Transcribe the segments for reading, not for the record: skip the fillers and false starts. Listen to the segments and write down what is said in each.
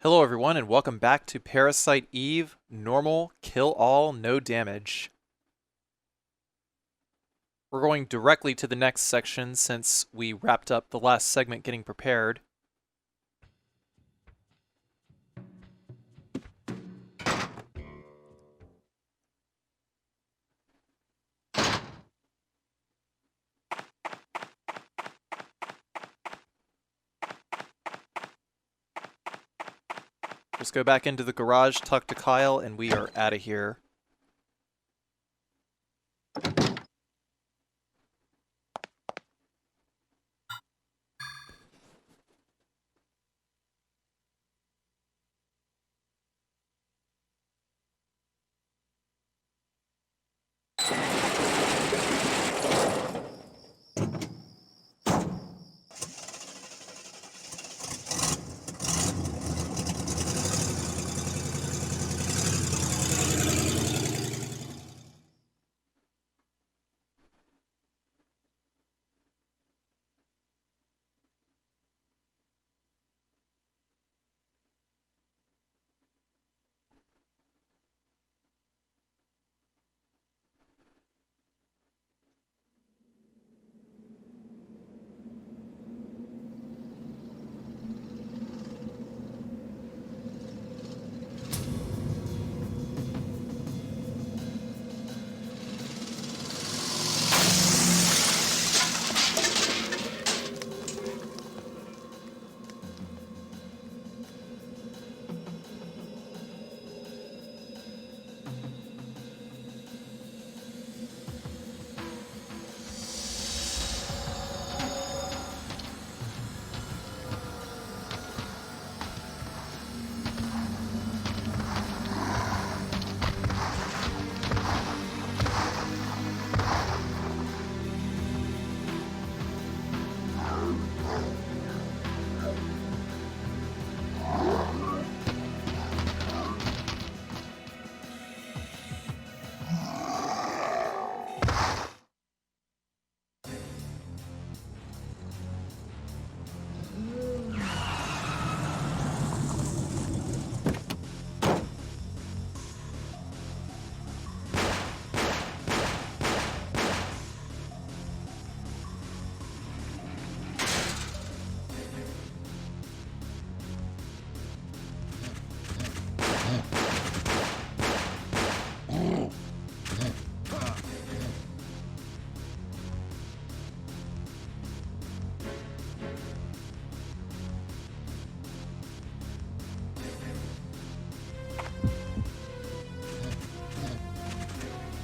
Hello everyone and welcome back to Parasite Eve, normal, kill all, no damage. We're going directly to the next section since we wrapped up the last segment getting prepared. Just go back into the garage, talk to Kyle, and we are out of here.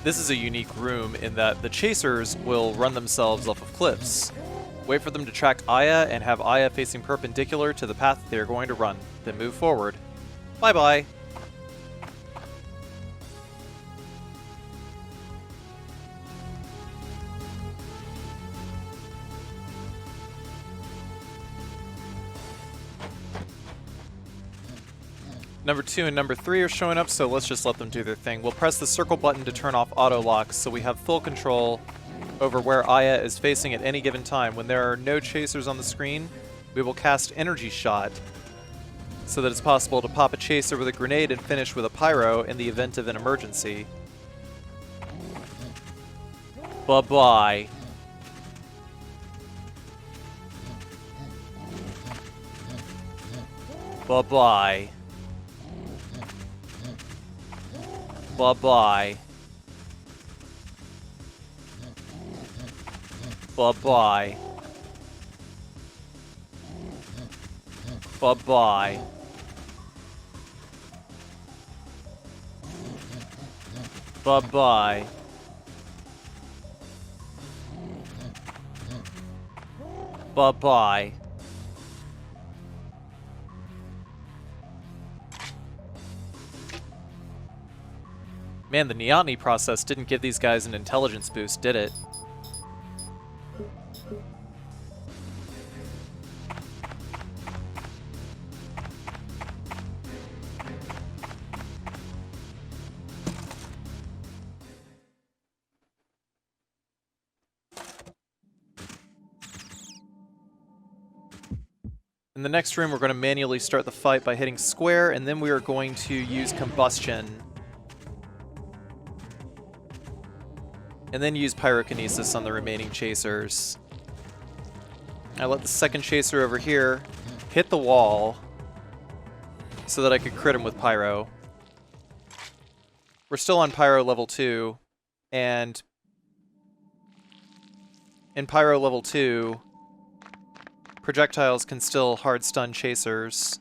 This is a unique room in that the chasers will run themselves off of cliffs. Wait for them to track Aya and have Aya facing perpendicular to the path they're going to run, then move forward. Bye-bye. Number 2 and number 3 are showing up, so let's just let them do their thing. We'll press the circle button to turn off auto locks, so we have full control over where Aya is facing at any given time. When there are no chasers on the screen, we will cast Energy Shot, so that it's possible to pop a chaser with a grenade and finish with a pyro in the event of an emergency. Bye-bye. Bye-bye. Bye-bye. Bye-bye. Bye-bye. Bye-bye. Bye-bye. Man, the Neoteny process didn't give these guys an intelligence boost, did it? In the next room, we're going to manually start the fight by hitting square, and then we are going to use combustion. And then use pyrokinesis on the remaining chasers. I let the second chaser over here hit the wall so that I could crit him with pyro. We're still on pyro level 2, and in pyro level 2, projectiles can still hard stun chasers.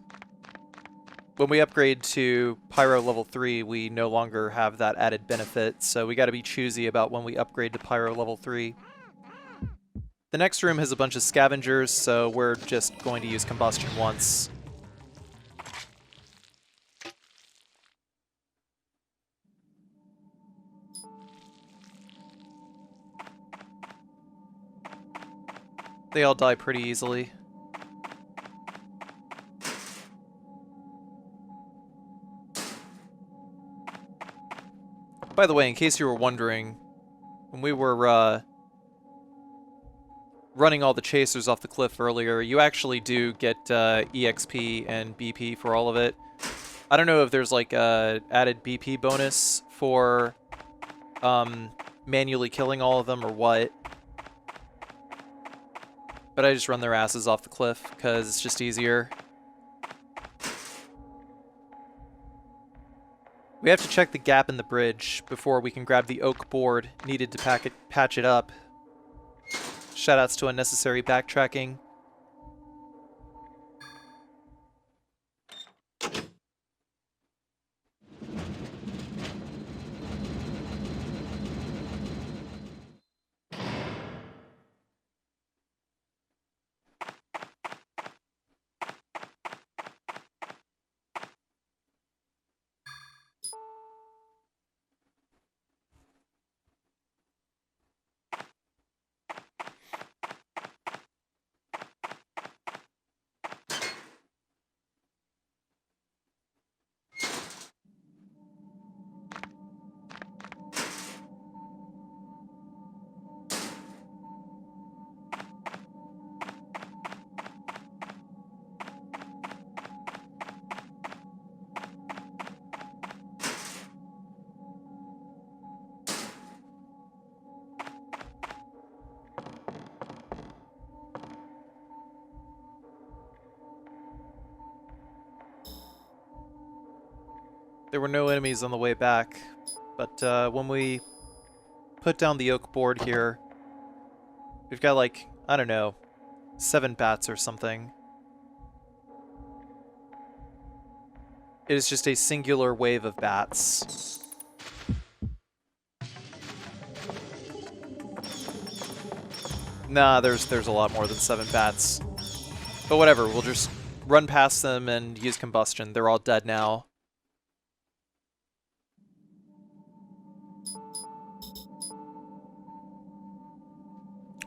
When we upgrade to pyro level 3, we no longer have that added benefit, so we gotta be choosy about when we upgrade to pyro level 3. The next room has a bunch of scavengers, so we're just going to use combustion once. They all die pretty easily. By the way, in case you were wondering, when we were running all the chasers off the cliff earlier, you actually do get EXP and BP for all of it. I don't know if there's like a added BP bonus for manually killing all of them or what. But I just run their asses off the cliff because it's just easier. We have to check the gap in the bridge before we can grab the oak board needed to patch it up. Shoutouts to unnecessary backtracking. There were no enemies on the way back, but when we put down the oak board here, we've got like, I don't know, 7 bats or something. It is just a singular wave of bats. Nah, there's a lot more than 7 bats. But whatever, we'll just run past them and use combustion. They're all dead now.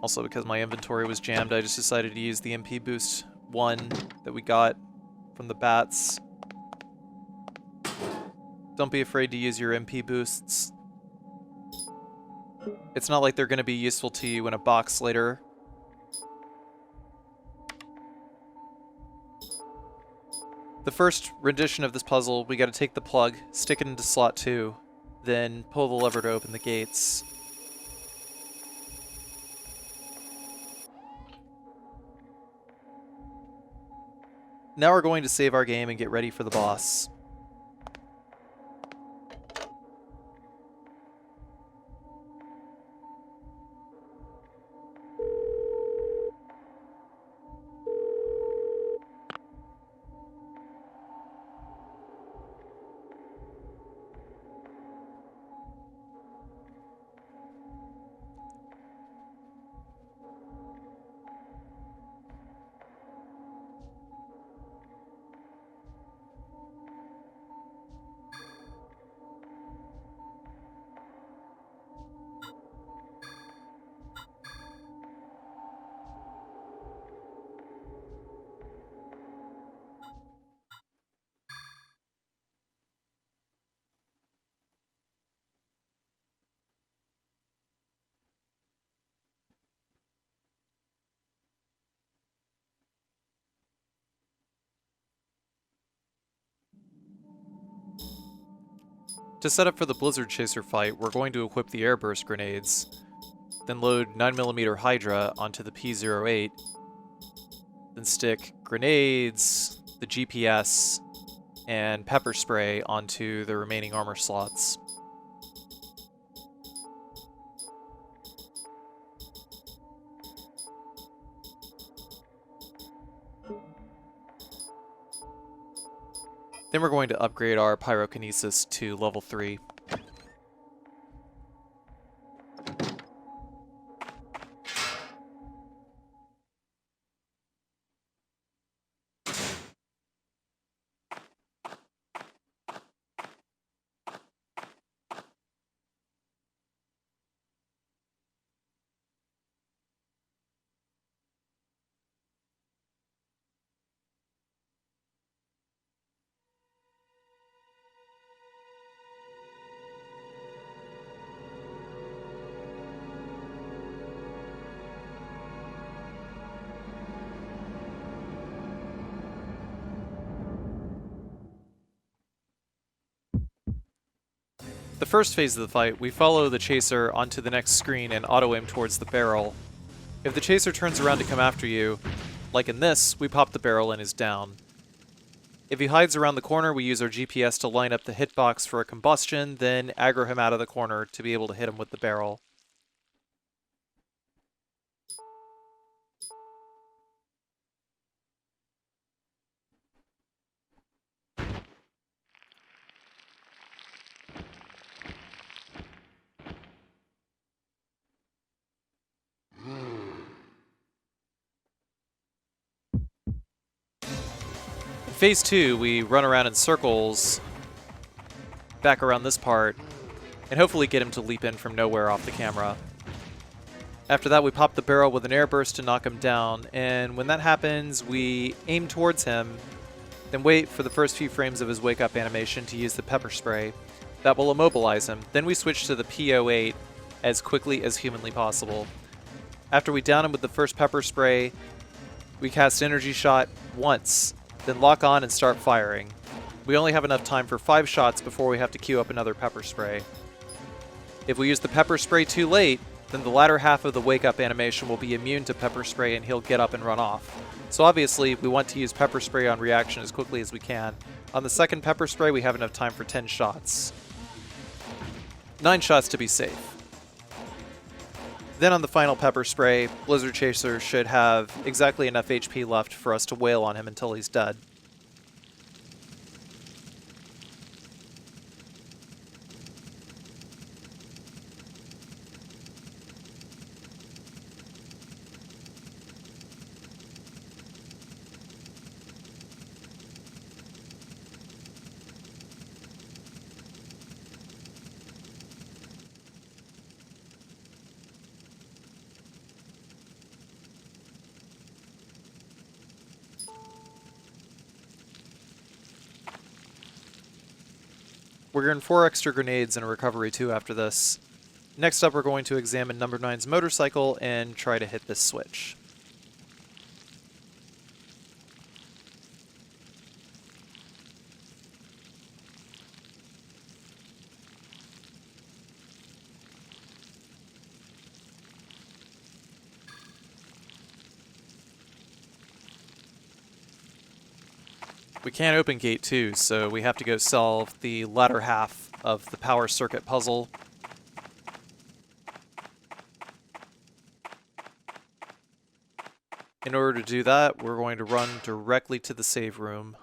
Also, because my inventory was jammed, I just decided to use the MP Boost 1 that we got from the bats. Don't be afraid to use your MP boosts. It's not like they're going to be useful to you in a box later. The first rendition of this puzzle, we got to take the plug, stick it into slot 2, then pull the lever to open the gates. Now we're going to save our game and get ready for the boss. To set up for the Blizzard Chaser fight, we're going to equip the airburst grenades, then load 9mm Hydra onto the P-08, then stick grenades, the GPS, and pepper spray onto the remaining armor slots. Then we're going to upgrade our pyrokinesis to level 3. The first phase of the fight, we follow the Chaser onto the next screen and auto-aim towards the barrel. If the Chaser turns around to come after you, like in this, we pop the barrel and is down. If he hides around the corner, we use our GPS to line up the hitbox for a combustion, then aggro him out of the corner to be able to hit him with the barrel. Phase 2, we run around in circles back around this part, and hopefully get him to leap in from nowhere off the camera. After that, we pop the barrel with an air burst to knock him down, and when that happens, we aim towards him, then wait for the first few frames of his wake-up animation to use the pepper spray. That will immobilize him. Then we switch to the P-08 as quickly as humanly possible. After we down him with the first pepper spray, we cast Energy Shot once, then lock on and start firing. We only have enough time for 5 shots before we have to queue up another pepper spray. If we use the pepper spray too late, then the latter half of the wake-up animation will be immune to pepper spray and he'll get up and run off. So obviously, we want to use pepper spray on reaction as quickly as we can. On the second pepper spray, we have enough time for 10 shots. 9 shots to be safe. Then on the final pepper spray, Blizzard Chaser should have exactly enough HP left for us to wail on him until he's dead. We're going 4 extra grenades and a recovery 2 after this. Next up, we're going to examine Number 9's motorcycle and try to hit this switch. We can't open gate 2, so we have to go solve the latter half of the power circuit puzzle. In order to do that, we're going to run directly to the save room.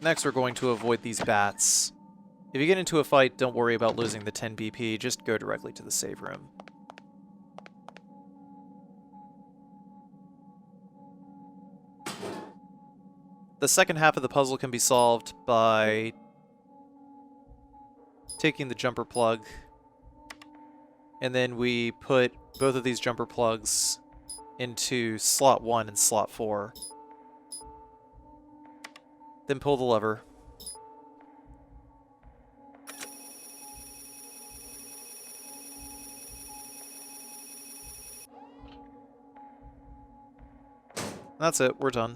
Next, we're going to avoid these bats. If you get into a fight, don't worry about losing the 10 BP, just go directly to the save room. The second half of the puzzle can be solved by taking the jumper plug, and then we put both of these jumper plugs into slot 1 and slot 4. Then pull the lever. That's it, we're done.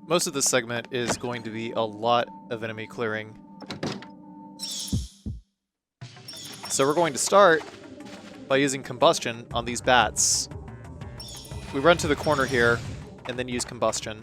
Most of this segment is going to be a lot of enemy clearing. So we're going to start by using combustion on these bats. We run to the corner here and then use combustion.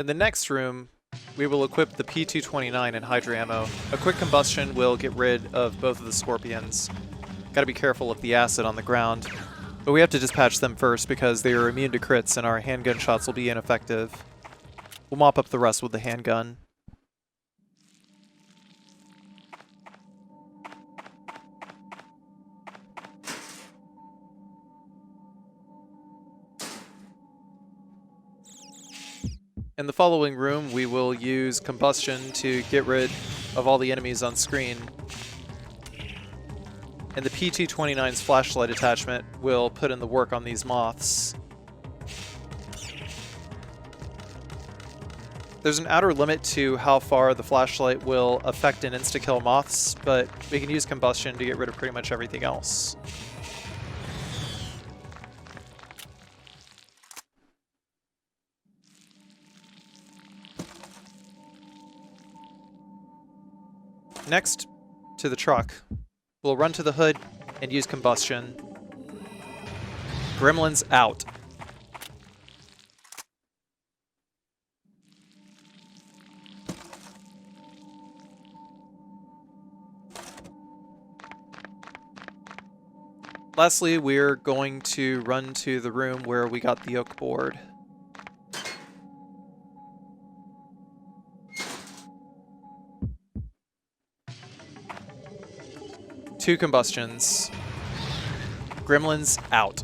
In the next room, we will equip the P229 and Hydra ammo. A quick combustion will get rid of both of the scorpions. Gotta be careful of the acid on the ground. But we have to dispatch them first because they are immune to crits and our handgun shots will be ineffective. We'll mop up the rest with the handgun. In the following room, we will use combustion to get rid of all the enemies on screen. And the PT-29's flashlight attachment will put in the work on these moths. There's an outer limit to how far the flashlight will affect and insta-kill moths, but we can use combustion to get rid of pretty much everything else. Next, to the truck. We'll run to the hood and use combustion. Gremlins out. Lastly, we're going to run to the room where we got the oak board. Two combustions. Gremlins out.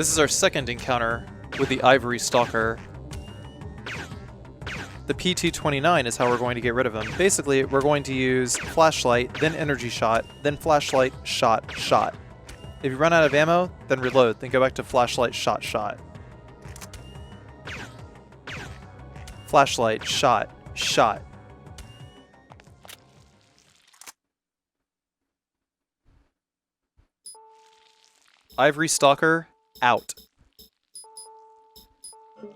This is our second encounter with the Ivory Stalker. The PT-29 is how we're going to get rid of him. Basically, we're going to use flashlight, then energy shot, then flashlight, shot, shot. If you run out of ammo, then reload, then go back to flashlight, shot, shot. Flashlight, shot, shot. Ivory Stalker, out.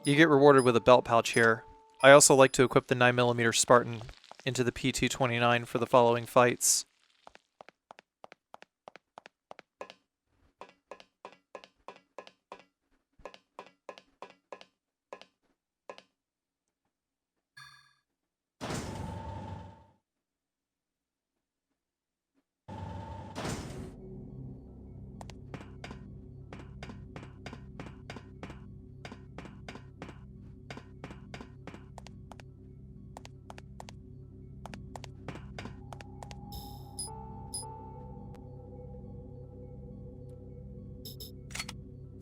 You get rewarded with a belt pouch here. I also like to equip the 9mm Spartan into the P229 for the following fights.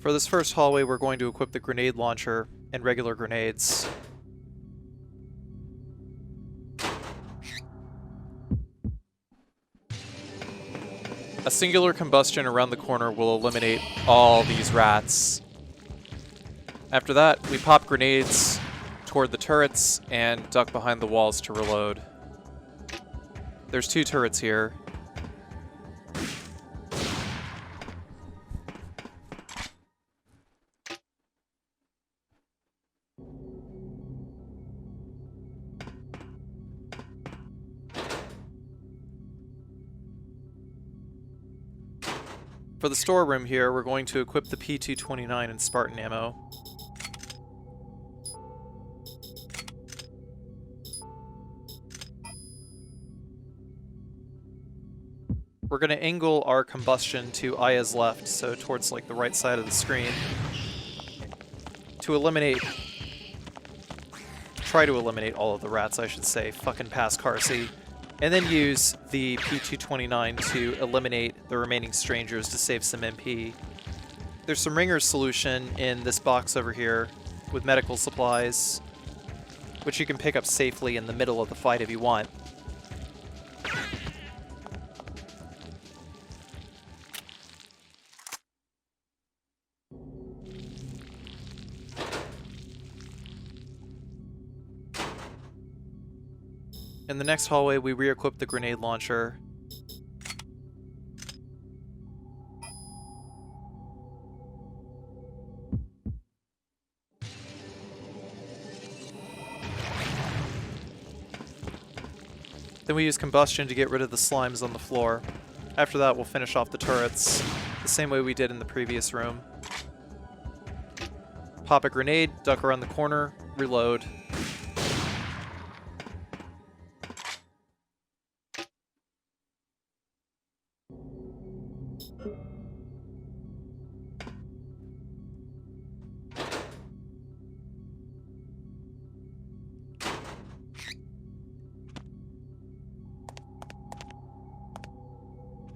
For this first hallway, we're going to equip the grenade launcher and regular grenades. A singular combustion around the corner will eliminate all these rats. After that, we pop grenades toward the turrets and duck behind the walls to reload. There's 2 turrets here. For the storeroom here, we're going to equip the P229 and Spartan ammo. We're going to angle our combustion to Aya's left, so towards like the right side of the screen, to try to eliminate all of the rats, I should say, fucking past Carcy, and then use the P229 to eliminate the remaining strangers to save some MP. There's some Ringer's solution in this box over here with medical supplies, which you can pick up safely in the middle of the fight if you want. In the next hallway, we re-equip the grenade launcher. Then we use combustion to get rid of the slimes on the floor. After that, we'll finish off the turrets, the same way we did in the previous room. Pop a grenade, duck around the corner, reload.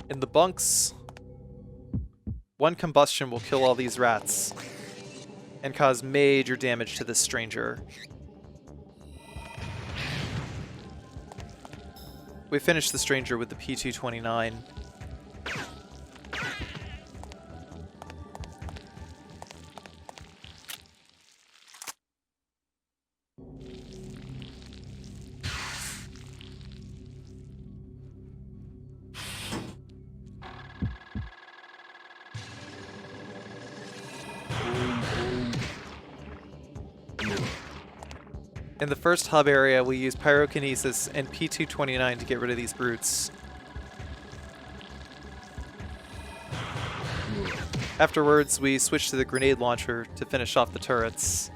In the bunks, 1 combustion will kill all these rats and cause major damage to this stranger. We finished the stranger with the P229. In the first hub area, we use pyrokinesis and P229 to get rid of these brutes. Afterwards, we switch to the grenade launcher to finish off the turrets.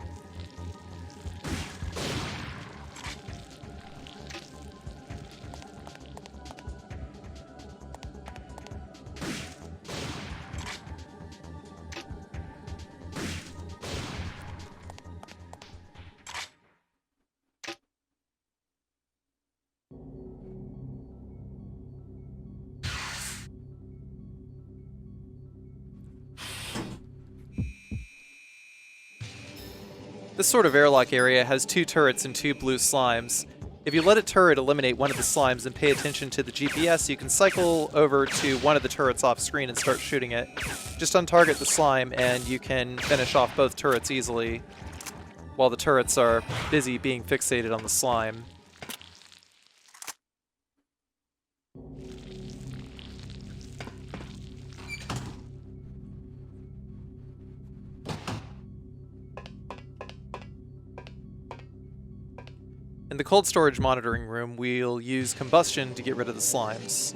This sort of airlock area has 2 turrets and 2 blue slimes. If you let a turret eliminate one of the slimes and pay attention to the GPS, you can cycle over to one of the turrets off screen and start shooting it. Just untarget the slime and you can finish off both turrets easily, while the turrets are busy being fixated on the slime. In the cold storage monitoring room, we'll use combustion to get rid of the slimes.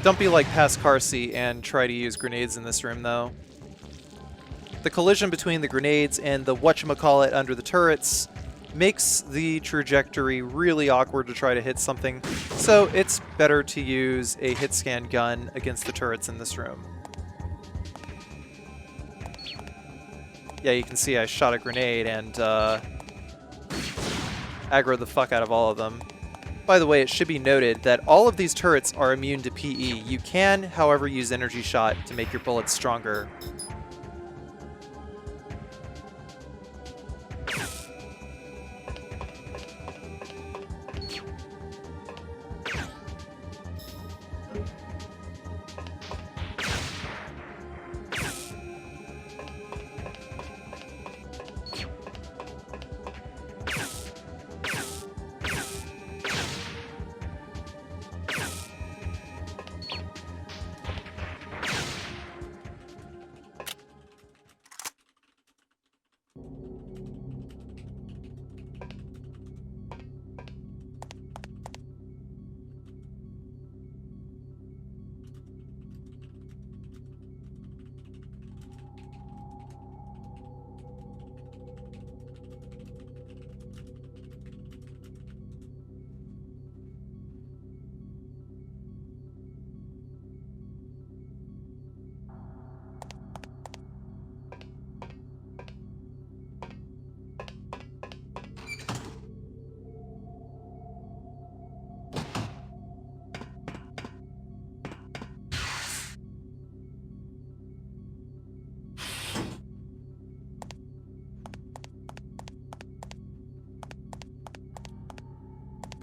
Don't be like past Carcy and try to use grenades in this room, though. The collision between the grenades and the whatchamacallit under the turrets makes the trajectory really awkward to try to hit something, so it's better to use a hit scan gun against the turrets in this room. Yeah, you can see I shot a grenade and aggro the fuck out of all of them. By the way, it should be noted that all of these turrets are immune to PE. You can, however, use Energy Shot to make your bullets stronger.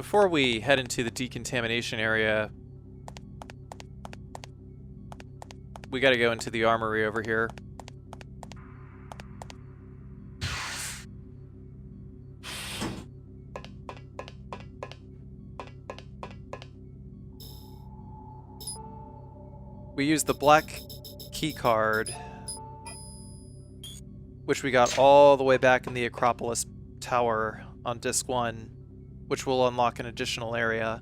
before we head into the decontamination area, we gotta go into the armory over here. We used the black key card, which we got all the way back in the Acropolis Tower on Disc 1, which will unlock an additional area.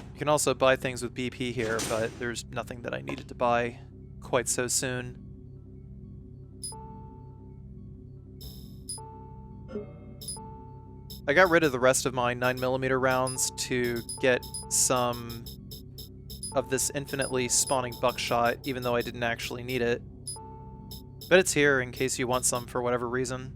You can also buy things with BP here, but there's nothing that I needed to buy quite so soon. I got rid of the rest of my 9mm rounds to get some of this infinitely spawning buckshot, even though I didn't actually need it. But it's here in case you want some for whatever reason.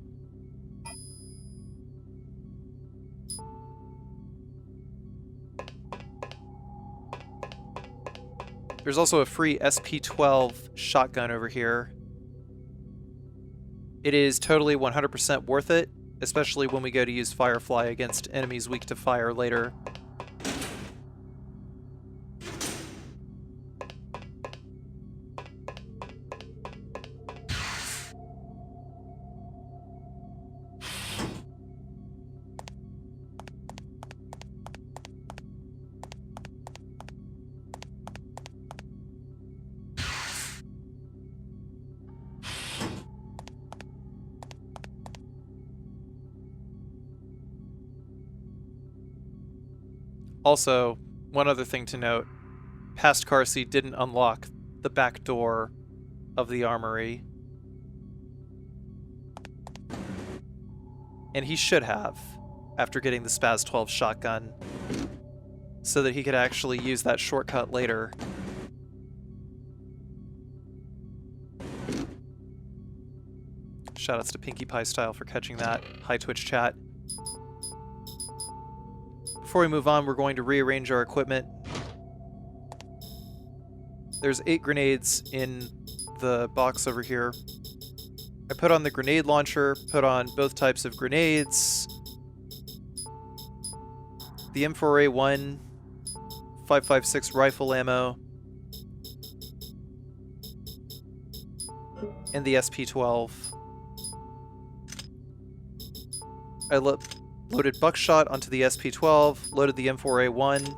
There's also a free SP-12 shotgun over here. It is totally 100% worth it, especially when we go to use Firefly against enemies weak to fire later. Also, one other thing to note, past Carcy didn't unlock the back door of the armory. And he should have, after getting the Spaz 12 shotgun, so that he could actually use that shortcut later. Shoutouts to Pinkie Pie Style for catching that. Hi Twitch chat. Before we move on, we're going to rearrange our equipment. There's 8 grenades in the box over here. I put on the grenade launcher, put on both types of grenades, the M4A1, 5.56 rifle ammo, and the SP-12. I loaded buckshot onto the SP-12, loaded the M4A1,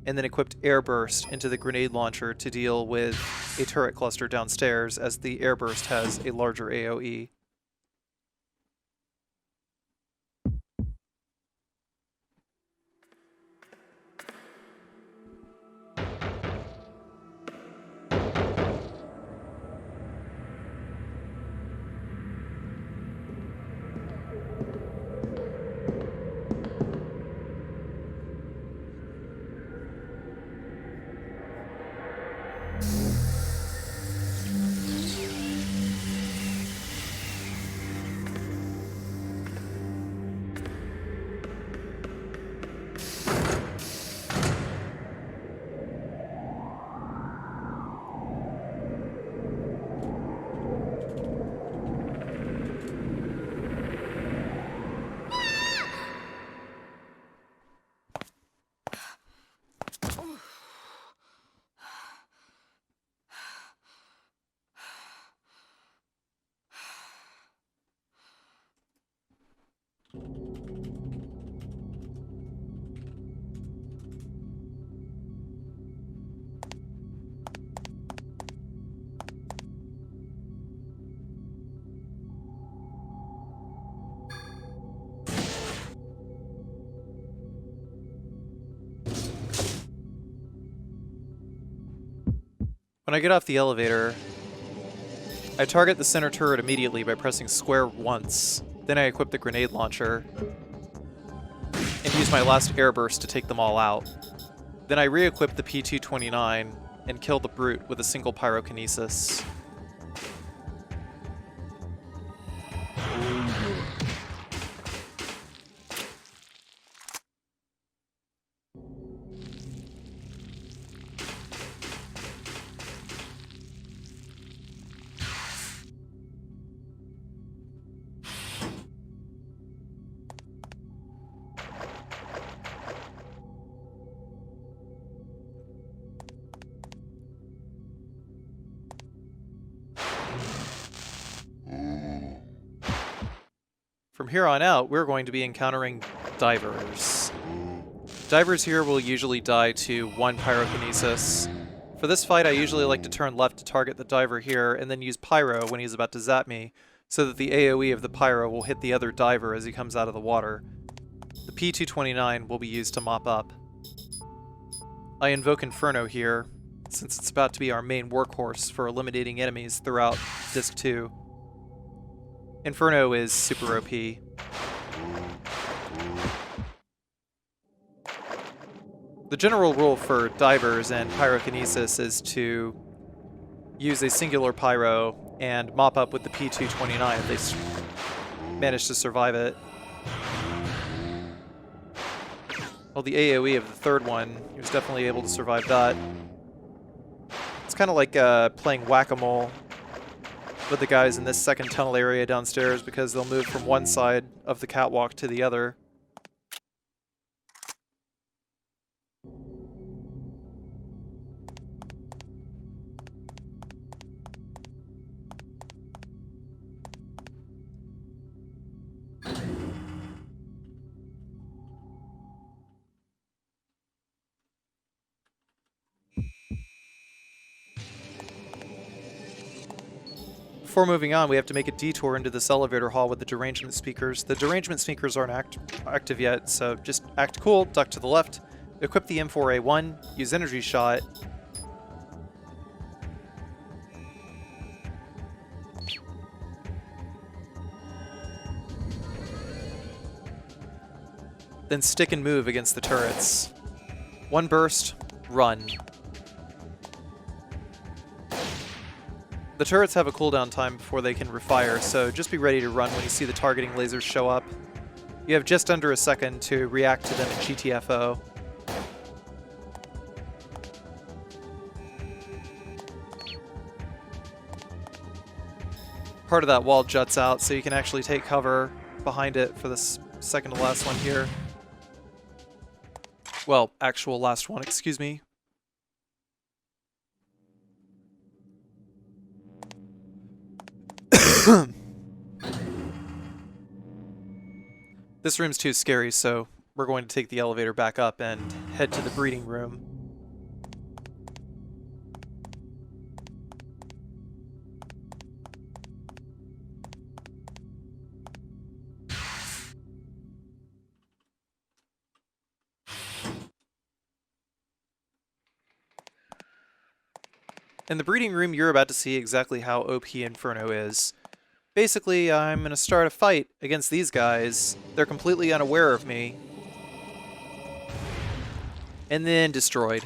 and then equipped airburst into the grenade launcher to deal with a turret cluster downstairs, as the airburst has a larger AoE. When I get off the elevator, I target the center turret immediately by pressing square once. Then I equip the grenade launcher and use my last airburst to take them all out. Then I re-equip the P229 and kill the brute with a single pyrokinesis. From here on out, we're going to be encountering divers. Divers here will usually die to 1 pyrokinesis. For this fight, I usually like to turn left to target the diver here, and then use pyro when he's about to zap me, so that the AoE of the pyro will hit the other diver as he comes out of the water. The P229 will be used to mop up. I invoke Inferno here, since it's about to be our main workhorse for eliminating enemies throughout Disc 2. Inferno is super OP. The general rule for divers and pyrokinesis is to use a singular pyro and mop up with the P229 if they manage to survive it. Well, the AoE of the third one, he was definitely able to survive that. It's kind of like playing whack-a-mole with the guys in this second tunnel area downstairs, because they'll move from one side of the catwalk to the other. Before moving on, we have to make a detour into this elevator hall with the derangement speakers. The derangement speakers aren't active yet, so just act cool, duck to the left, equip the M4A1, use energy shot. Then stick and move against the turrets. 1 burst, run. The turrets have a cooldown time before they can refire, so just be ready to run when you see the targeting lasers show up. You have just under a second to react to them in GTFO. Part of that wall juts out, so you can actually take cover behind it for this second to last one here. Well, actual last one, excuse me. This room's too scary, so we're going to take the elevator back up and head to the breeding room. In the breeding room, you're about to see exactly how OP Inferno is. Basically, I'm going to start a fight against these guys. They're completely unaware of me. And then destroyed.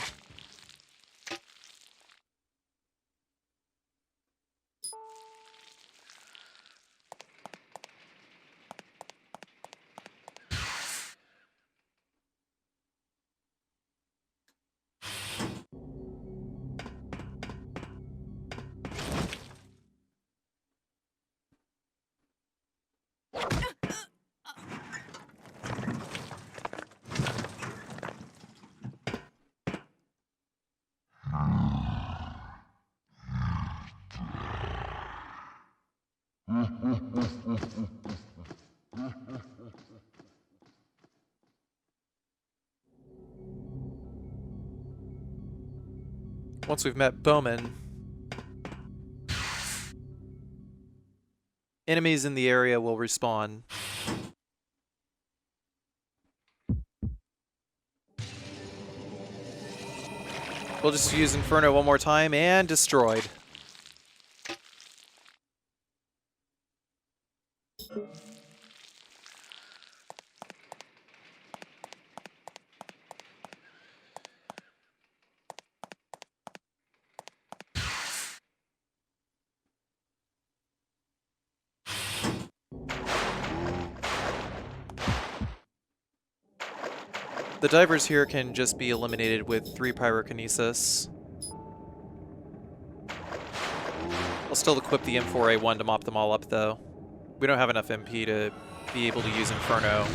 Once we've met Bowman, enemies in the area will respawn. We'll just use Inferno one more time and destroyed. The divers here can just be eliminated with 3 pyrokinesis. I'll still equip the M4A1 to mop them all up, though. We don't have enough MP to be able to use Inferno.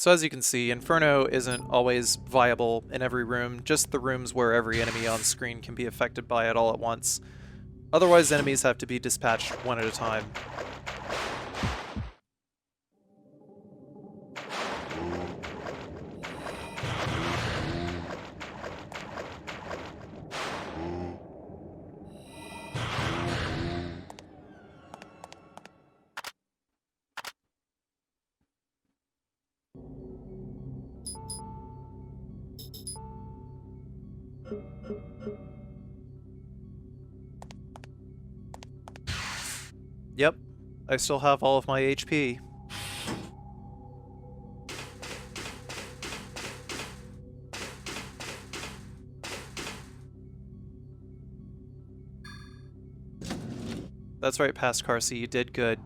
So as you can see, Inferno isn't always viable in every room, just the rooms where every enemy on screen can be affected by it all at once. Otherwise, enemies have to be dispatched one at a time. Yep, I still have all of my HP. That's right, past Carcy, you did good.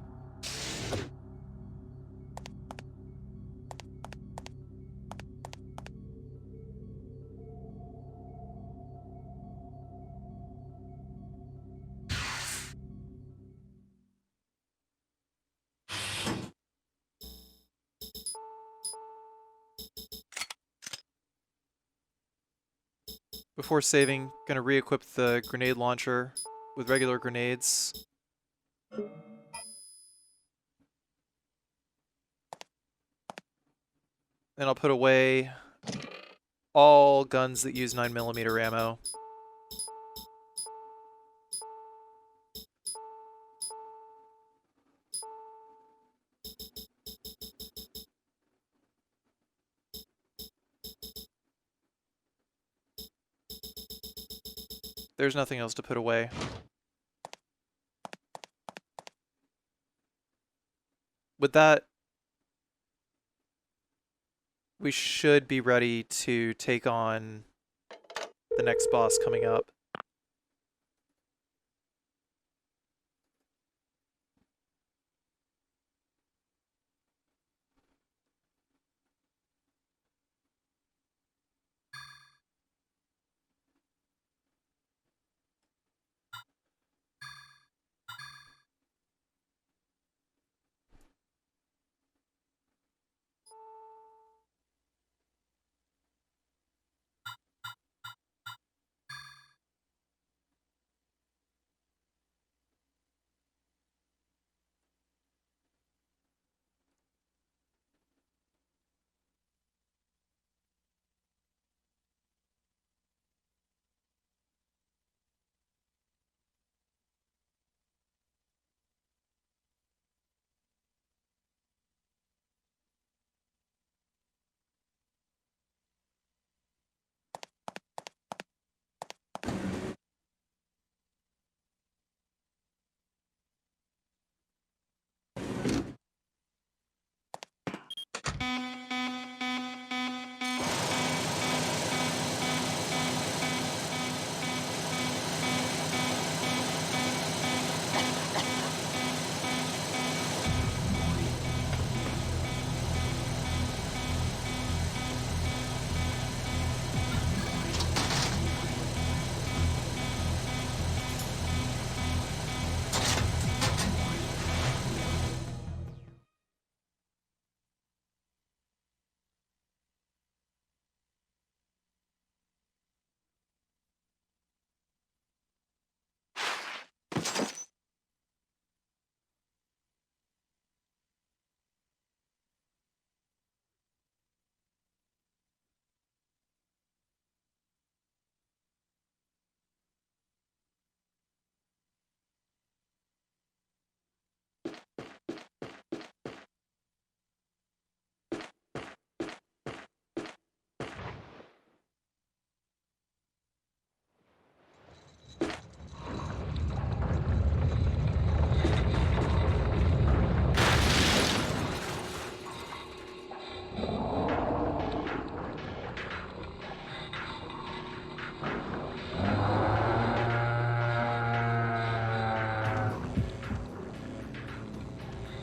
Before saving, gonna re-equip the grenade launcher with regular grenades. Then I'll put away all guns that use 9mm ammo. There's nothing else to put away. With that, we should be ready to take on the next boss coming up.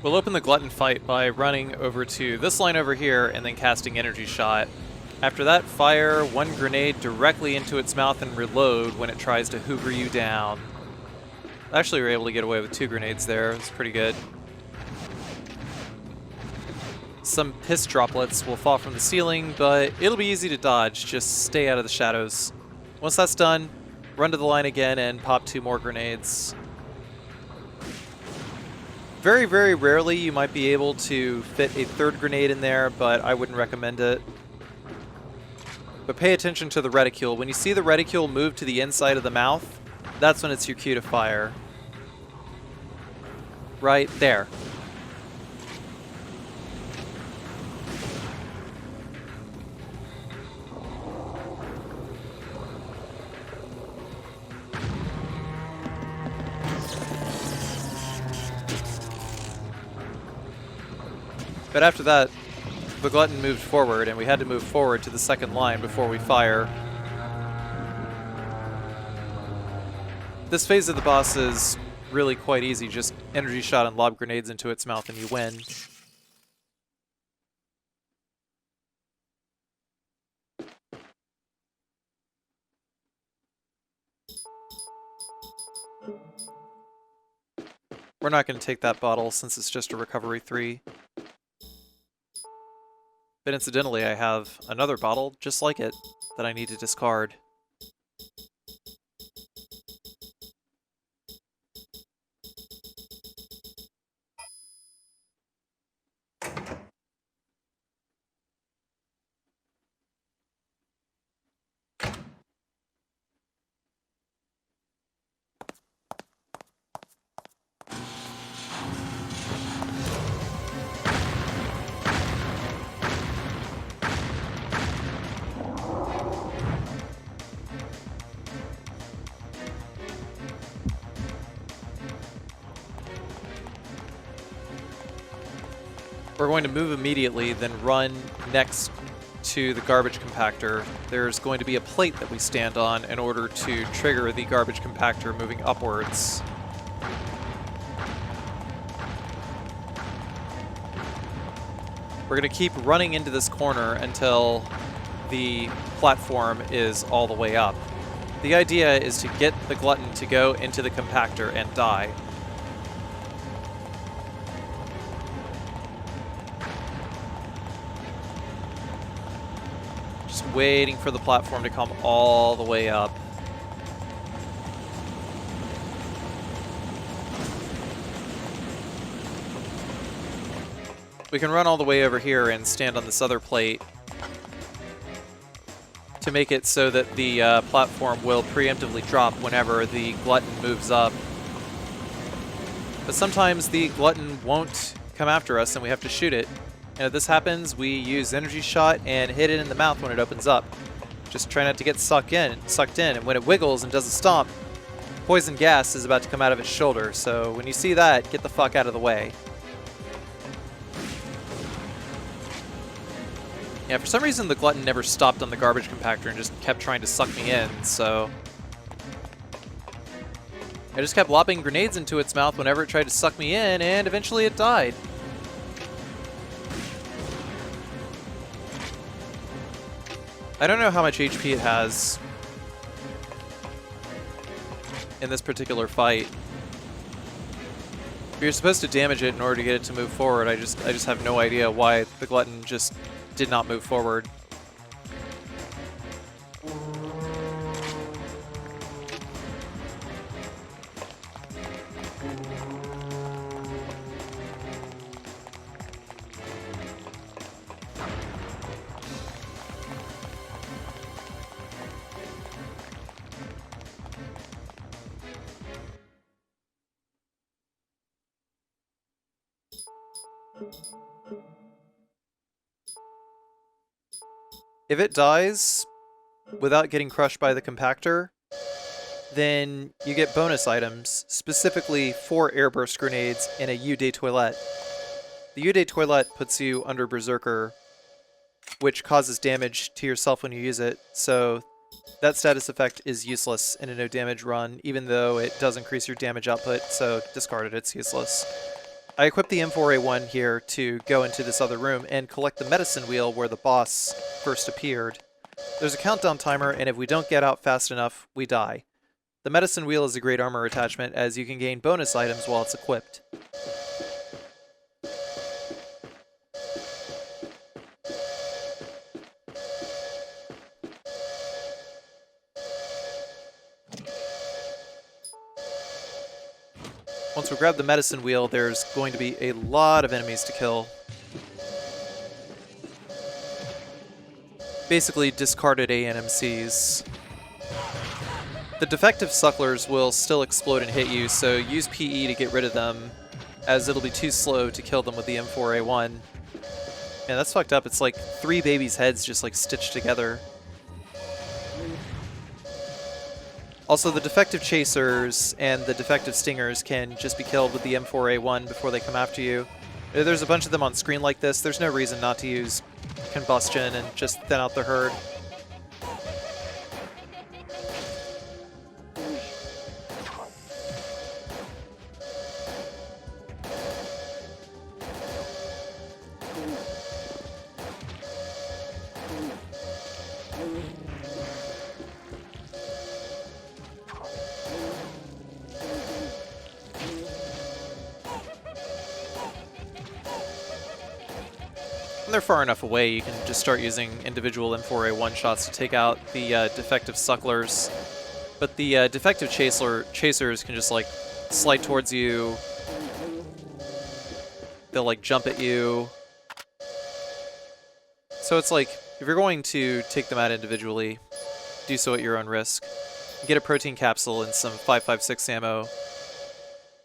We'll open the Glutton fight by running over to this line over here and then casting Energy Shot. After that, fire one grenade directly into its mouth and reload when it tries to hoover you down. Actually, we were able to get away with 2 grenades there. It's pretty good. Some piss droplets will fall from the ceiling, but it'll be easy to dodge. Just stay out of the shadows. Once that's done, run to the line again and pop 2 more grenades. Very, very rarely you might be able to fit a 3rd grenade in there, but I wouldn't recommend it. But pay attention to the reticule. When you see the reticule move to the inside of the mouth, that's when it's your cue to fire. Right there. But after that, the glutton moved forward, and we had to move forward to the 2nd line before we fire. This phase of the boss is really quite easy. Just energy shot and lob grenades into its mouth and you win. We're not going to take that bottle since it's just a recovery 3. But incidentally, I have another bottle just like it that I need to discard. We're going to move immediately, then run next to the garbage compactor. There's going to be a plate that we stand on in order to trigger the garbage compactor moving upwards. We're going to keep running into this corner until the platform is all the way up. The idea is to get the glutton to go into the compactor and die. Just waiting for the platform to come all the way up. We can run all the way over here and stand on this other plate to make it so that the platform will preemptively drop whenever the glutton moves up. But sometimes the glutton won't come after us and we have to shoot it. And if this happens, we use energy shot and hit it in the mouth when it opens up. Just try not to get sucked in. And when it wiggles and does a stomp, poison gas is about to come out of its shoulder. So when you see that, get the fuck out of the way. Yeah, for some reason the glutton never stopped on the garbage compactor and just kept trying to suck me in, so I just kept lobbing grenades into its mouth whenever it tried to suck me in, and eventually it died. I don't know how much HP it has in this particular fight. You're supposed to damage it in order to get it to move forward. I just have no idea why the glutton just did not move forward. If it dies without getting crushed by the compactor, then you get bonus items, specifically 4 airburst grenades and a U-Day toilet. The U-Day toilet puts you under Berserker, which causes damage to yourself when you use it, so that status effect is useless in a no damage run, even though it does increase your damage output, so discard it, it's useless. I equipped the M4A1 here to go into this other room and collect the medicine wheel where the boss first appeared. There's a countdown timer, and if we don't get out fast enough, we die. The medicine wheel is a great armor attachment, as you can gain bonus items while it's equipped. Once we grab the medicine wheel, there's going to be a lot of enemies to kill. Basically discarded ANMCs. The defective sucklers will still explode and hit you, so use PE to get rid of them, as it'll be too slow to kill them with the M4A1. Yeah, that's fucked up. It's like 3 babies' heads just like stitched together. Also, the defective chasers and the defective stingers can just be killed with the M4A1 before they come after you. There's a bunch of them on screen like this. There's no reason not to use combustion and just thin out the herd. When they're far enough away, you can just start using individual M4A1 shots to take out the defective sucklers. But the defective chasers can just like slide towards you. They'll like jump at you. So it's like, if you're going to take them out individually, do so at your own risk. Get a protein capsule and some 5.56 ammo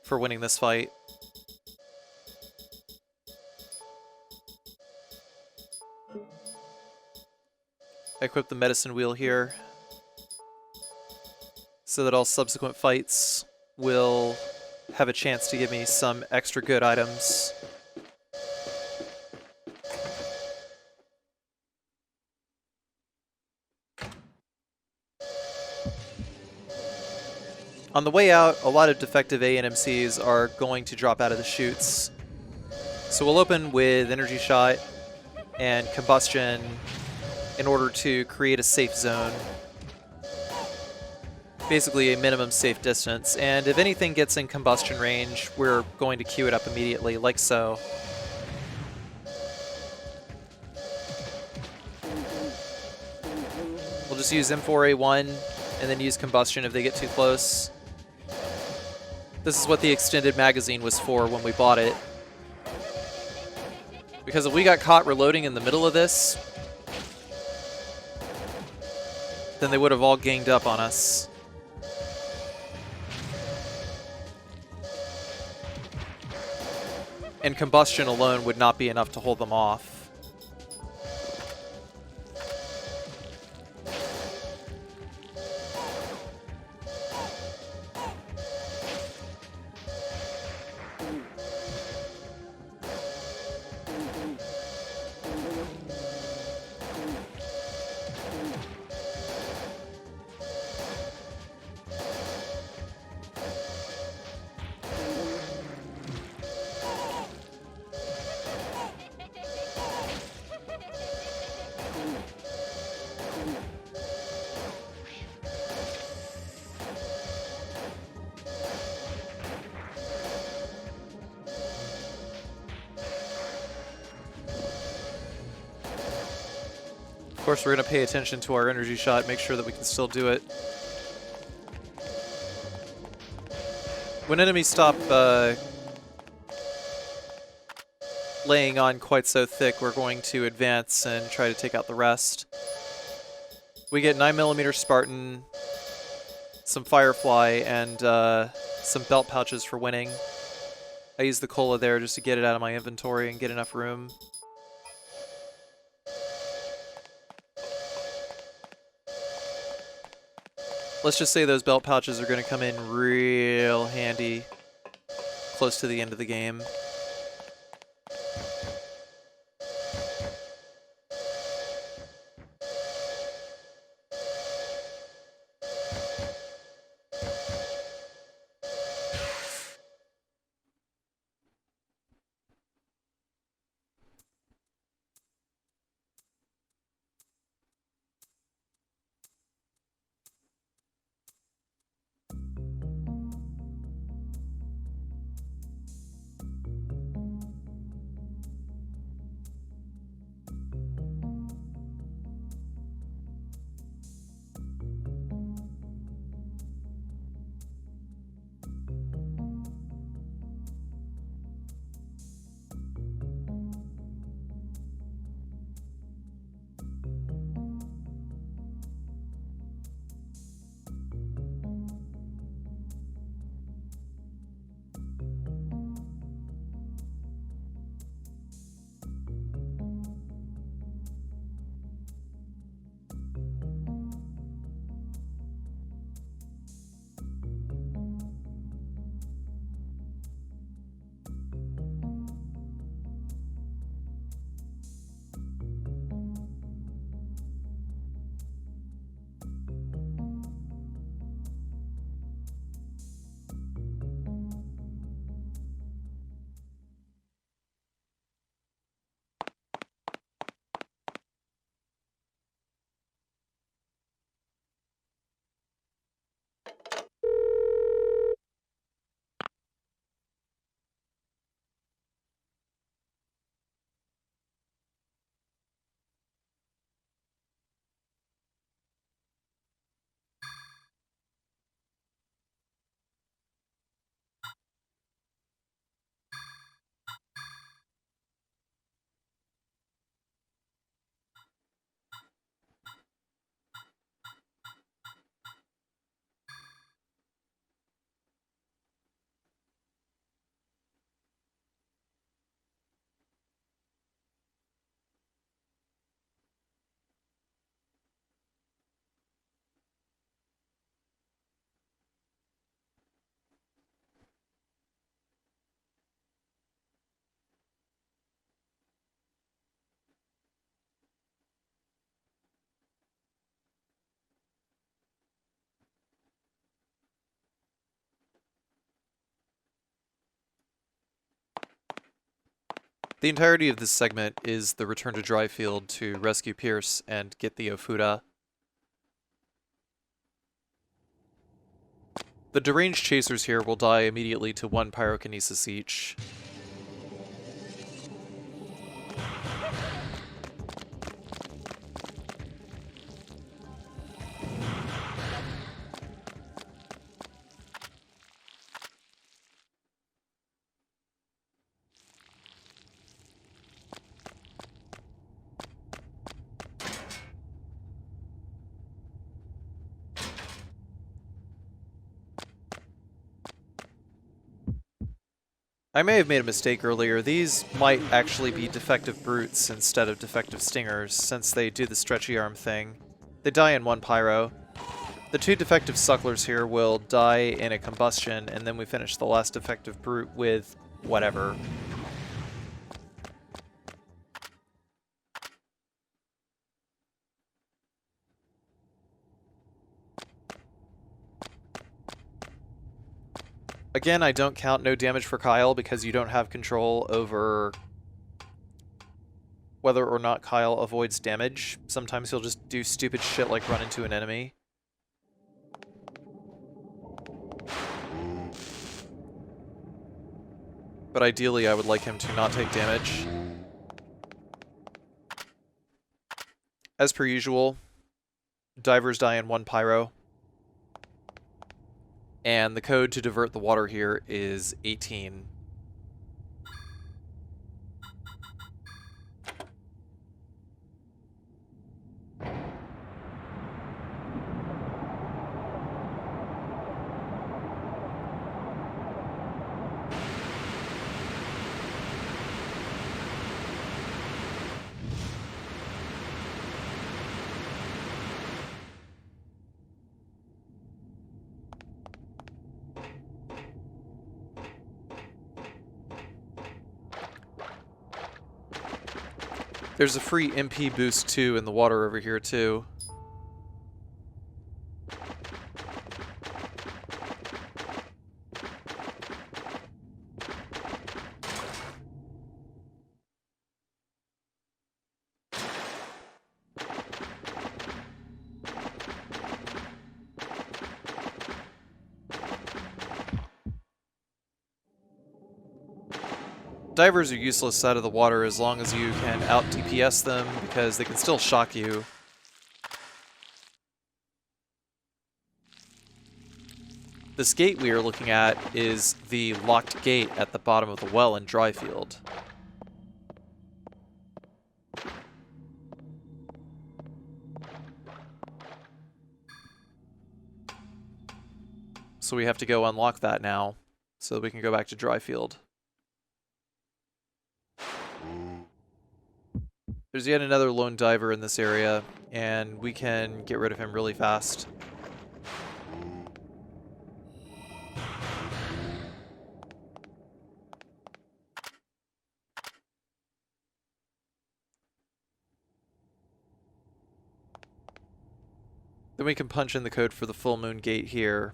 for winning this fight. I equip the medicine wheel here so that all subsequent fights will have a chance to give me some extra good items. On the way out, a lot of defective ANMCs are going to drop out of the chutes. So we'll open with energy shot and combustion in order to create a safe zone. Basically a minimum safe distance. And if anything gets in combustion range, we're going to queue it up immediately, like so. We'll just use M4A1 and then use combustion if they get too close. This is what the extended magazine was for when we bought it. Because if we got caught reloading in the middle of this, then they would have all ganged up on us. And combustion alone would not be enough to hold them off. Of course, we're going to pay attention to our energy shot, make sure that we can still do it. When enemies stop laying on quite so thick, we're going to advance and try to take out the rest. We get 9mm Spartan, some Firefly, and some belt pouches for winning. I use the cola there just to get it out of my inventory and get enough room. Let's just say those belt pouches are going to come in real handy close to the end of the game. The entirety of this segment is the return to Dryfield to rescue Pierce and get the Ofuda. The deranged chasers here will die immediately to 1 pyrokinesis each. I may have made a mistake earlier. These might actually be defective brutes instead of defective stingers, since they do the stretchy arm thing. They die in 1 pyro. The 2 defective sucklers here will die in a combustion, and then we finish the last defective brute with whatever. Again, I don't count no damage for Kyle because you don't have control over whether or not Kyle avoids damage. Sometimes he'll just do stupid shit like run into an enemy. But ideally, I would like him to not take damage. As per usual, divers die in 1 pyro. And the code to divert the water here is 18. There's a free MP boost too in the water over here too. Divers are useless out of the water as long as you can out-DPS them, because they can still shock you. This gate we are looking at is the locked gate at the bottom of the well in Dryfield. So we have to go unlock that now, so that we can go back to Dryfield. There's yet another lone diver in this area, and we can get rid of him really fast. Then we can punch in the code for the full moon gate here.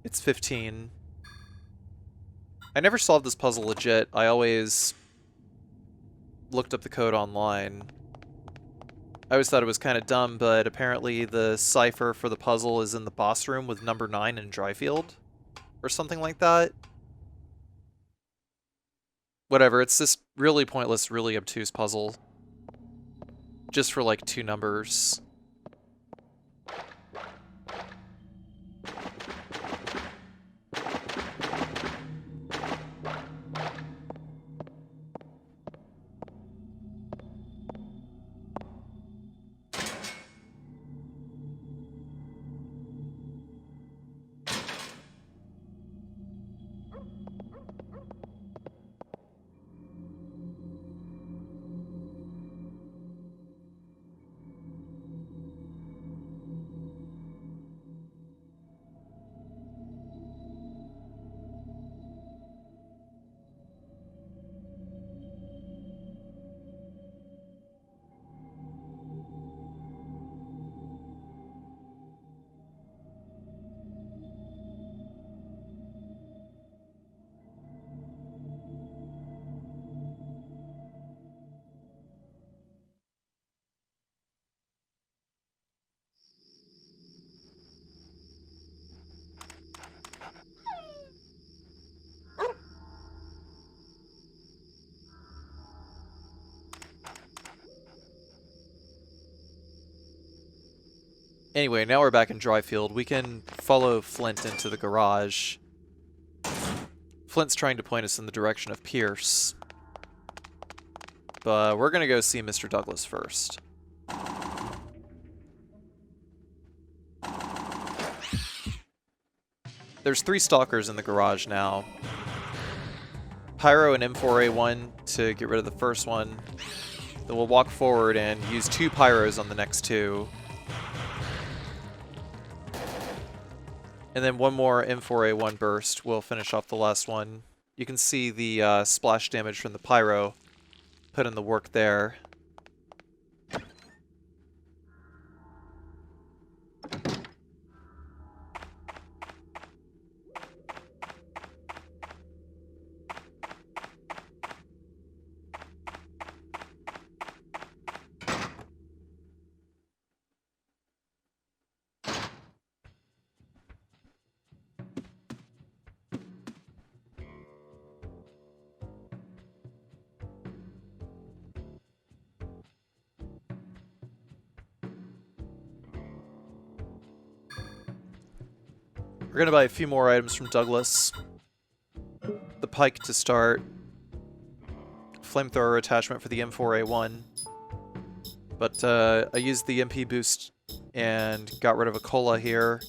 It's 15. I never solved this puzzle legit. I always looked up the code online. I always thought it was kind of dumb, but apparently the cipher for the puzzle is in the boss room with number 9 in Dryfield, or something like that. Whatever, it's this really pointless, really obtuse puzzle. Just for like 2 numbers. Anyway, now we're back in Dryfield. We can follow Flint into the garage. Flint's trying to point us in the direction of Pierce. But we're going to go see Mr. Douglas first. There's 3 stalkers in the garage now. Pyro and M4A1 to get rid of the first one. Then we'll walk forward and use 2 Pyros on the next 2. And then 1 more M4A1 burst will finish off the last one. You can see the splash damage from the Pyro put in the work there. We're going to buy a few more items from Douglas. The pike to start. Flamethrower attachment for the M4A1. But I used the MP boost and got rid of a cola here.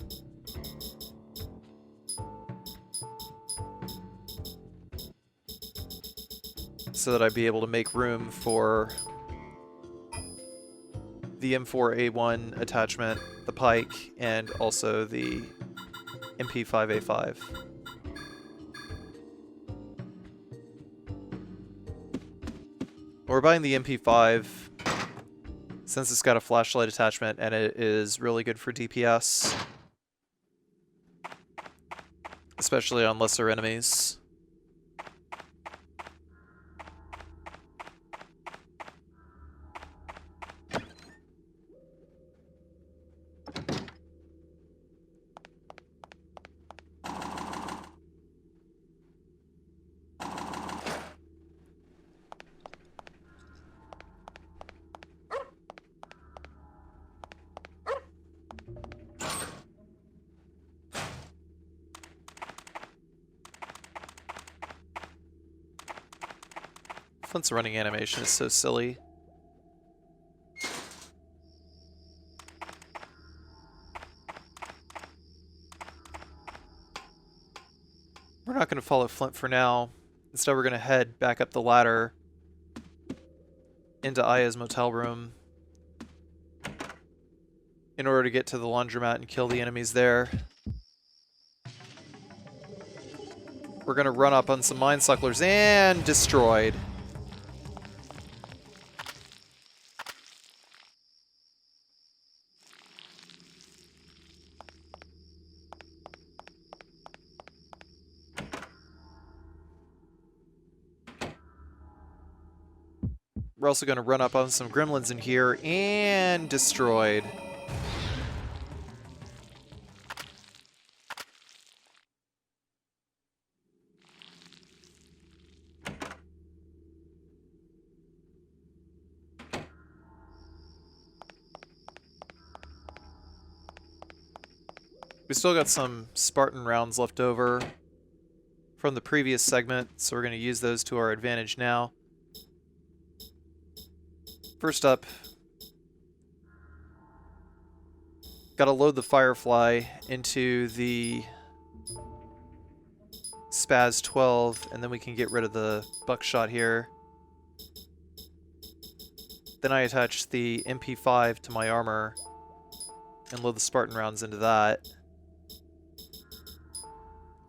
So that I'd be able to make room for the M4A1 attachment, the pike, and also the MP5A5. We're buying the MP5 since it's got a flashlight attachment and it is really good for DPS, especially on lesser enemies. Flint's running animation is so silly. We're not going to follow Flint for now. Instead, we're going to head back up the ladder into Aya's motel room in order to get to the laundromat and kill the enemies there. We're going to run up on some mine sucklers and destroyed. We're also going to run up on some gremlins in here and destroyed. We still got some Spartan rounds left over from the previous segment, so we're going to use those to our advantage now. First up, gotta load the Firefly into the Spaz 12, and then we can get rid of the buckshot here. Then I attach the MP5 to my armor and load the Spartan rounds into that.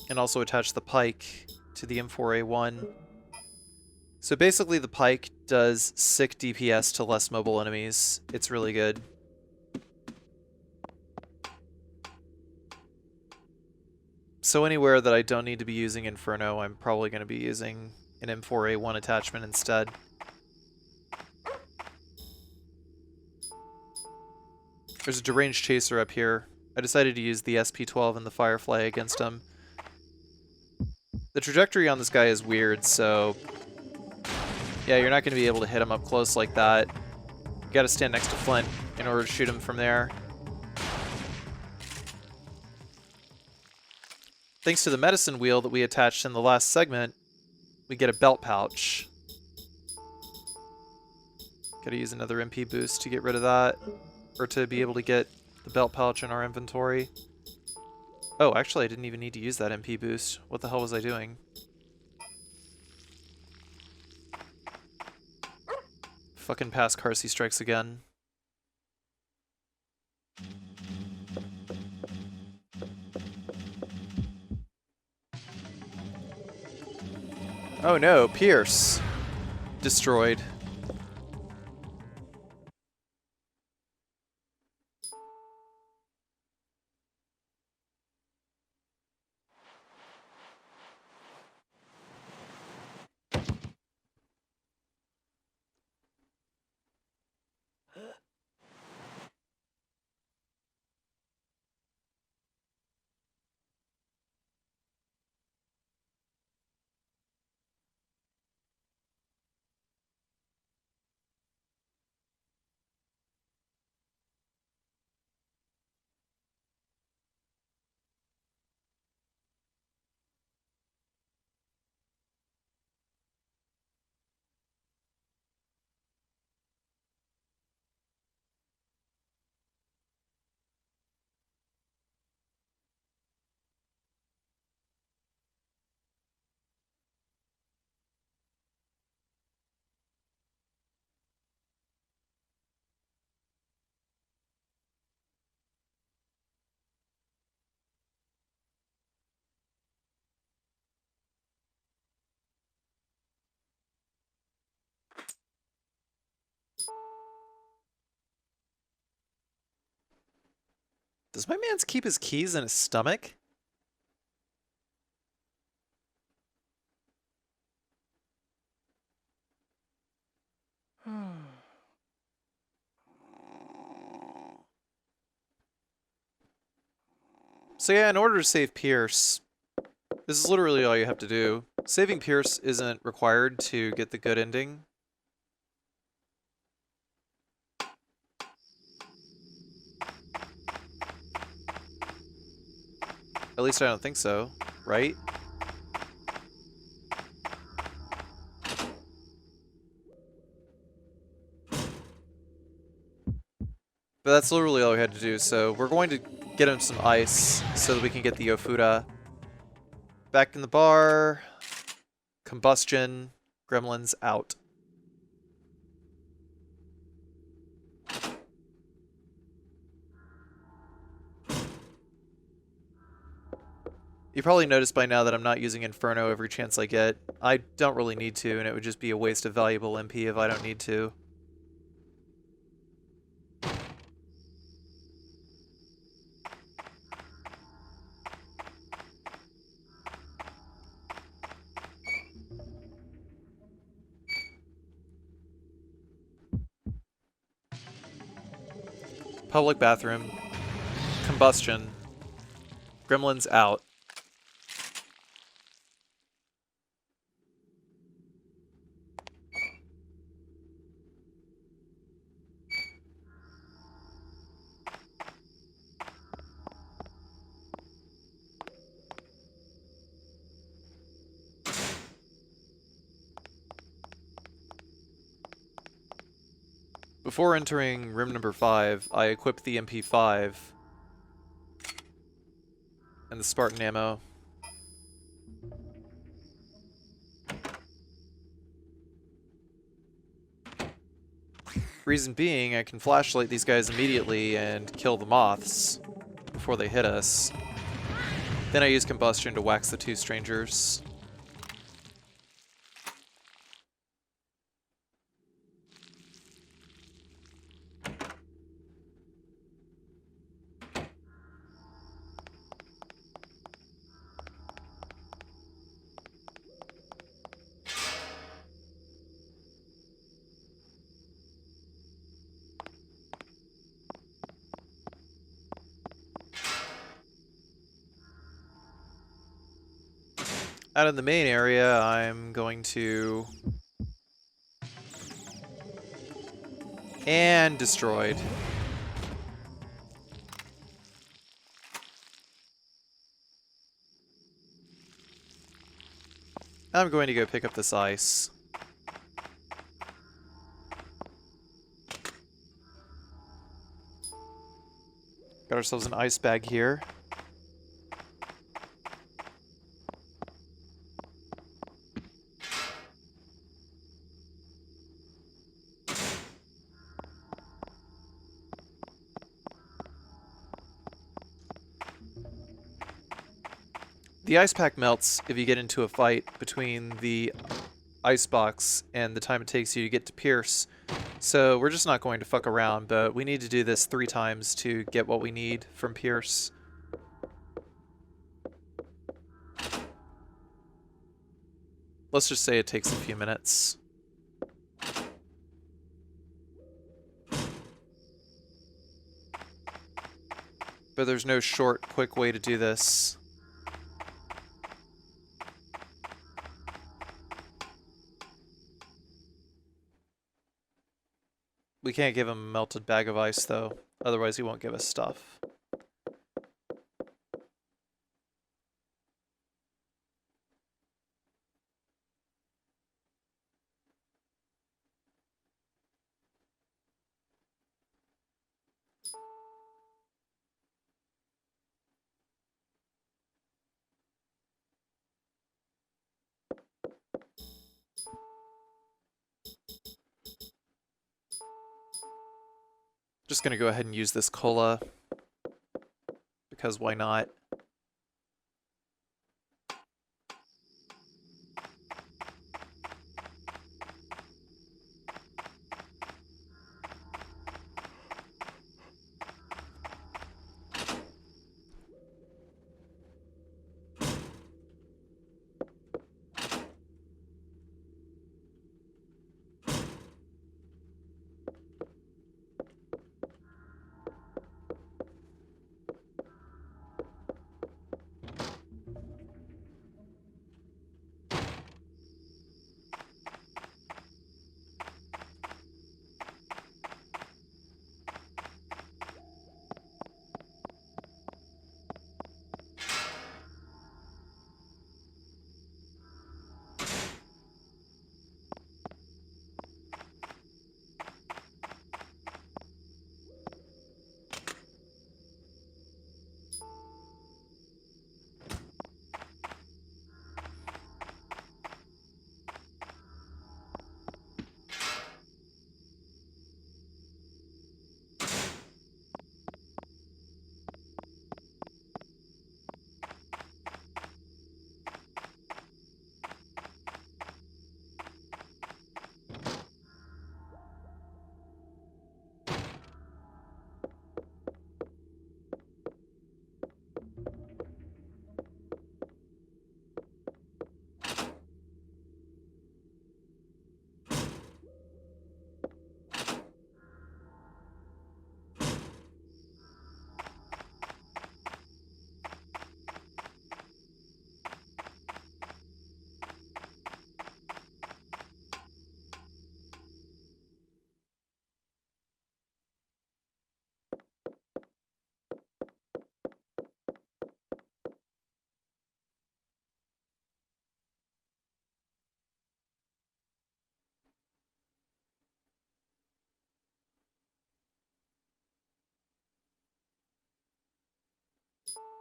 And also attach the pike to the M4A1. So basically the pike does sick DPS to less mobile enemies. It's really good. So anywhere that I don't need to be using Inferno, I'm probably going to be using an M4A1 attachment instead. There's a deranged chaser up here. I decided to use the SP12 and the Firefly against him. The trajectory on this guy is weird, so yeah, you're not going to be able to hit him up close like that. You got to stand next to Flint in order to shoot him from there. Thanks to the medicine wheel that we attached in the last segment, we get a belt pouch. Gotta use another MP boost to get rid of that, or to be able to get the belt pouch in our inventory. Oh, actually I didn't even need to use that MP boost. What the hell was I doing? Fucking past Carcy strikes again. Oh no, Pierce. Destroyed. Does my man keep his keys in his stomach? So yeah, in order to save Pierce, this is literally all you have to do. Saving Pierce isn't required to get the good ending. At least I don't think so, right? But that's literally all we had to do, so we're going to get him some ice so that we can get the Yofuda. Back in the bar. Combustion. Gremlins out. You probably noticed by now that I'm not using Inferno every chance I get. I don't really need to, and it would just be a waste of valuable MP if I don't need to. Public bathroom. Combustion. Gremlins out. Before entering room number 5, I equipped the MP5 and the Spartan ammo. Reason being, I can flashlight these guys immediately and kill the moths before they hit us. Then I use combustion to wax the 2 strangers. Out in the main area, I'm going to... And destroyed. I'm going to go pick up this ice. Got ourselves an ice bag here. The ice pack melts if you get into a fight between the ice box and the time it takes you to get to Pierce. So we're just not going to fuck around, but we need to do this 3 times to get what we need from Pierce. Let's just say it takes a few minutes. But there's no short, quick way to do this. We can't give him a melted bag of ice, though. Otherwise, he won't give us stuff. Just gonna go ahead and use this cola, because why not?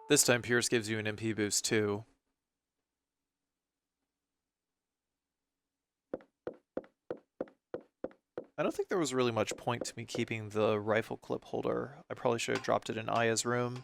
This time Pierce gives you an MP boost too. I don't think there was really much point to me keeping the rifle clip holder. I probably should have dropped it in Aya's room.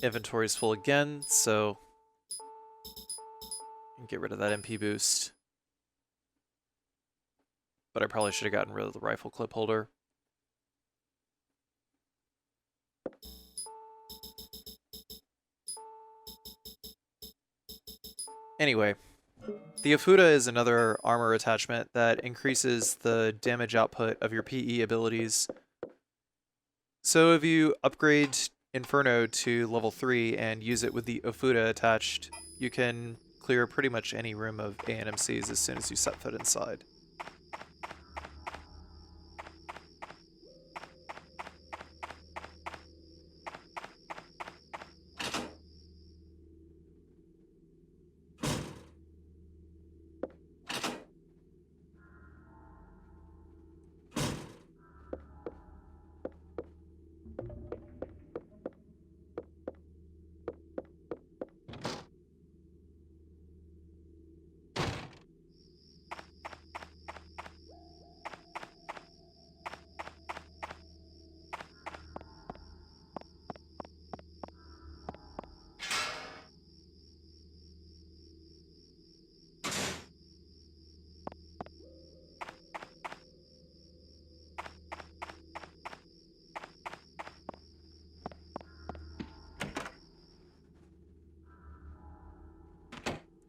Inventory's full again, so get rid of that MP boost. But I probably should have gotten rid of the rifle clip holder. Anyway, the Ofuda is another armor attachment that increases the damage output of your PE abilities. So if you upgrade Inferno to level 3 and use it with the Ofuda attached, you can clear pretty much any room of ANMCs as soon as you set foot inside.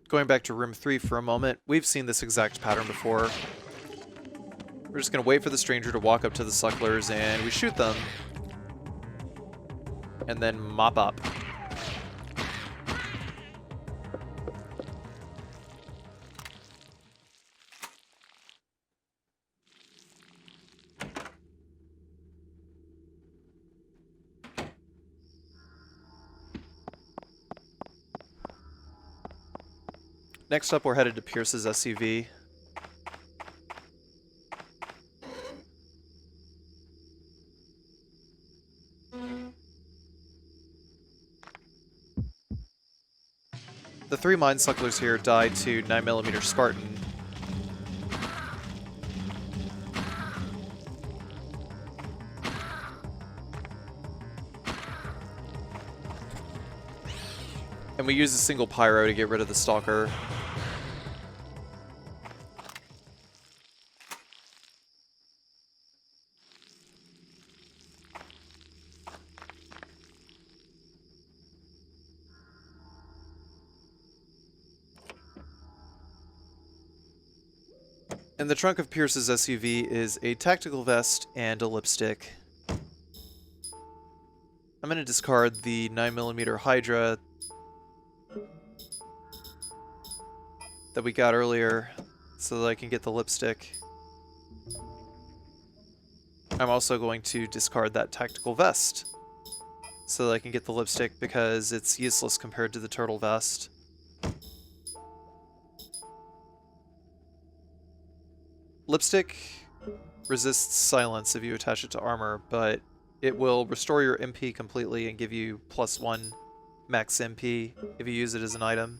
Going back to room 3 for a moment, we've seen this exact pattern before. We're just going to wait for the stranger to walk up to the sucklers and we shoot them. And then mop up. Next up, we're headed to Pierce's SUV. The 3 mine sucklers here died to 9mm Spartan. And we use a single pyro to get rid of the stalker. In the trunk of Pierce's SUV is a tactical vest and a lipstick. I'm going to discard the 9mm Hydra that we got earlier so that I can get the lipstick. I'm also going to discard that tactical vest so that I can get the lipstick because it's useless compared to the turtle vest. Lipstick resists silence if you attach it to armor, but it will restore your MP completely and give you +1 max MP if you use it as an item.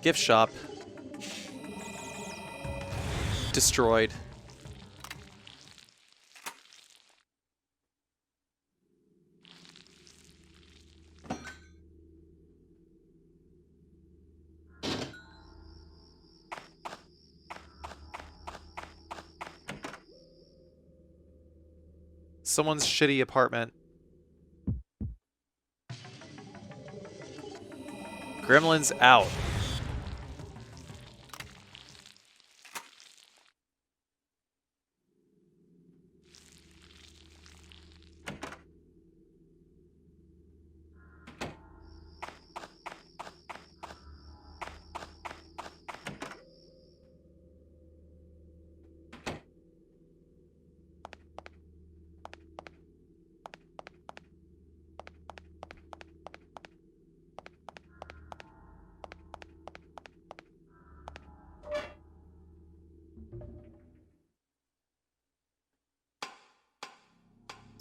Gift shop. Destroyed. Someone's shitty apartment. Gremlin's out.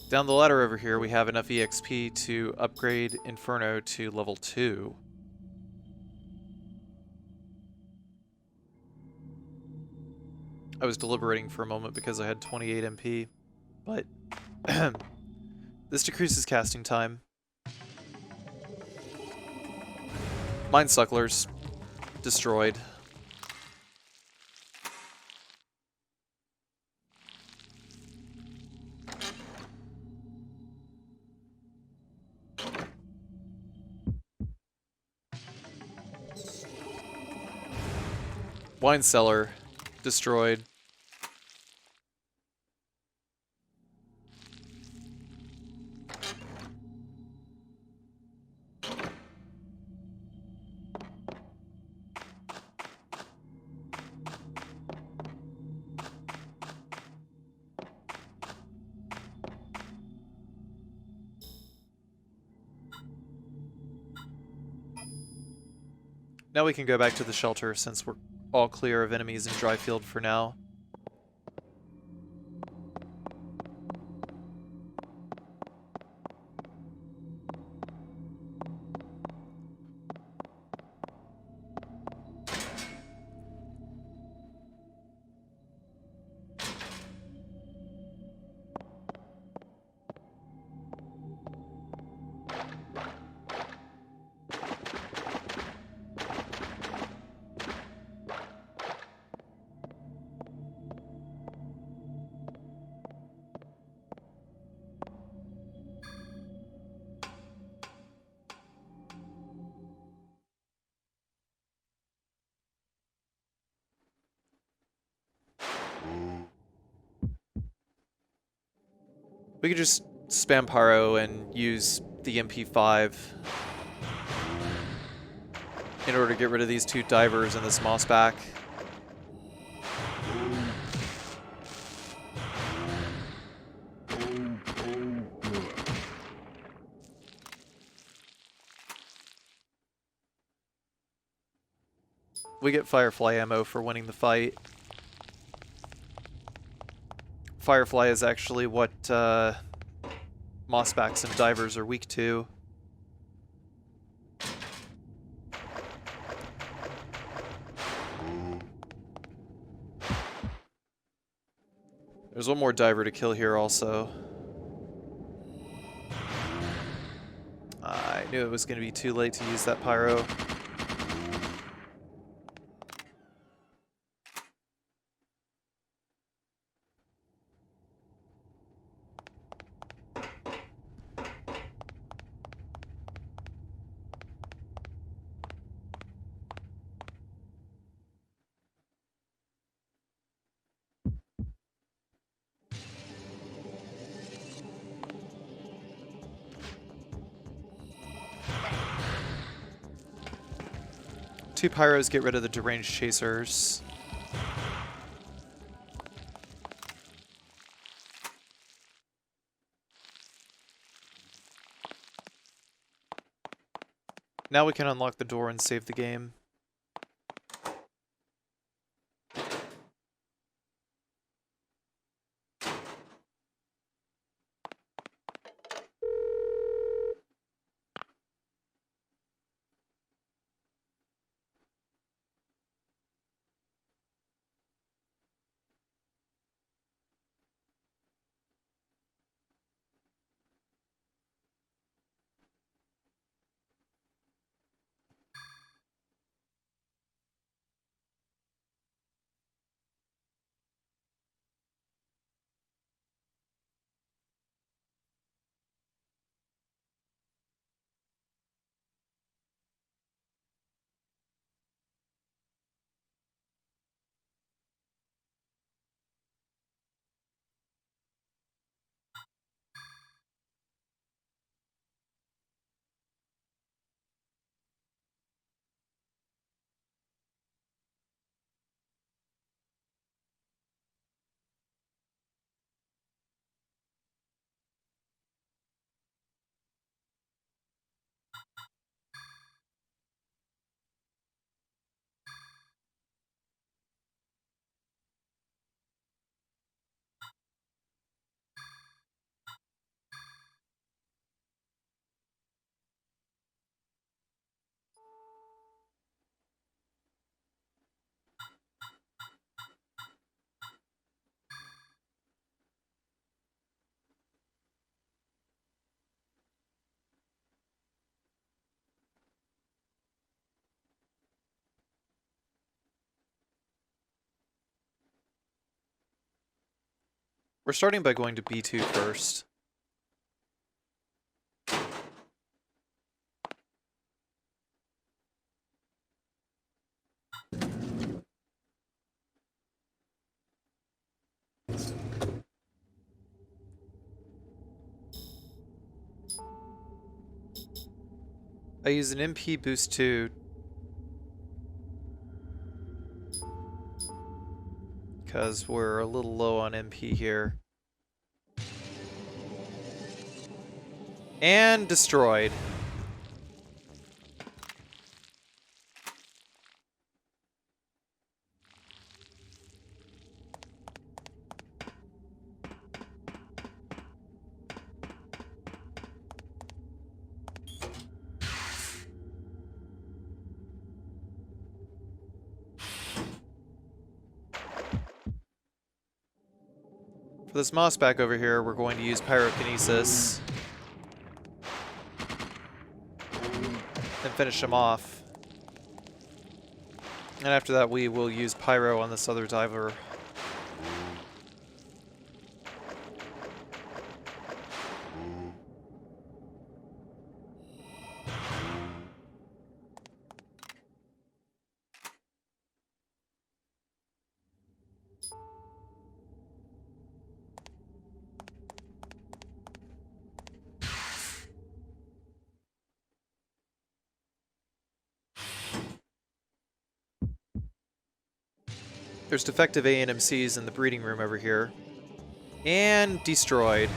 Down the ladder over here, we have enough EXP to upgrade Inferno to level 2. I was deliberating for a moment because I had 28 MP, but this decreases casting time. Mind Sucklers destroyed. Wine Cellar destroyed. Now we can go back to the shelter since we're all clear of enemies in Dryfield for now. We could just spam Pyro and use the MP5 in order to get rid of these two divers and this mossback. We get Firefly ammo for winning the fight. Firefly is actually what mossbacks and divers are weak to. There's one more diver to kill here also. I knew it was going to be too late to use that pyro. Two pyros get rid of the deranged chasers. Now we can unlock the door and save the game. We're starting by going to B2 first. I use an MP boost 2 because we're a little low on MP here. And destroyed. For this moss back over here, we're going to use pyrokinesis. And finish him off. And after that, we will use pyro on this other diver. There's defective ANMCs in the breeding room over here. And destroyed.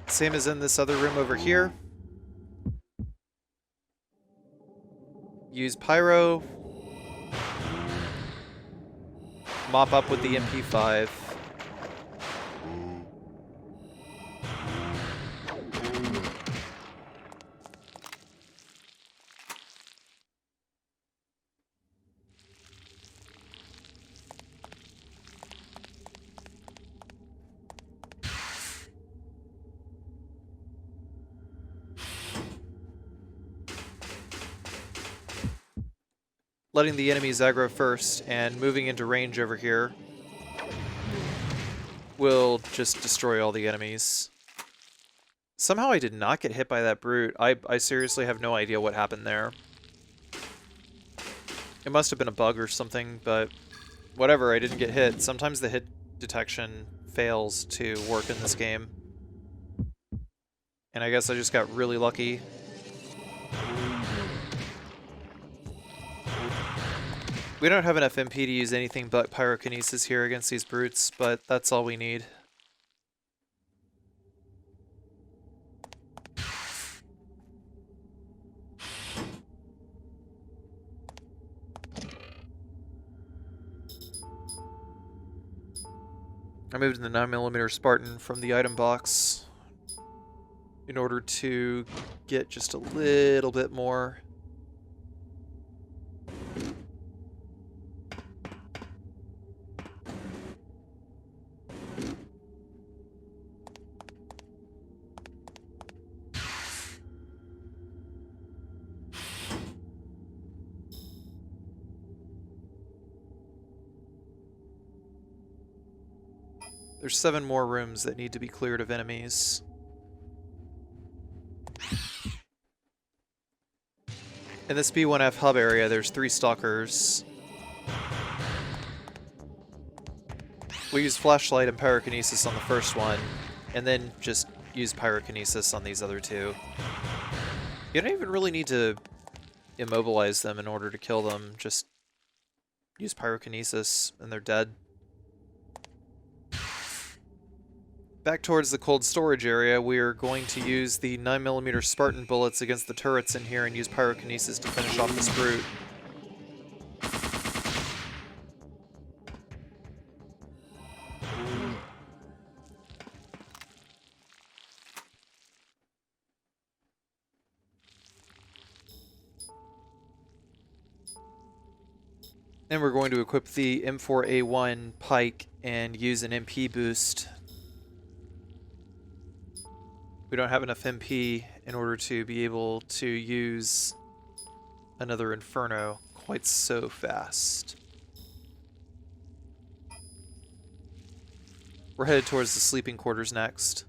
Same as in this other room over here. Use pyro. Mop up with the MP5. Letting the enemies aggro first and moving into range over here will just destroy all the enemies. Somehow I did not get hit by that brute. I seriously have no idea what happened there. It must have been a bug or something, but whatever, I didn't get hit. Sometimes the hit detection fails to work in this game. And I guess I just got really lucky. We don't have enough MP to use anything but pyrokinesis here against these brutes, but that's all we need. I moved the 9mm Spartan from the item box in order to get just a little bit more. There's 7 more rooms that need to be cleared of enemies. In this B1F hub area, there's 3 stalkers. We use flashlight and pyrokinesis on the first one, and then just use pyrokinesis on these other 2. You don't even really need to immobilize them in order to kill them, just use pyrokinesis and they're dead. Back towards the cold storage area, we're going to use the 9mm Spartan bullets against the turrets in here and use pyrokinesis to finish off this brute. And we're going to equip the M4A1 pike and use an MP boost. We don't have enough MP in order to be able to use another Inferno quite so fast. We're headed towards the sleeping quarters next.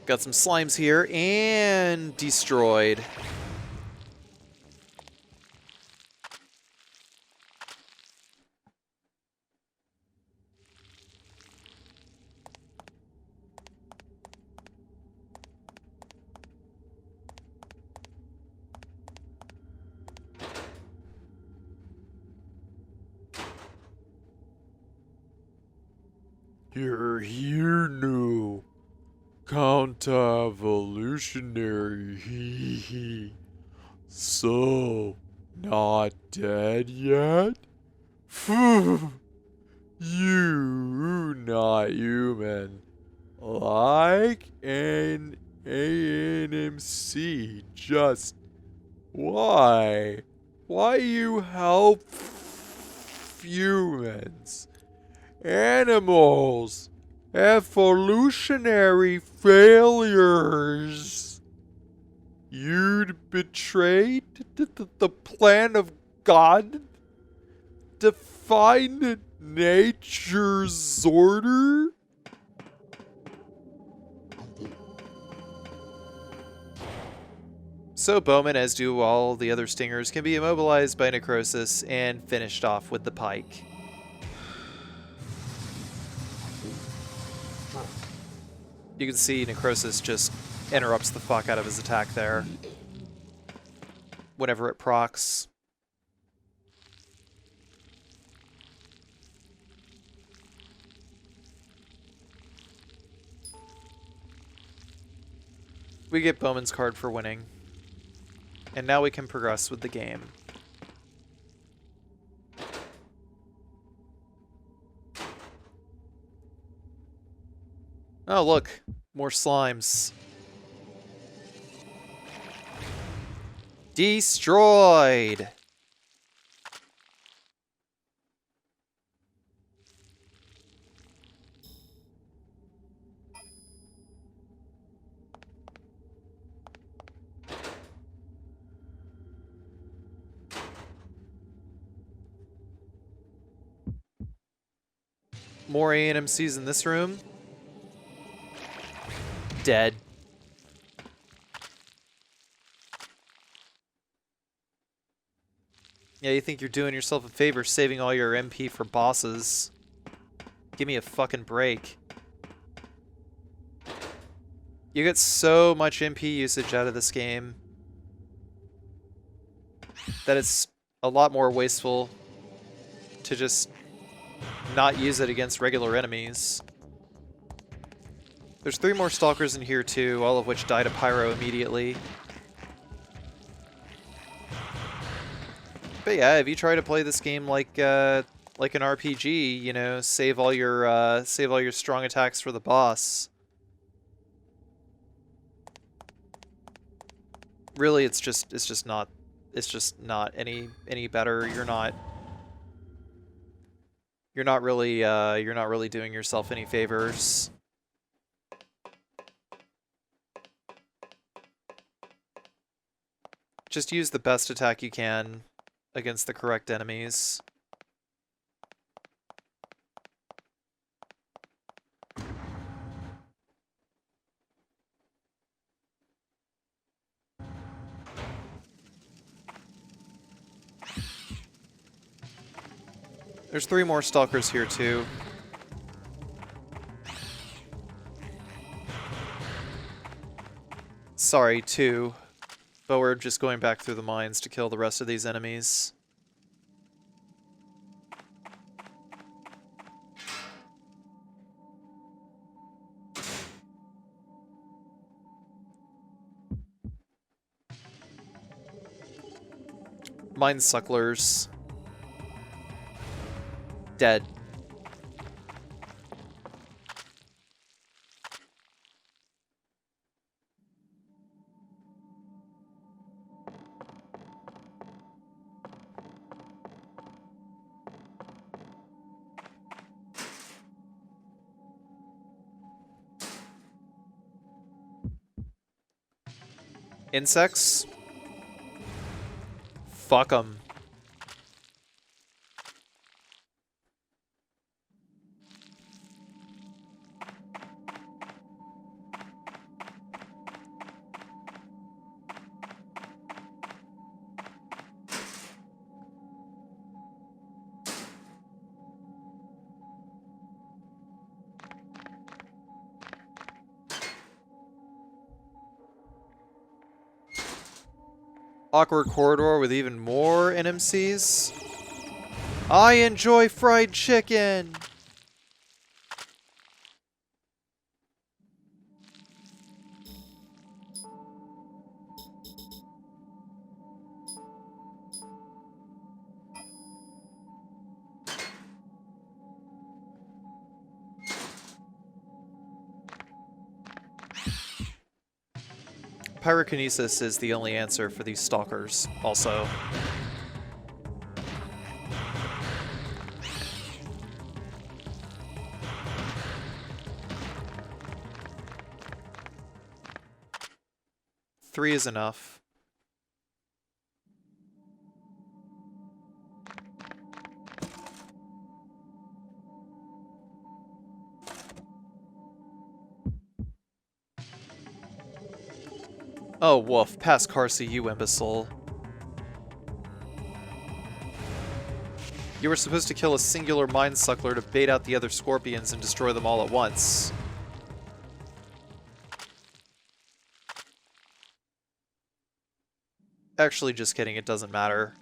Got some slimes here, and destroyed. You're here now. Counter-evolutionary. So, not dead yet? You not human. Like an ANMC. Just why? Why you help humans? Animals. Evolutionary failures. You'd betrayed the plan of God? Defied nature's order? So Bowman, as do all the other stingers, can be immobilized by necrosis and finished off with the pike. You can see necrosis just interrupts the fuck out of his attack there whenever it procs. We get Bowman's card for winning. And now we can progress with the game. Oh, look. More slimes. Destroyed! More ANMCs in this room. Dead. Yeah, you think you're doing yourself a favor saving all your MP for bosses. Give me a fucking break. You get so much MP usage out of this game that it's a lot more wasteful to just not use it against regular enemies. There's 3 more stalkers in here too, all of which die to pyro immediately. But yeah, if you try to play this game like an RPG, you know, save all your strong attacks for the boss. Really, it's just not any better. You're not really doing yourself any favors. Just use the best attack you can against the correct enemies. There's 3 more stalkers here too. Sorry, 2. But we're just going back through the mines to kill the rest of these enemies. Mind sucklers. Dead. Insects? Fuck 'em. Awkward corridor with even more NMCs. I enjoy fried chicken! Pyrokinesis is the only answer for these stalkers, also. Three is enough. Oh, woof. Pass Carcy, you imbecile. You were supposed to kill a singular mind suckler to bait out the other scorpions and destroy them all at once. Actually, just kidding, it doesn't matter.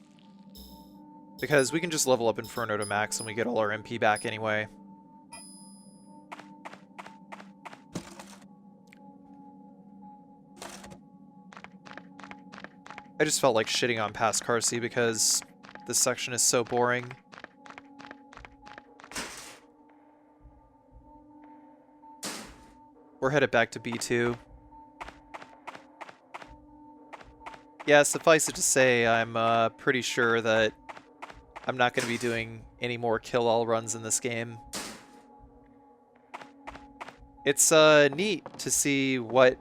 Because we can just level up Inferno to max and we get all our MP back anyway. I just felt like shitting on past Carcy because this section is so boring. We're headed back to B2. Yeah, suffice it to say, I'm pretty sure that I'm not going to be doing any more kill-all runs in this game. It's neat to see what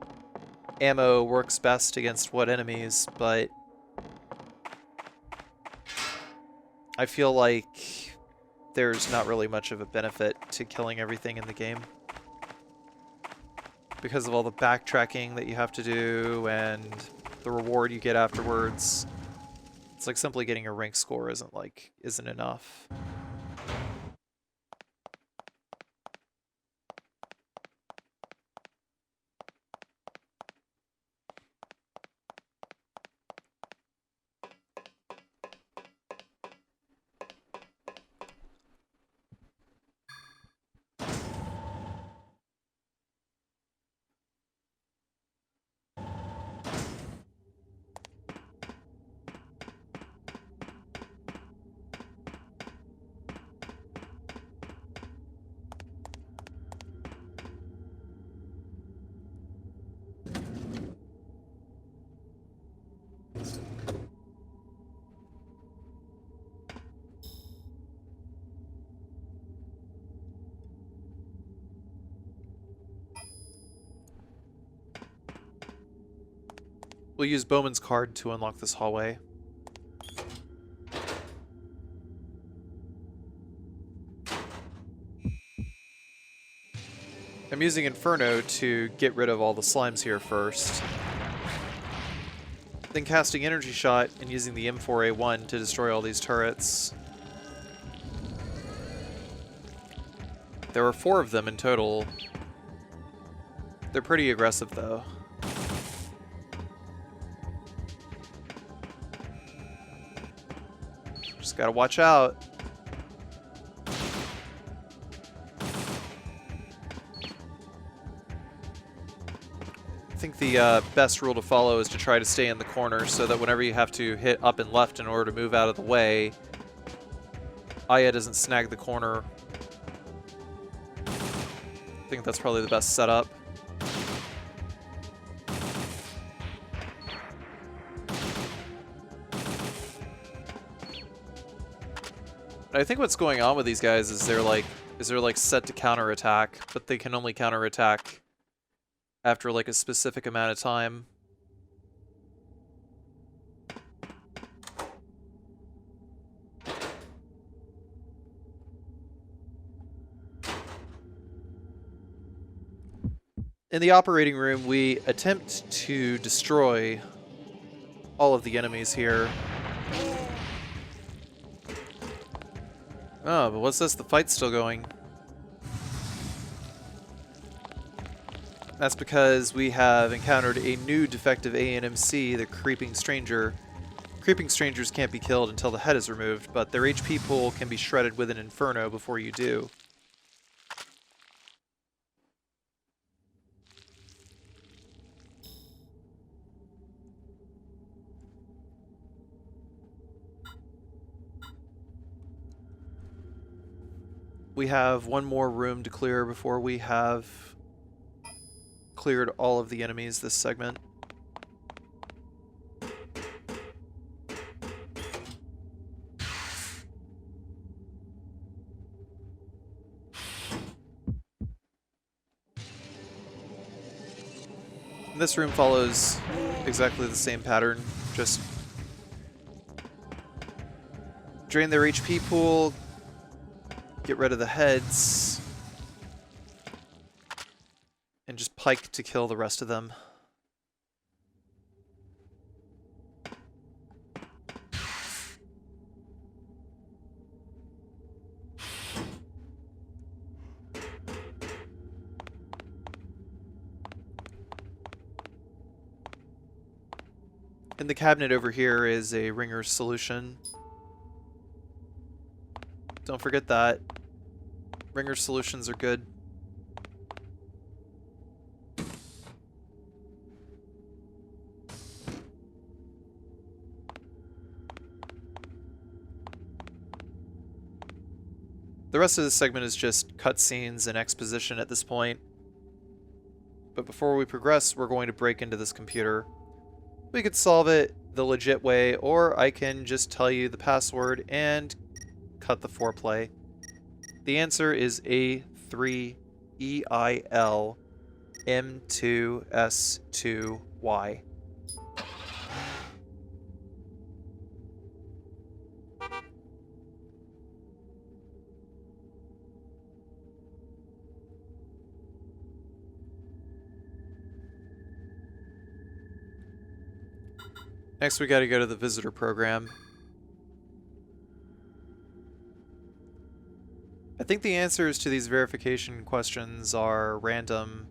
ammo works best against what enemies, but I feel like there's not really much of a benefit to killing everything in the game because of all the backtracking that you have to do and the reward you get afterwards. It's like simply getting a rank score isn't enough. We'll use Bowman's card to unlock this hallway. I'm using Inferno to get rid of all the slimes here first. Then casting Energy Shot and using the M4A1 to destroy all these turrets. There are 4 of them in total. They're pretty aggressive though. Just gotta watch out. I think the best rule to follow is to try to stay in the corner so that whenever you have to hit up and left in order to move out of the way, Aya doesn't snag the corner. I think that's probably the best setup. I think what's going on with these guys is they're like set to counterattack, but they can only counterattack after like a specific amount of time. In the operating room, we attempt to destroy all of the enemies here. Oh, but what's this? The fight's still going. That's because we have encountered a new defective ANMC, the Creeping Stranger. Creeping Strangers can't be killed until the head is removed, but their HP pool can be shredded with an Inferno before you do. We have one more room to clear before we have cleared all of the enemies this segment. This room follows exactly the same pattern, just drain their HP pool, get rid of the heads, and just pike to kill the rest of them. In the cabinet over here is a Ringer's solution. Don't forget that. Ringer's solutions are good. The rest of this segment is just cutscenes and exposition at this point. But before we progress, we're going to break into this computer. We could solve it the legit way, or I can just tell you the password and cut the foreplay. The answer is A3EILM2S2Y. Next, we gotta go to the visitor program. I think the answers to these verification questions are random.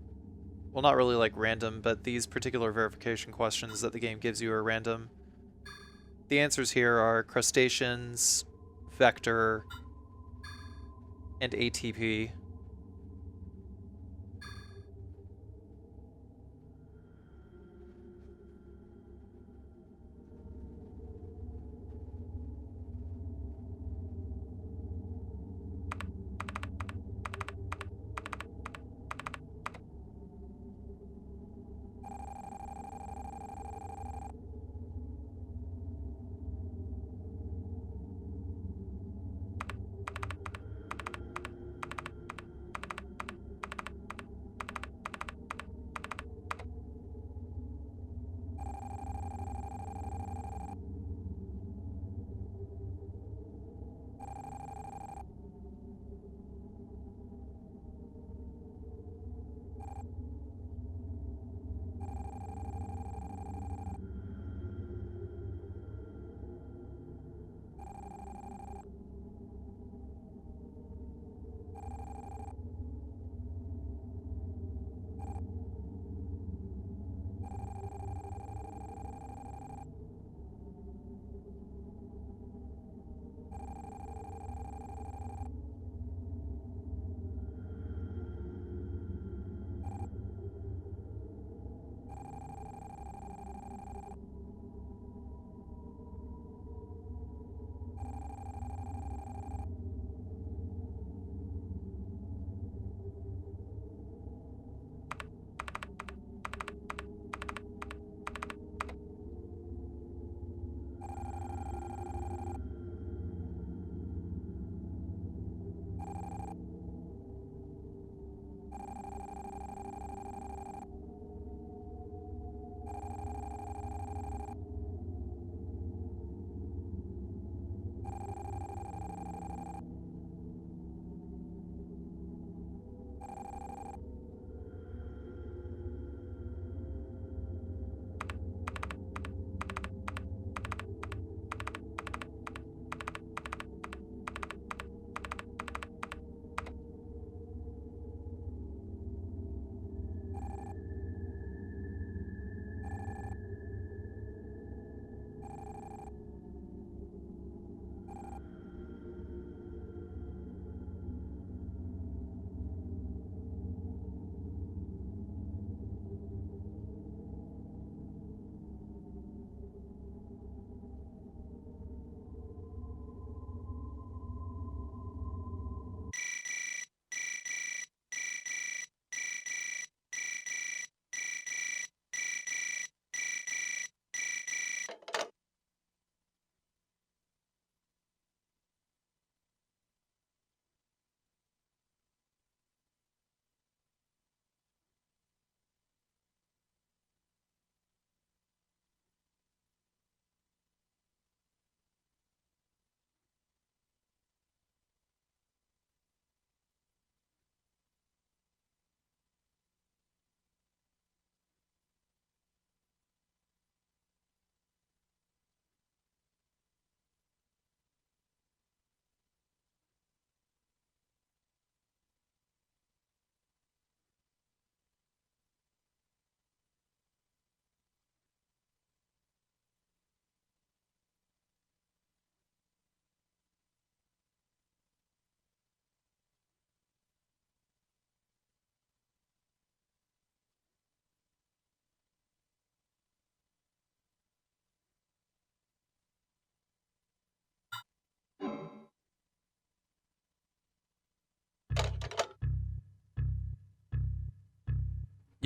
Well, not really like random, but these particular verification questions that the game gives you are random. The answers here are crustaceans, vector, and ATP.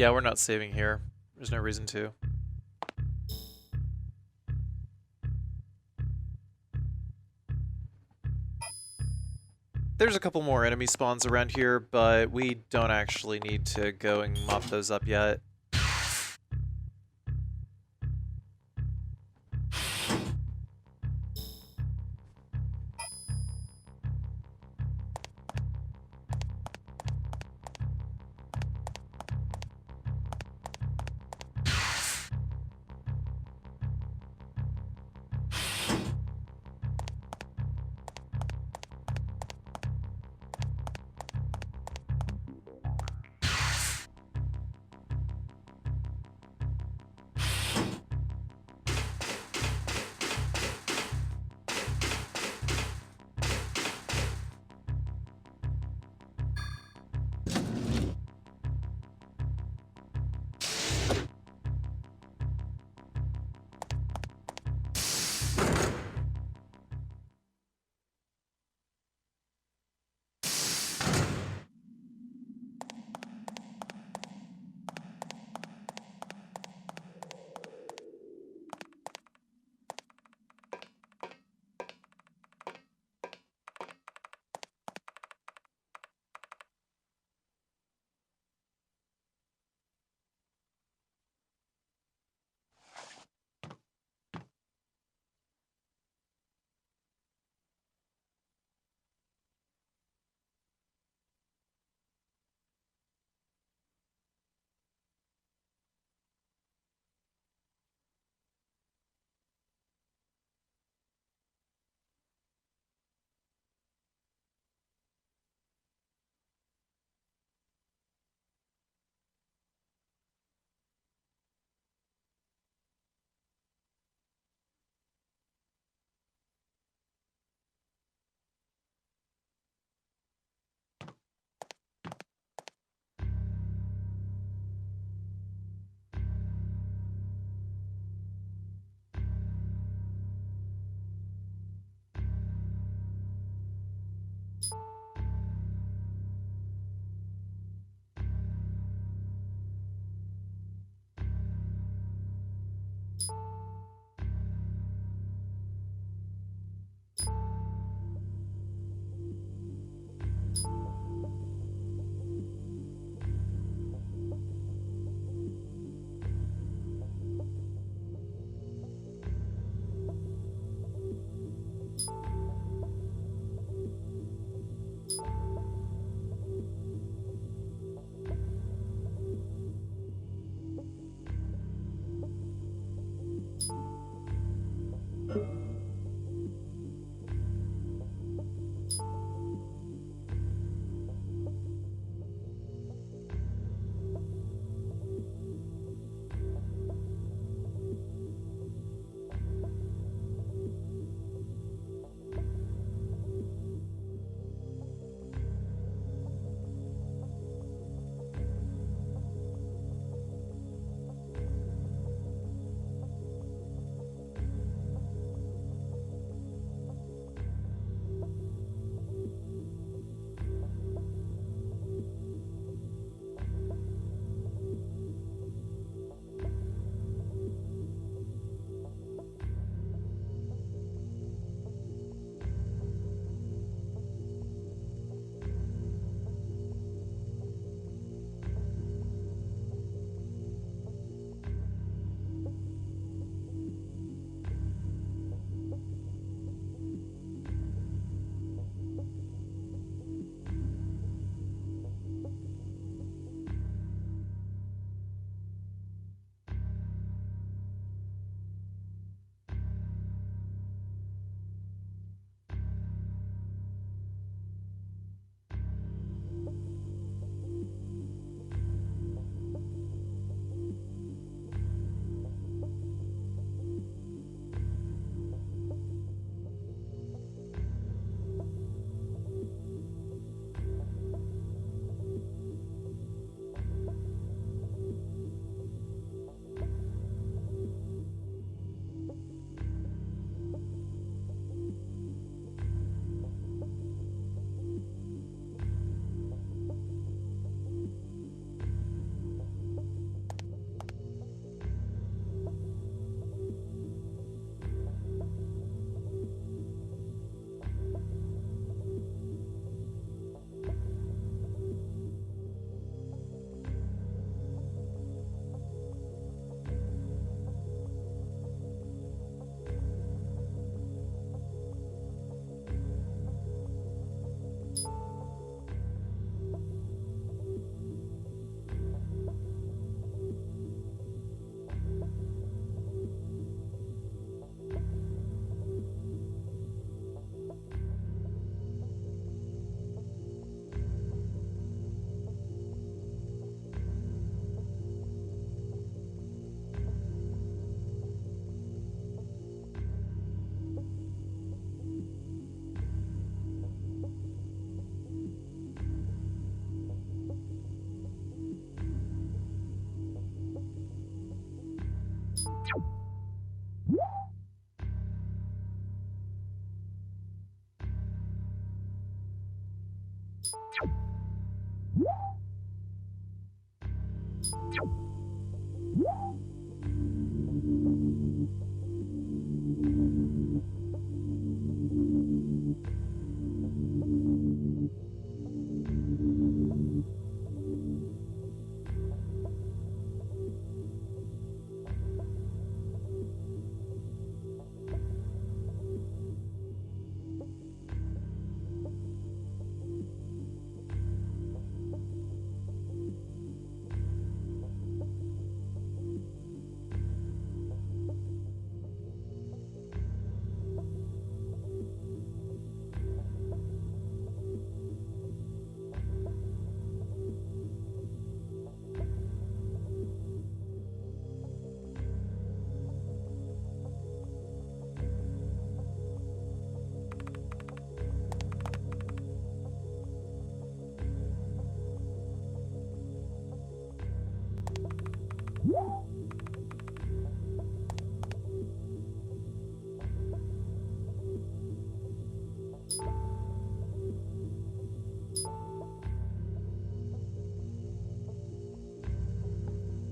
Yeah, we're not saving here. There's no reason to. There's a couple more enemy spawns around here, but we don't actually need to go and mop those up yet.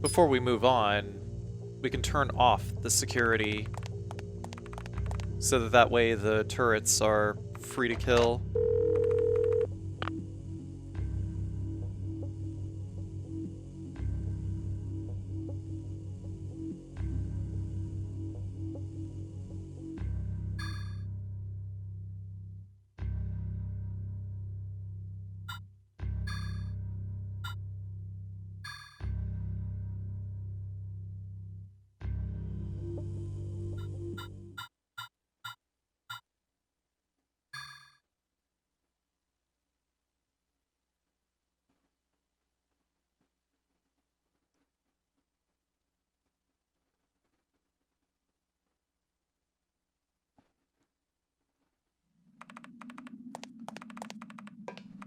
Before we move on, we can turn off the security so that way the turrets are free to kill.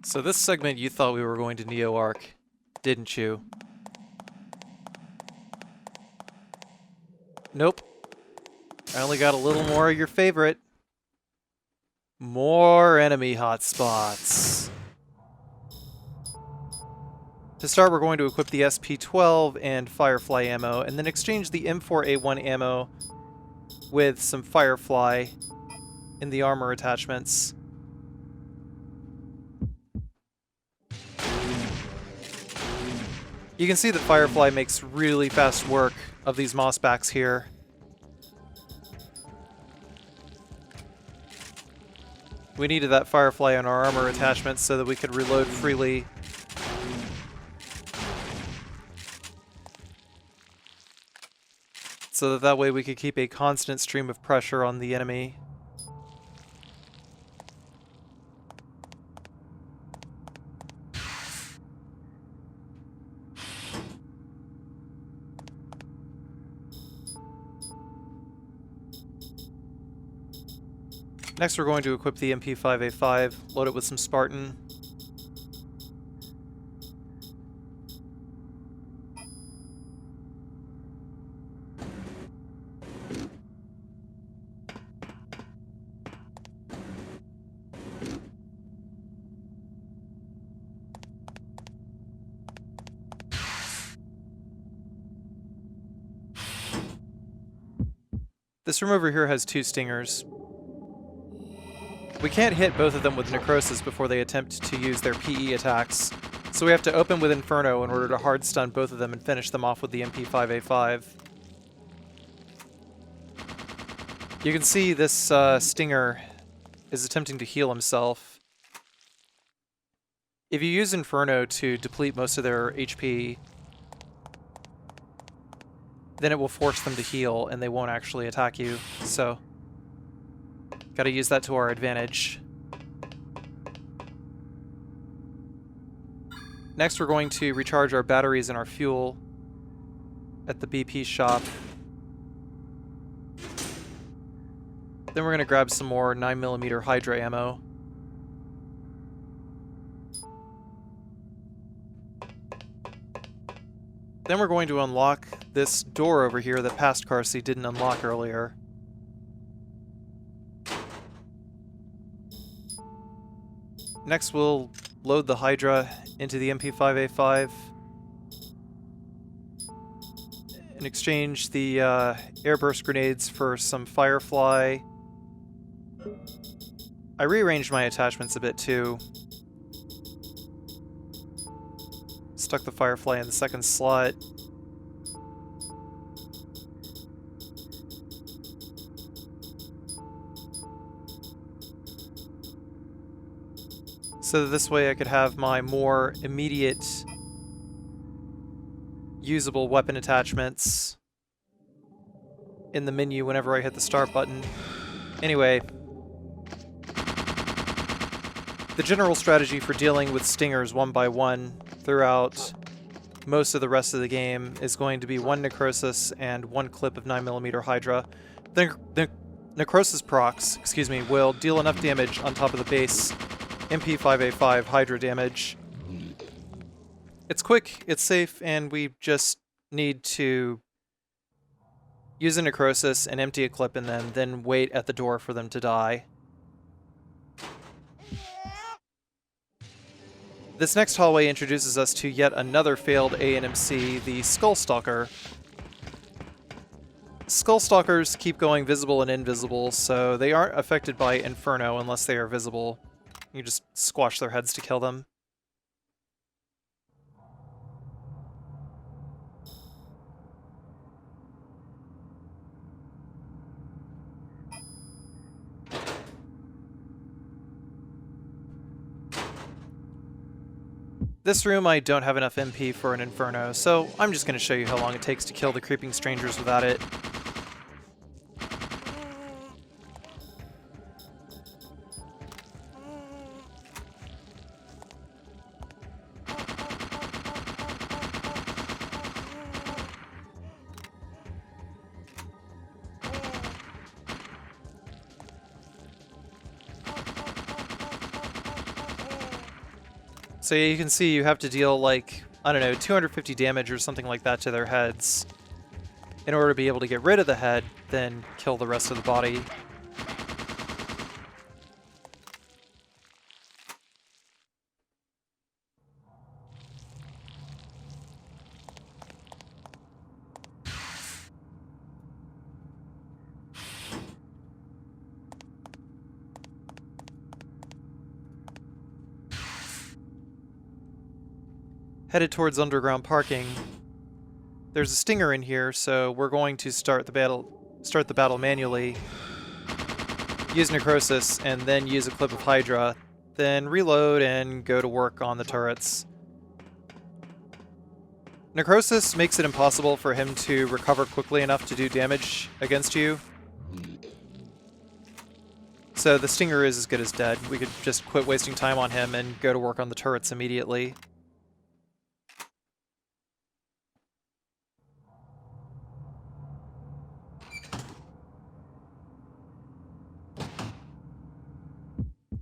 So this segment you thought we were going to Neo Arc, didn't you? Nope. I only got a little more of your favorite. More enemy hotspots. To start, we're going to equip the SP-12 and Firefly ammo, and then exchange the M4A1 ammo with some Firefly in the armor attachments. You can see that Firefly makes really fast work of these mossbacks here. We needed that Firefly in our armor attachments so that we could reload freely. So that way we could keep a constant stream of pressure on the enemy. Next we're going to equip the MP5A5, load it with some Spartan. This room over here has 2 stingers. We can't hit both of them with Necrosis before they attempt to use their PE attacks, so we have to open with Inferno in order to hard stun both of them and finish them off with the MP5A5. You can see this stinger is attempting to heal himself. If you use Inferno to deplete most of their HP, then it will force them to heal and they won't actually attack you, so gotta use that to our advantage. Next we're going to recharge our batteries and our fuel at the BP shop. Then we're gonna grab some more 9mm Hydra ammo. Then we're going to unlock this door over here that past Carcy didn't unlock earlier. Next we'll load the Hydra into the MP5A5. and exchange the airburst grenades for some Firefly. I rearranged my attachments a bit too. Stuck the Firefly in the second slot. So this way I could have my more immediate usable weapon attachments in the menu whenever I hit the start button. Anyway, the general strategy for dealing with stingers one by one throughout most of the rest of the game is going to be one necrosis and one clip of 9mm Hydra. The necrosis procs, will deal enough damage on top of the base MP5A5 Hydra damage. It's quick, it's safe, and we just need to use a necrosis and empty a clip in them, then wait at the door for them to die. This next hallway introduces us to yet another failed ANMC, the Skullstalker. Skullstalkers keep going visible and invisible, so they aren't affected by Inferno unless they are visible. You just squash their heads to kill them. This room I don't have enough MP for an Inferno, so I'm just going to show you how long it takes to kill the creeping strangers without it. So you can see you have to deal like, I don't know, 250 damage or something like that to their heads in order to be able to get rid of the head, then kill the rest of the body. Headed towards underground parking. There's a stinger in here, so we're going to start the battle manually. Use necrosis and then use a clip of Hydra, then reload and go to work on the turrets. Necrosis makes it impossible for him to recover quickly enough to do damage against you. So the stinger is as good as dead. We could just quit wasting time on him and go to work on the turrets immediately.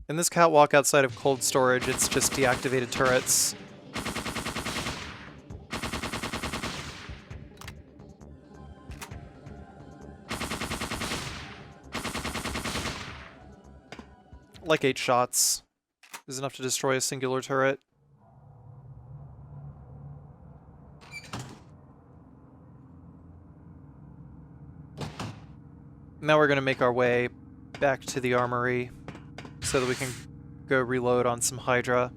In this catwalk outside of cold storage, it's just deactivated turrets. Like 8 shots is enough to destroy a singular turret. Now we're going to make our way back to the armory so that we can go reload on some Hydra.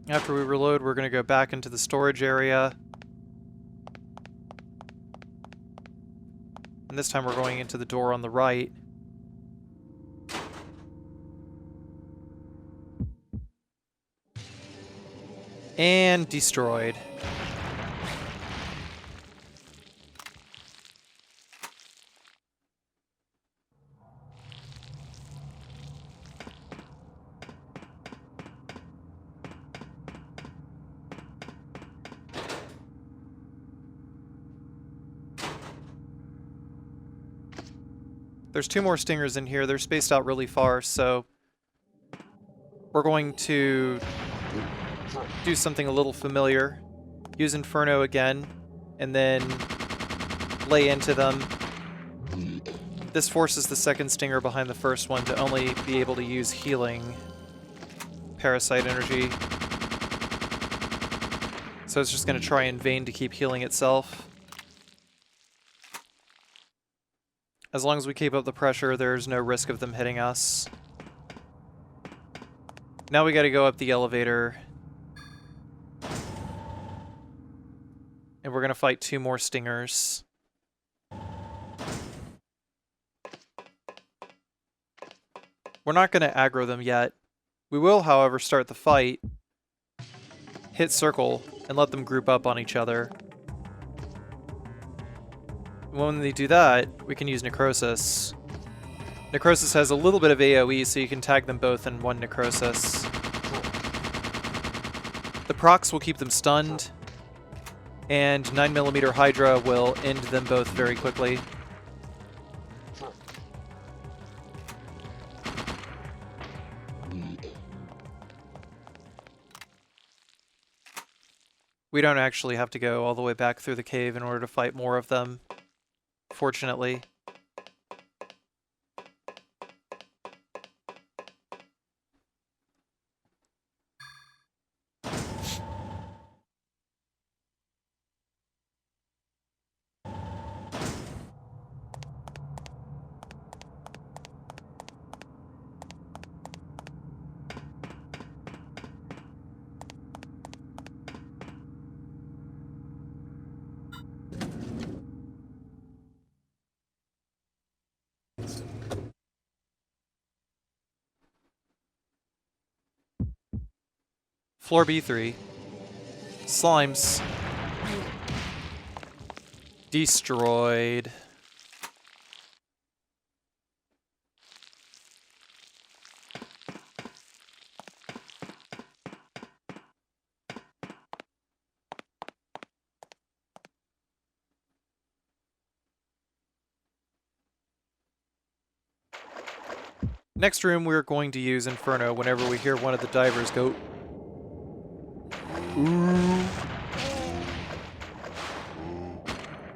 After we reload, we're going to go back into the storage area. And this time we're going into the door on the right. And destroyed. There's 2 more stingers in here. They're spaced out really far, so we're going to do something a little familiar. Use Inferno again, and then lay into them. This forces the second stinger behind the first one to only be able to use healing Parasite energy. So it's just going to try in vain to keep healing itself. As long as we keep up the pressure, there's no risk of them hitting us. Now we got to go up the elevator. And we're going to fight 2 more stingers. We're not going to aggro them yet. We will, however, start the fight, hit circle, and let them group up on each other. When they do that, we can use Necrosis. Necrosis has a little bit of AoE, so you can tag them both in 1 Necrosis. The procs will keep them stunned, and 9mm Hydra will end them both very quickly. We don't actually have to go all the way back through the cave in order to fight more of them, fortunately. Floor B3. Slimes. Destroyed. Next room, we're going to use Inferno whenever we hear one of the divers go ooh.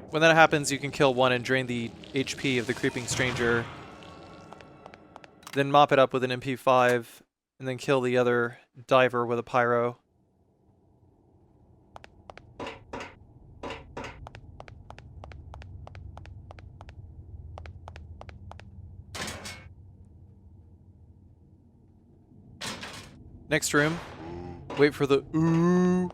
When that happens, you can kill one and drain the HP of the creeping stranger. Then mop it up with an MP5, and then kill the other diver with a pyro. Next room. Wait for the ooh.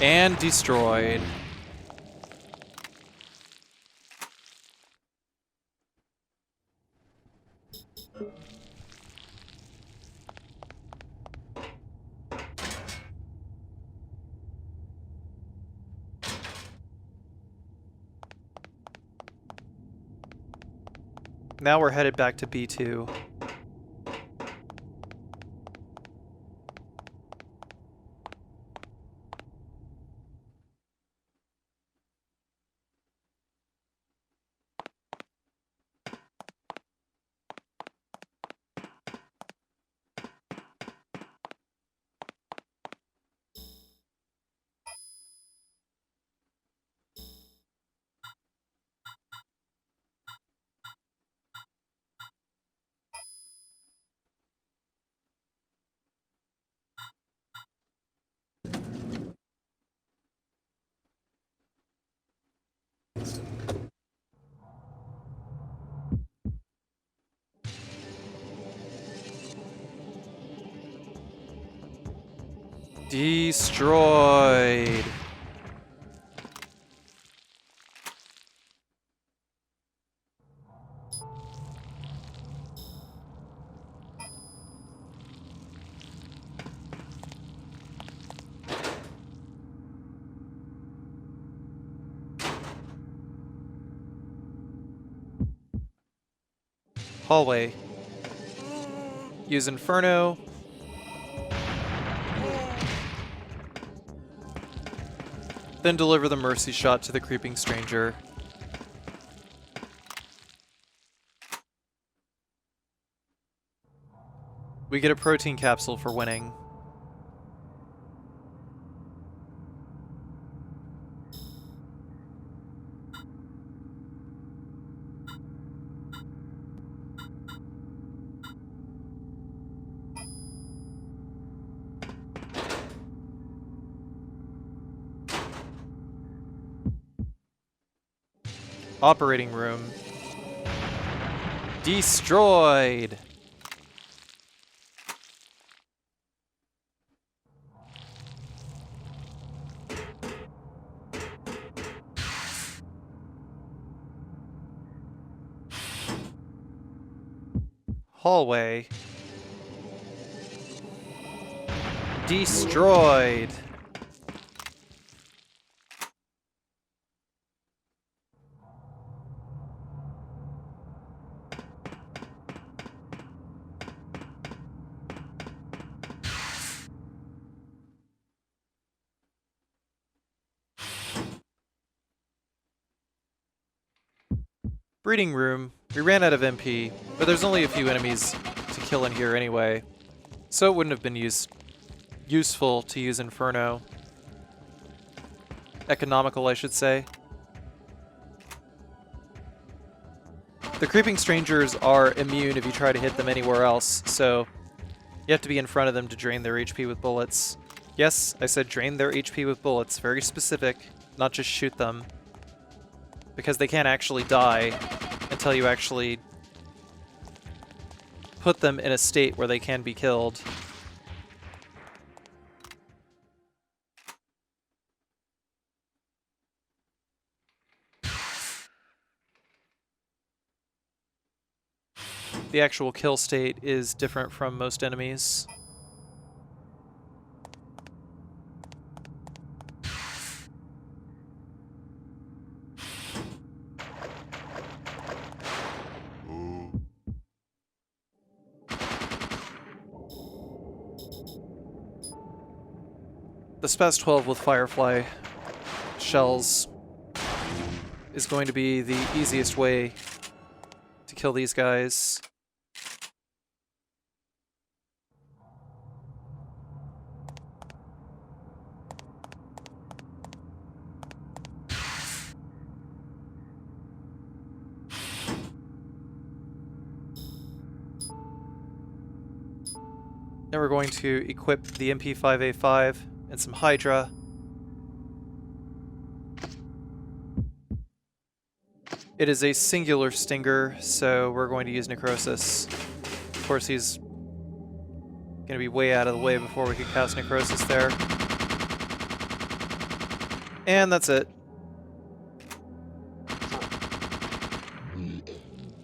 And destroyed. Now we're headed back to B2. Destroyed. Hallway. Use Inferno. Then deliver the mercy shot to the creeping stranger. We get a protein capsule for winning. Operating room. Destroyed! Hallway. Destroyed! Breeding room. We ran out of MP, but there's only a few enemies to kill in here anyway, so it wouldn't have been useful to use Inferno. Economical, I should say. The creeping strangers are immune if you try to hit them anywhere else, so you have to be in front of them to drain their HP with bullets. Yes, I said drain their HP with bullets, very specific, not just shoot them. Because they can't actually die until you actually put them in a state where they can be killed. The actual kill state is different from most enemies. The Spaz 12 with Firefly shells is going to be the easiest way to kill these guys. Then we're going to equip the MP5A5 and some Hydra. It is a singular stinger, so we're going to use Necrosis. Of course, he's going to be way out of the way before we can cast Necrosis there. And that's it.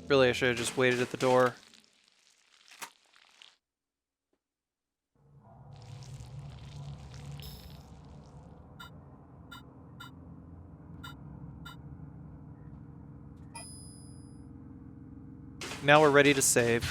Really, I should have just waited at the door. Now we're ready to save.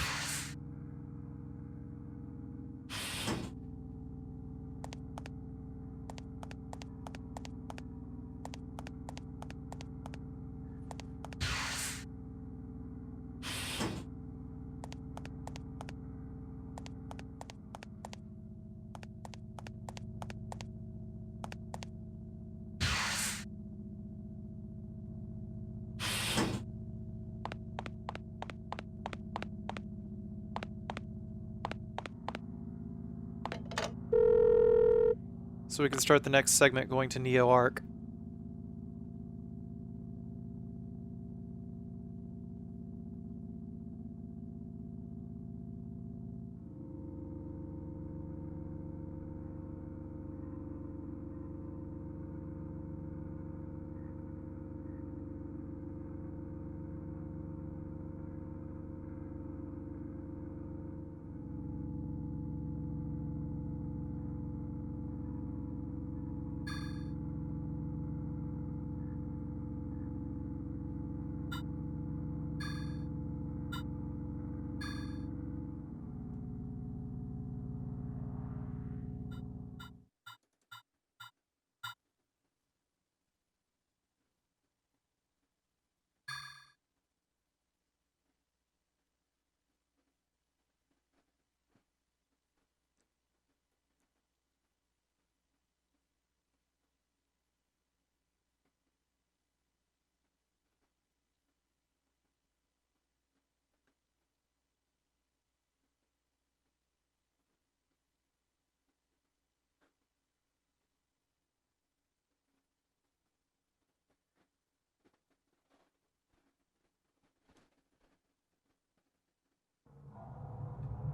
So we can start the next segment going to Neo Arc.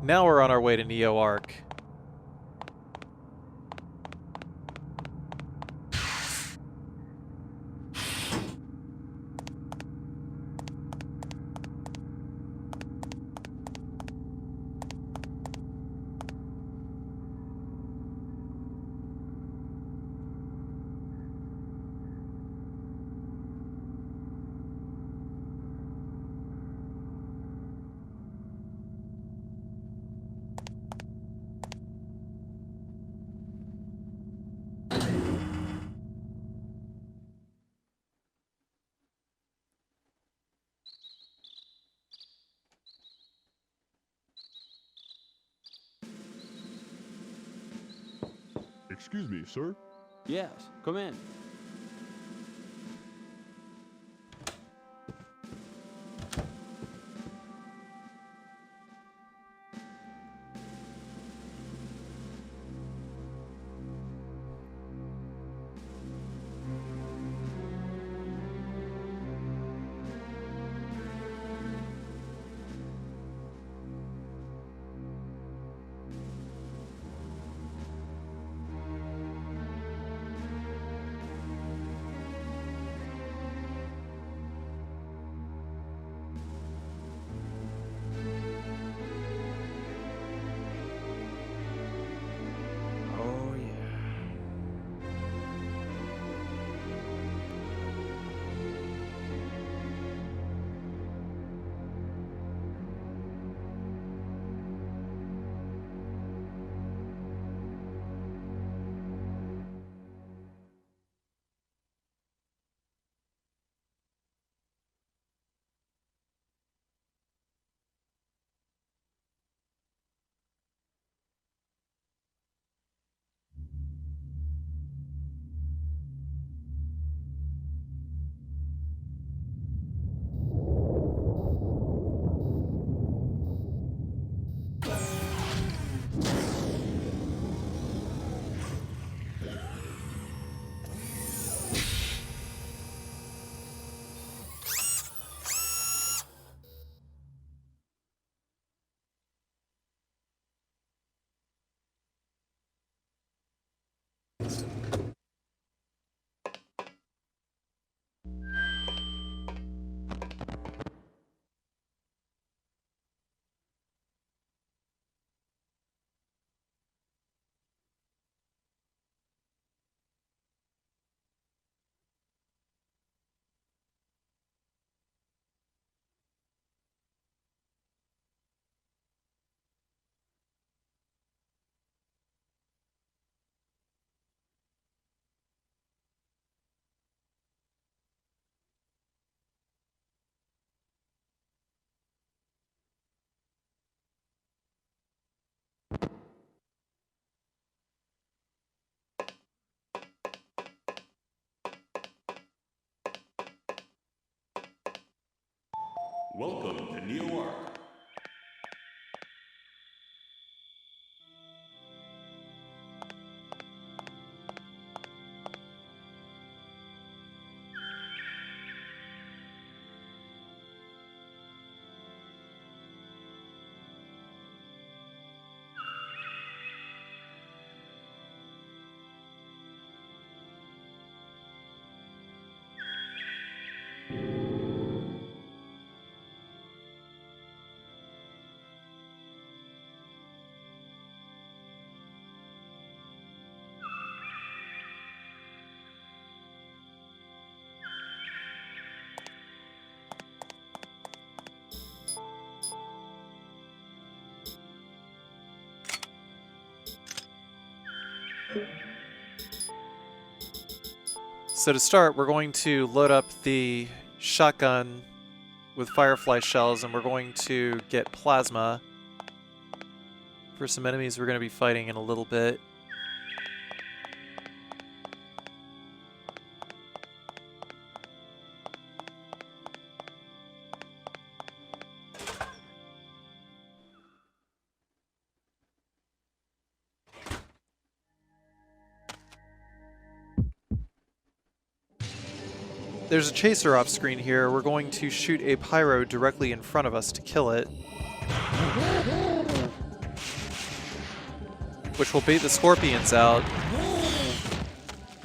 Now we're on our way to Neo Arc. Excuse me, sir. Yes, come in. Oh, yeah. Welcome to Neo Arc. So to start, we're going to load up the shotgun with firefly shells, and we're going to get plasma for some enemies we're going to be fighting in a little bit. There's a chaser off screen here. We're going to shoot a pyro directly in front of us to kill it. which will bait the scorpions out.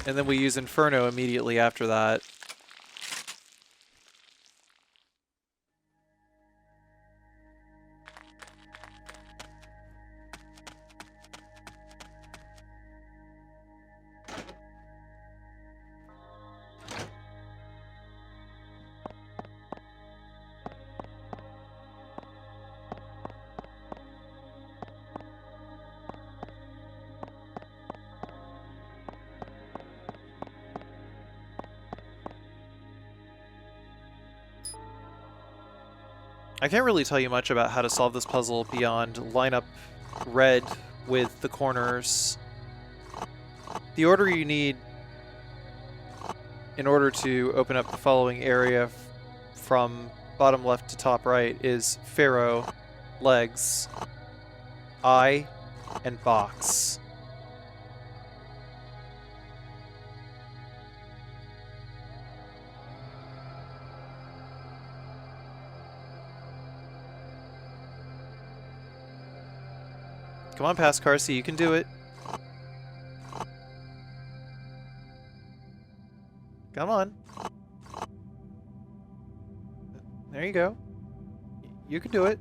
And then we use Inferno immediately after that. I can't really tell you much about how to solve this puzzle beyond line up red with the corners. The order you need in order to open up the following area from bottom left to top right is Pharaoh, legs, eye, and box. Come on past Carcy, you can do it. Come on. There you go. You can do it.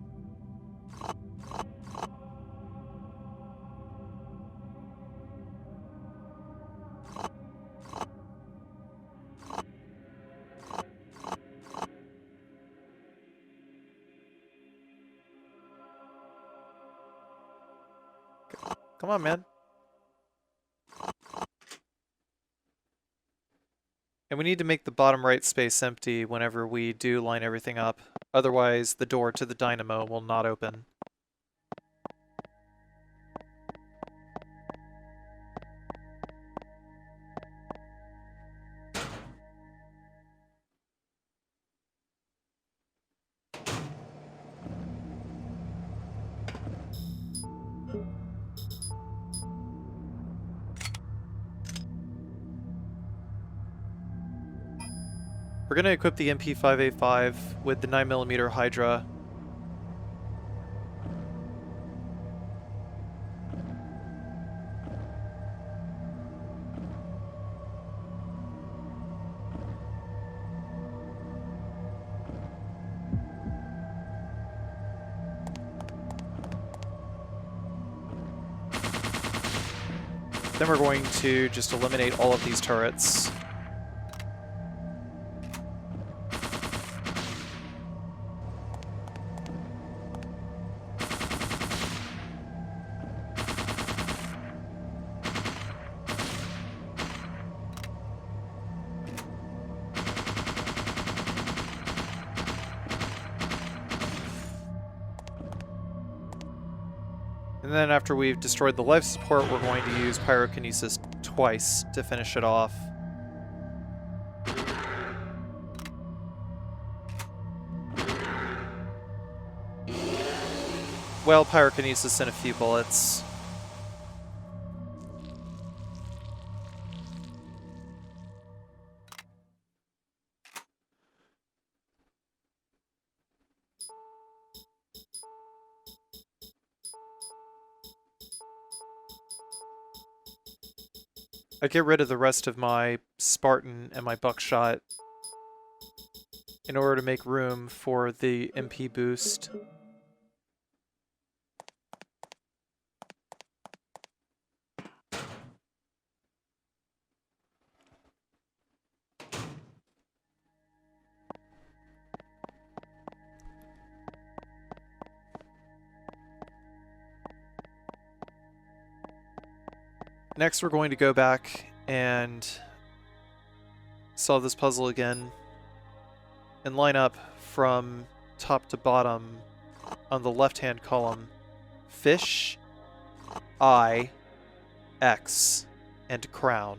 Come on, man. And we need to make the bottom right space empty whenever we do line everything up. Otherwise, the door to the dynamo will not open. We're going to equip the MP5A5 with the 9mm Hydra. Then we're going to just eliminate all of these turrets. And then after we've destroyed the life support, we're going to use pyrokinesis twice to finish it off. Well, pyrokinesis and a few bullets. I get rid of the rest of my Spartan and my buckshot in order to make room for the MP boost. Next, we're going to go back and solve this puzzle again and line up from top to bottom on the left-hand column fish, eye, X, and crown.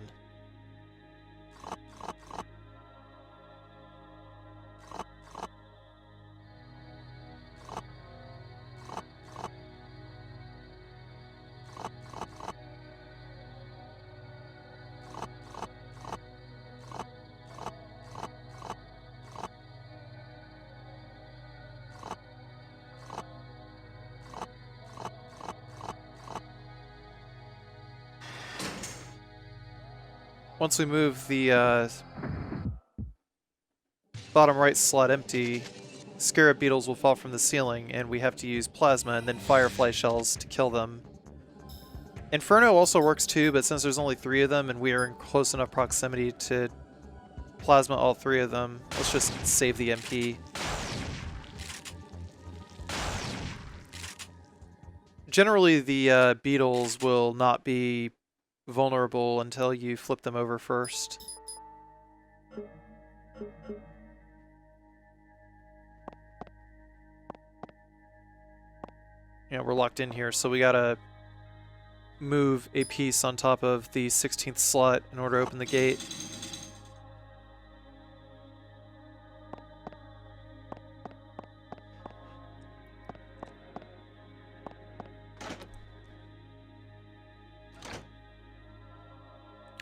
Once we move the bottom right slot empty, scarab beetles will fall from the ceiling, and we have to use plasma and then firefly shells to kill them. Inferno also works too, but since there's only 3 of them and we are in close enough proximity to plasma all 3 of them, let's just save the MP. Generally, the beetles will not be vulnerable until you flip them over first. Yeah, we're locked in here, so we gotta move a piece on top of the 16th slot in order to open the gate.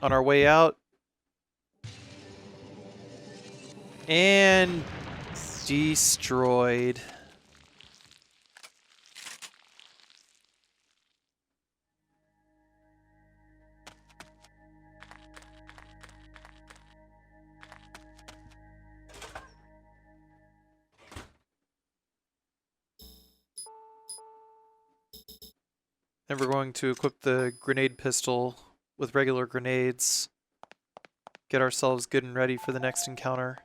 On our way out. And destroyed. Then we're going to equip the grenade pistol with regular grenades. Get ourselves good and ready for the next encounter.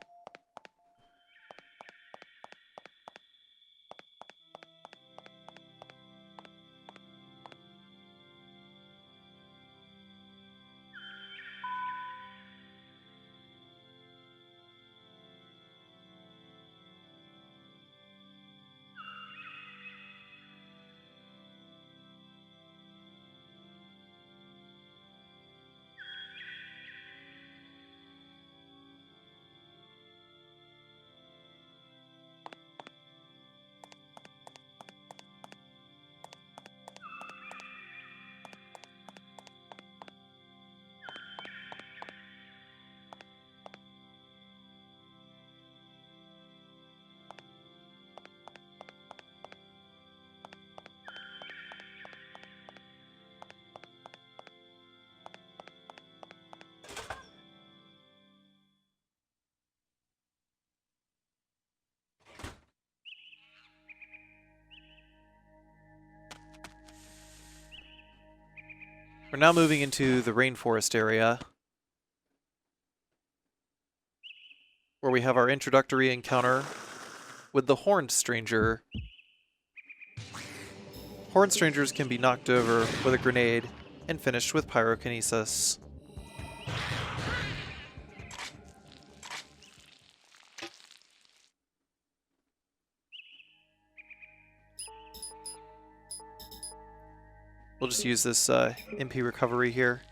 We're now moving into the rainforest area, where we have our introductory encounter with the Horned Stranger. Horned Strangers can be knocked over with a grenade and finished with pyrokinesis. We'll just use this MP recovery here.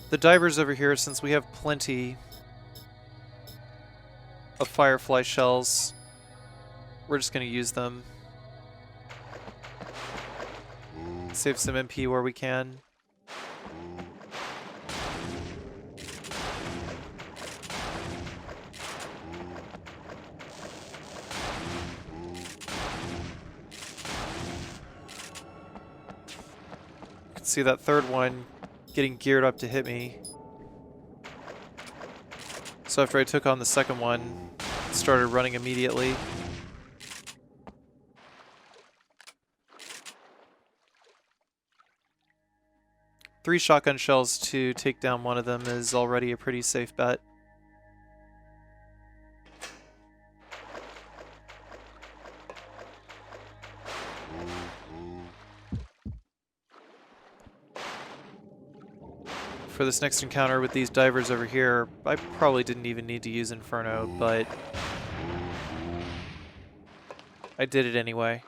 The divers over here, since we have plenty of firefly shells, we're just going to use them. Save some MP where we can. You can see that third one getting geared up to hit me. So after I took on the second one, it started running immediately. Three shotgun shells to take down one of them is already a pretty safe bet. For this next encounter with these divers over here, I probably didn't even need to use Inferno, but I did it anyway.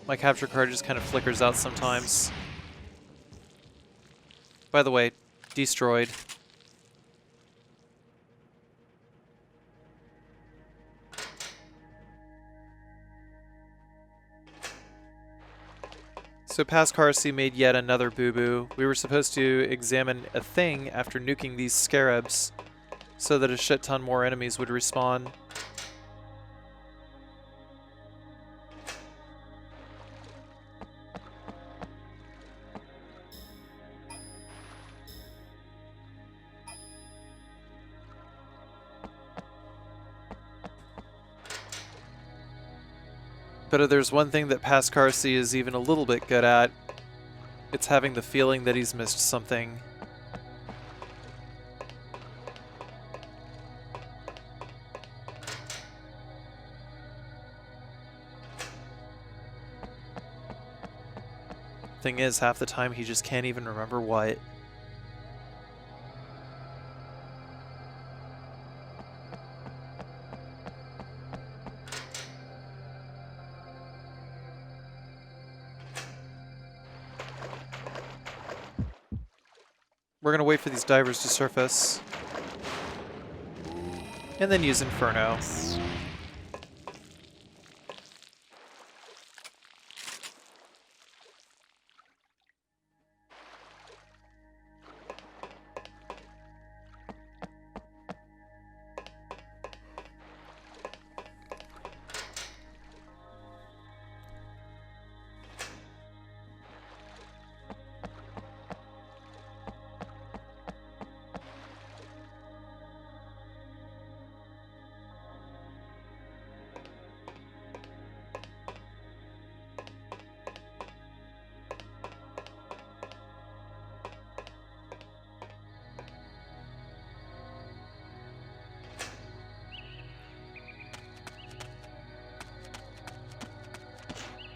My capture card just kind of flickers out sometimes. By the way, destroyed. So Pascarcy made yet another boo-boo. We were supposed to examine a thing after nuking these scarabs so that a shit ton more enemies would respawn. But if there's one thing that Pascarcy is even a little bit good at, it's having the feeling that he's missed something. Thing is, half the time he just can't even remember what. We're gonna wait for these divers to surface. And then use Inferno.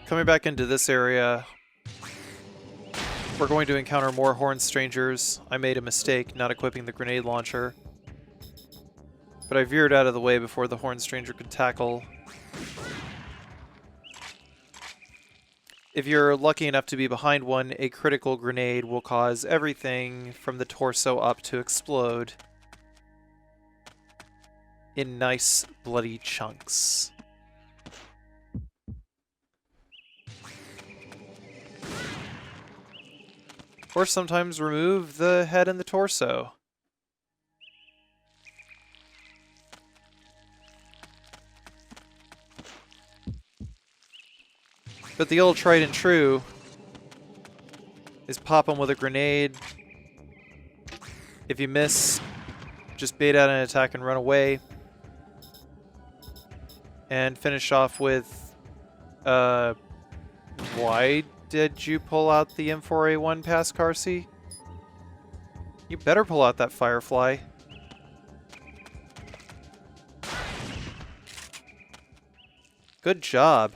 Coming back into this area, we're going to encounter more horned strangers. I made a mistake not equipping the grenade launcher, but I veered out of the way before the horned stranger could tackle. If you're lucky enough to be behind one, a critical grenade will cause everything from the torso up to explode in nice bloody chunks. Or sometimes remove the head and the torso. But the old tried and true is pop them with a grenade. If you miss, just bait out an attack and run away. And finish off with, why did you pull out the M4A1 Pascarcy? You better pull out that Firefly. Good job.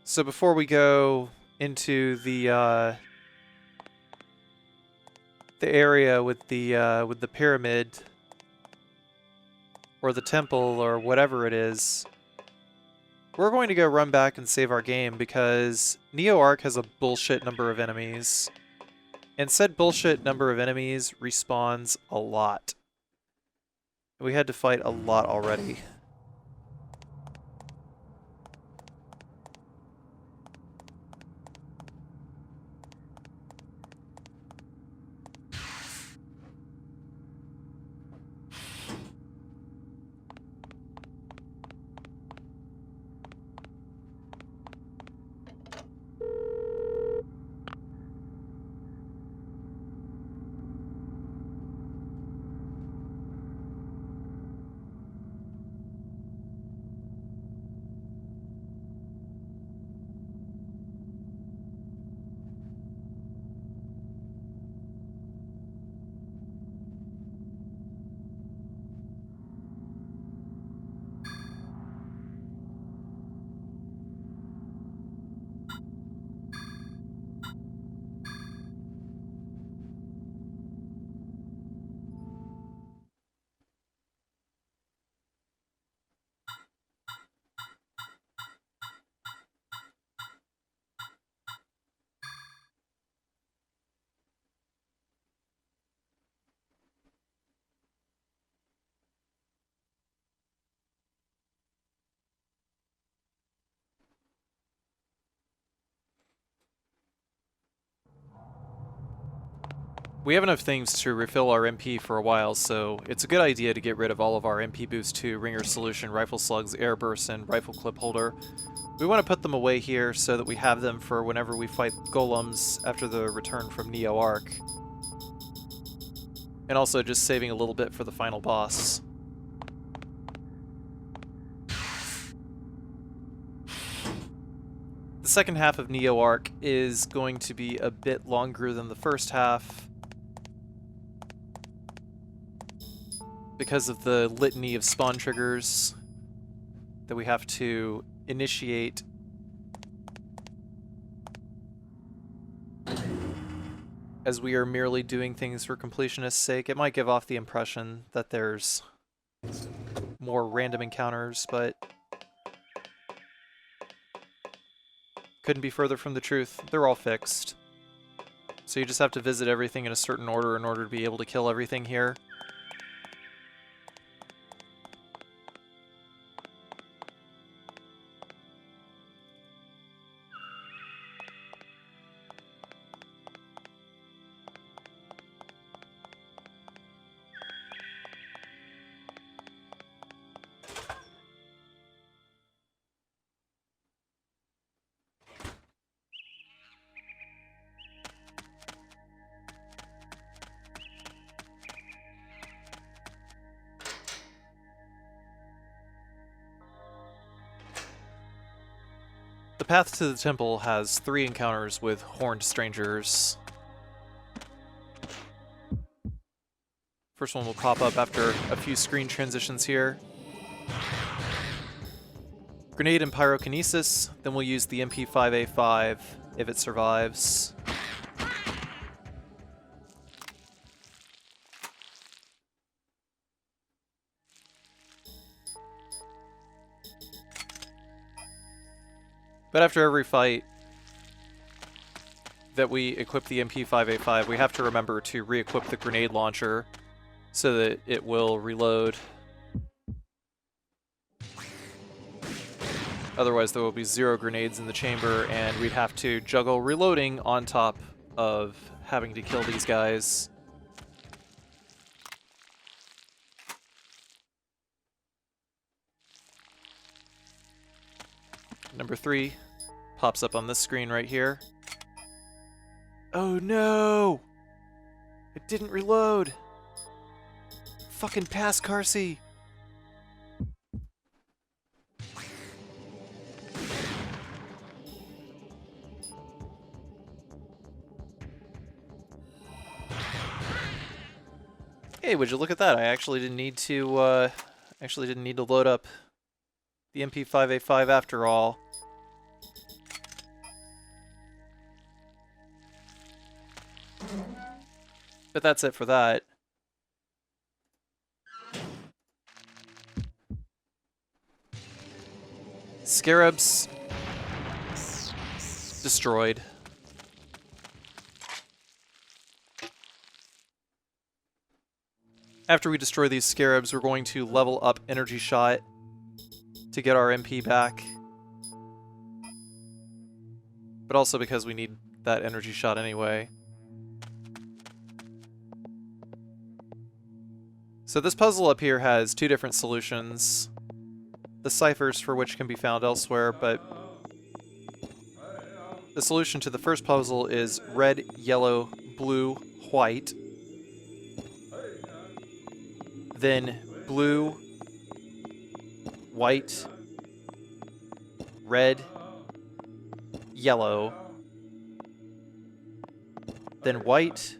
So before we go into the area with the pyramid or the temple or whatever it is, we're going to go run back and save our game because NeoArc has a bullshit number of enemies, and said bullshit number of enemies respawns a lot. We had to fight a lot already. We have enough things to refill our MP for a while, so it's a good idea to get rid of all of our MP boost to Ringer Solution, Rifle Slugs, Air Bursts, and Rifle Clip Holder. We want to put them away here so that we have them for whenever we fight golems after the return from Neo Arc. And also just saving a little bit for the final boss. The second half of Neo Arc is going to be a bit longer than the first half because of the litany of spawn triggers that we have to initiate. As we are merely doing things for completionist's sake. It might give off the impression that there's more random encounters, but couldn't be further from the truth. They're all fixed. So you just have to visit everything in a certain order in order to be able to kill everything here. The path to the temple has 3 encounters with horned strangers. First one will pop up after a few screen transitions here. Grenade and pyrokinesis, then we'll use the MP5A5 if it survives. But after every fight that we equip the MP5A5, we have to remember to re-equip the grenade launcher so that it will reload. Otherwise there will be 0 grenades in the chamber and we'd have to juggle reloading on top of having to kill these guys. Number 3 pops up on this screen right here. Oh no! It didn't reload! Fucking pass, Carcy! Hey, would you look at that? I actually didn't need to load up the MP5A5 after all. But that's it for that. Scarabs destroyed. After we destroy these scarabs, we're going to level up Energy Shot to get our MP back. But also because we need that Energy Shot anyway. So this puzzle up here has 2 different solutions. The ciphers for which can be found elsewhere, but the solution to the first puzzle is red, yellow, blue, white. Then blue, white, red, yellow. Then white,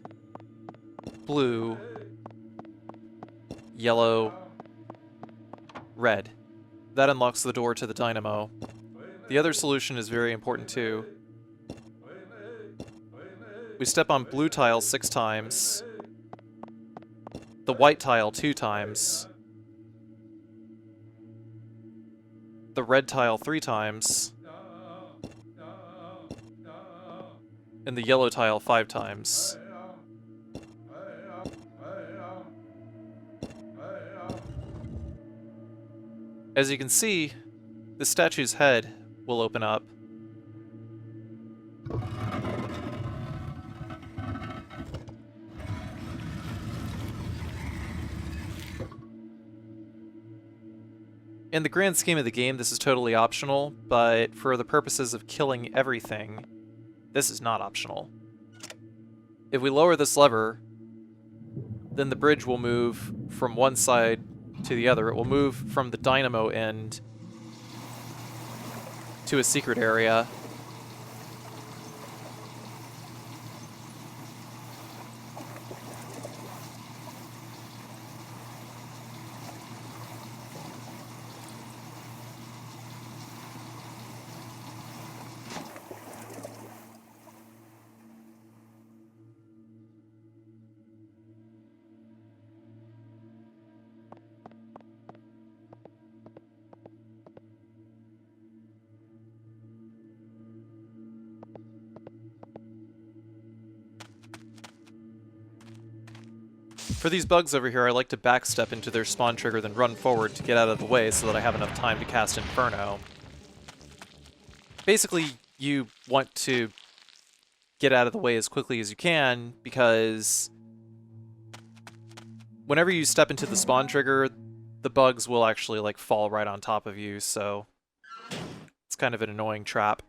blue, yellow, red. That unlocks the door to the dynamo. The other solution is very important too. We step on blue tile 6 times, the white tile 2 times, the red tile 3 times, and the yellow tile 5 times. As you can see, the statue's head will open up. In the grand scheme of the game, this is totally optional, but for the purposes of killing everything, this is not optional. If we lower this lever, then the bridge will move from one side to the other. It will move from the dynamo end to a secret area. For these bugs over here, I like to backstep into their spawn trigger, then run forward to get out of the way so that I have enough time to cast Inferno. Basically, you want to get out of the way as quickly as you can, because whenever you step into the spawn trigger, the bugs will actually like fall right on top of you, so it's kind of an annoying trap.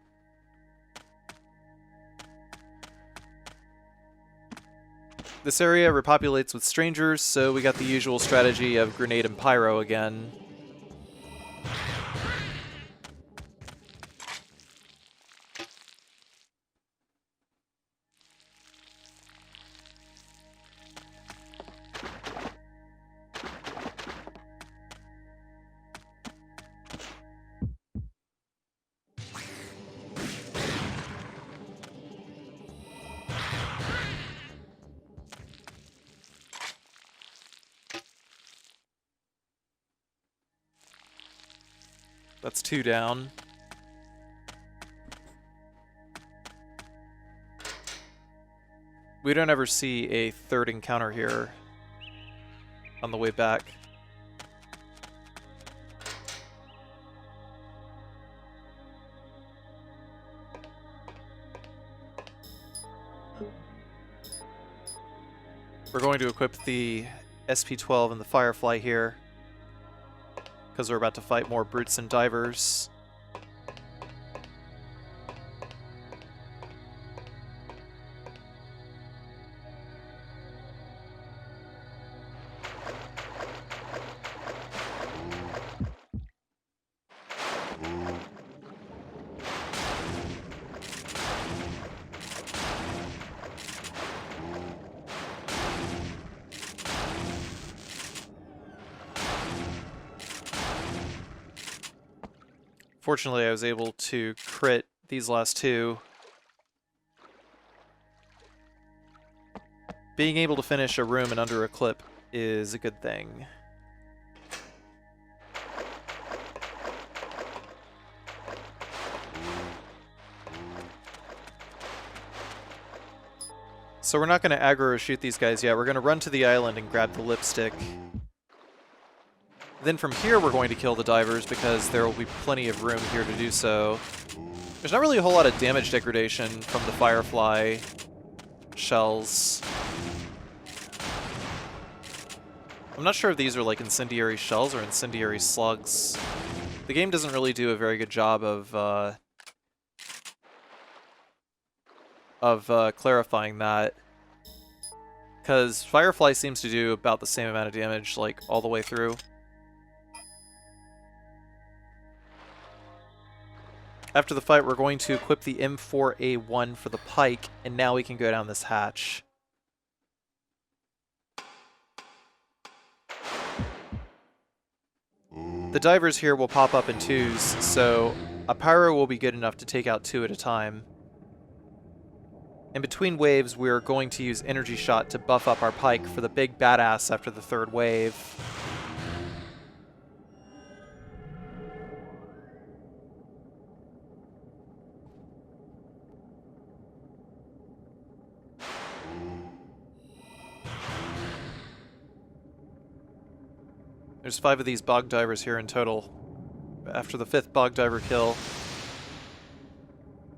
This area repopulates with strangers, so we got the usual strategy of grenade and pyro again. That's 2 down. We don't ever see a third encounter here on the way back. We're going to equip the SP-12 and the Firefly here, because we're about to fight more brutes and divers. Fortunately, I was able to crit these last two. Being able to finish a room in under a clip is a good thing. So we're not going to aggro or shoot these guys yet. We're going to run to the island and grab the lipstick. Then from here we're going to kill the divers because there will be plenty of room here to do so. There's not really a whole lot of damage degradation from the Firefly shells. I'm not sure if these are like incendiary shells or incendiary slugs. The game doesn't really do a very good job of clarifying that, because Firefly seems to do about the same amount of damage like all the way through. After the fight, we're going to equip the M4A1 for the pike, and now we can go down this hatch. The divers here will pop up in twos, so a pyro will be good enough to take out 2 at a time. In between waves, we're going to use Energy Shot to buff up our pike for the big badass after the 3rd wave. There's 5 of these bog divers here in total. After the 5th bog diver kill,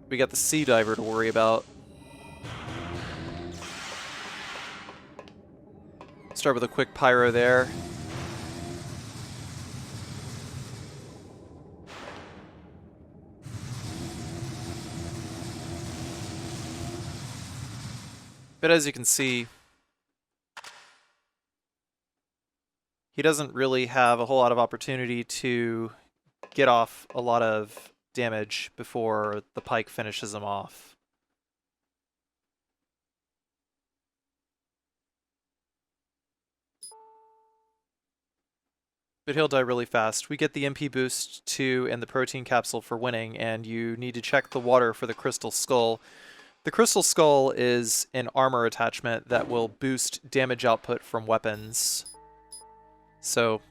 we got the sea diver to worry about. Start with a quick pyro there. But as you can see, he doesn't really have a whole lot of opportunity to get off a lot of damage before the pike finishes him off. But he'll die really fast. We get the MP boost too and the protein capsule for winning, and you need to check the water for the crystal skull. The crystal skull is an armor attachment that will boost damage output from weapons. So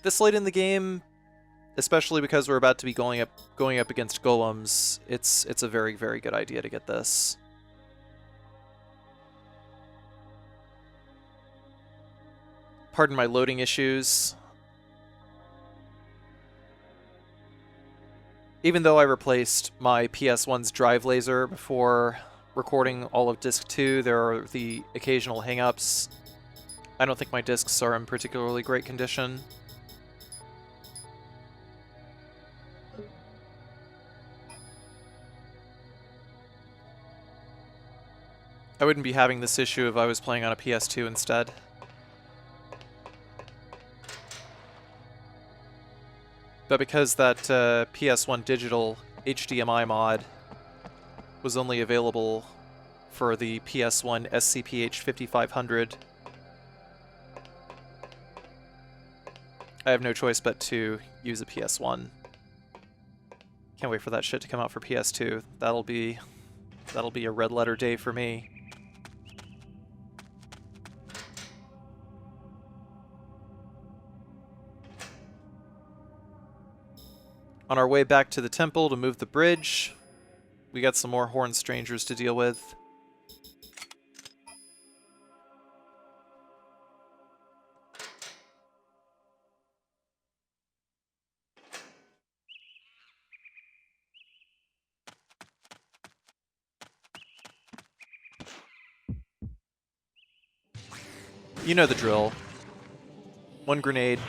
this late in the game, especially because we're about to be going up against golems, it's a very, very good idea to get this. Pardon my loading issues. Even though I replaced my PS1's drive laser before recording all of Disc 2, there are the occasional hang-ups. I don't think my discs are in particularly great condition. I wouldn't be having this issue if I was playing on a PS2 instead. But because that PS1 digital HDMI mod was only available for the PS1 SCPH 5500, I have no choice but to use a PS1. Can't wait for that shit to come out for PS2. That'll be a red letter day for me. On our way back to the temple to move the bridge, we got some more horned strangers to deal with. You know the drill. One grenade,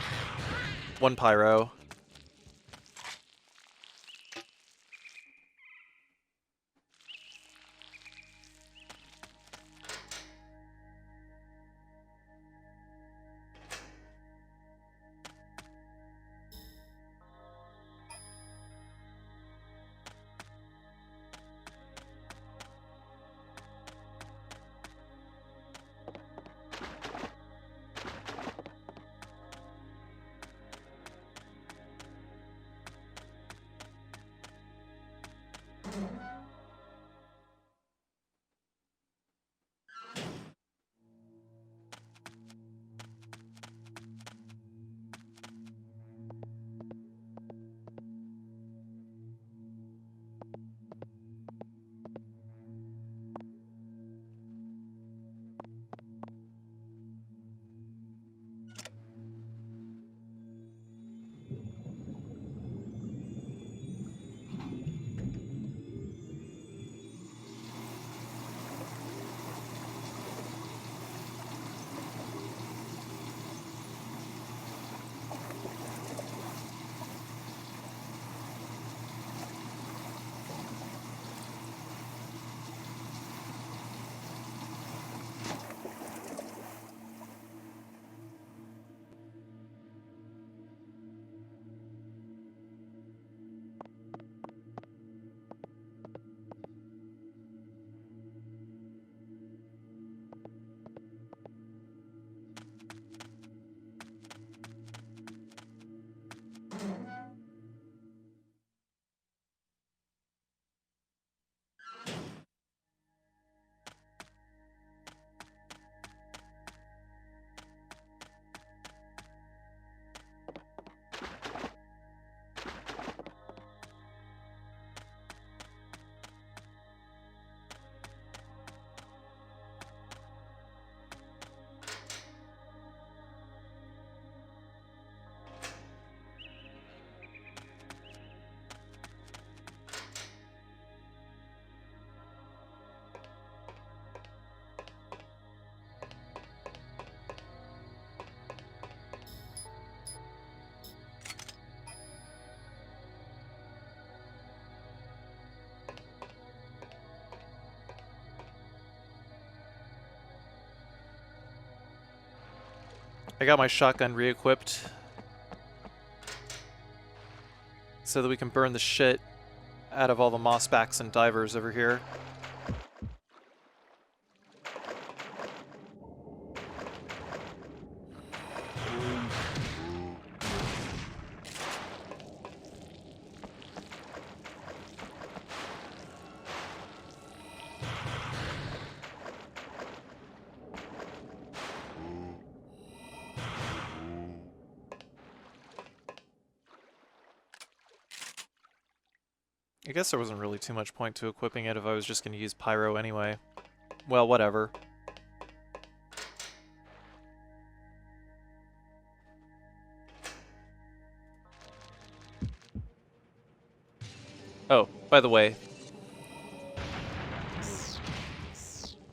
one pyro. I got my shotgun re-equipped so that we can burn the shit out of all the mossbacks and divers over here. I guess there wasn't really too much point to equipping it if I was just going to use pyro anyway. Well, whatever. Oh, by the way.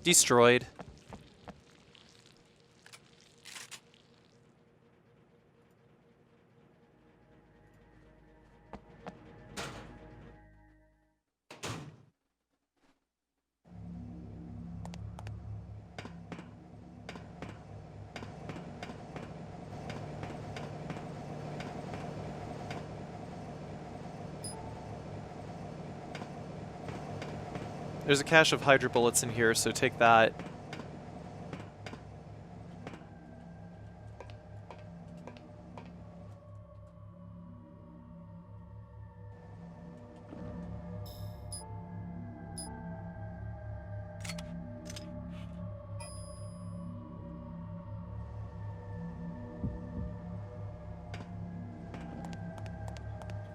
Destroyed. There's a cache of Hydra bullets in here, so take that.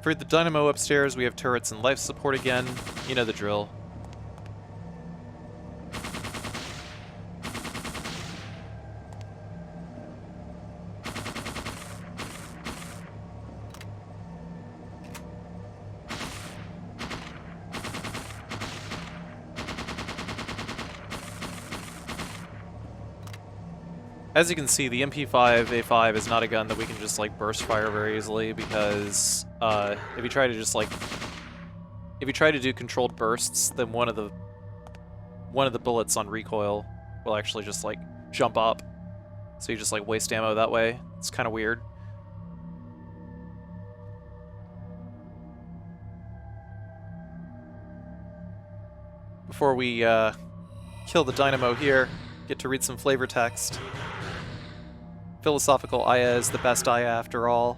For the dynamo upstairs, we have turrets and life support again. You know the drill. As you can see, the MP5A5 is not a gun that we can just like burst fire very easily because if you try to just like do controlled bursts, then one of the bullets on recoil will actually just like jump up. So you just like waste ammo that way. It's kind of weird. Before we kill the dynamo here, get to read some flavor text. Philosophical Aya is the best Aya after all.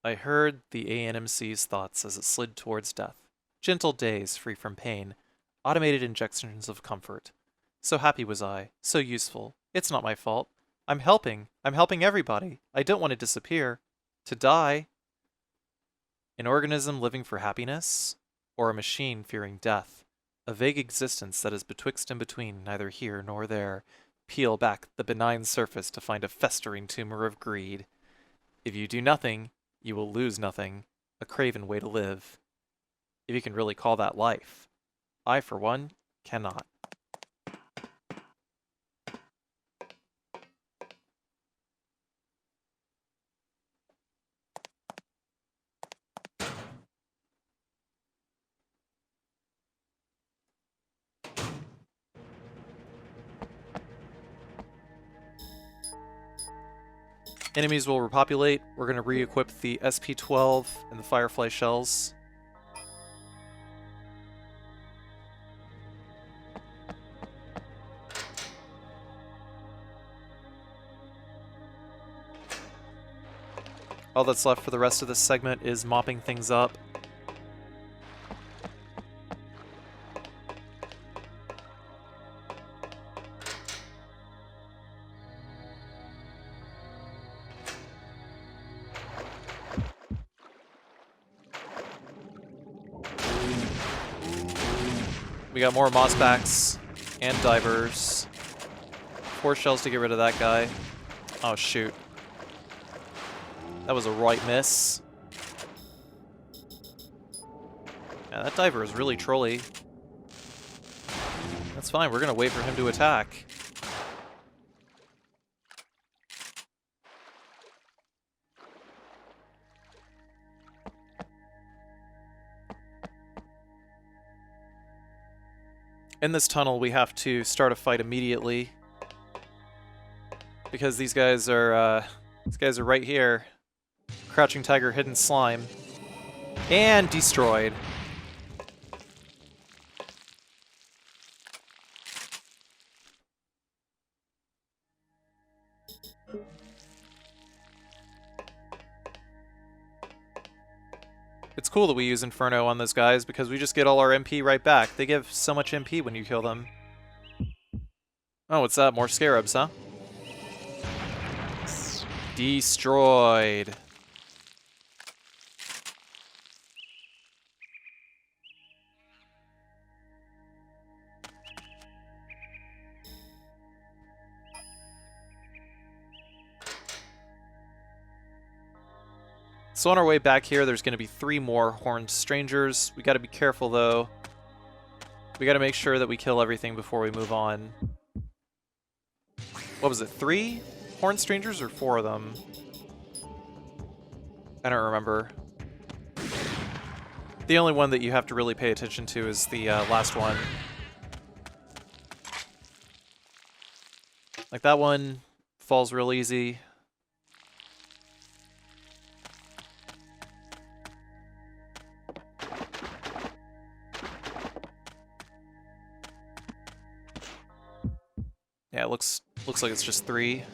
I heard the ANMC's thoughts as it slid towards death. Gentle days, free from pain. Automated injections of comfort. So happy was I. So useful. It's not my fault. I'm helping. I'm helping everybody. I don't want to disappear. To die. An organism living for happiness? Or a machine fearing death? A vague existence that is betwixt and between, neither here nor there. Peel back the benign surface to find a festering tumor of greed. If you do nothing, you will lose nothing, a craven way to live. If you can really call that life. I, for one, cannot. Enemies will repopulate. We're going to re-equip the SP-12 and the Firefly shells. All that's left for the rest of this segment is mopping things up. We got more mossbacks and divers. 4 shells to get rid of that guy. Oh shoot. That was a right miss. Yeah, that diver is really trolly. That's fine, we're gonna wait for him to attack. In this tunnel, we have to start a fight immediately. Because these guys are right here. Crouching Tiger, Hidden Slime. And destroyed. It's cool that we use Inferno on those guys because we just get all our MP right back. They give so much MP when you kill them. Oh, what's that? More scarabs, huh? Destroyed. So on our way back here, there's going to be 3 more horned strangers. We got to be careful, though. We got to make sure that we kill everything before we move on. What was it, 3 horned strangers or 4 of them? I don't remember. The only one that you have to really pay attention to is the last one. Like, that one falls real easy. Yeah, it looks like it's just 3.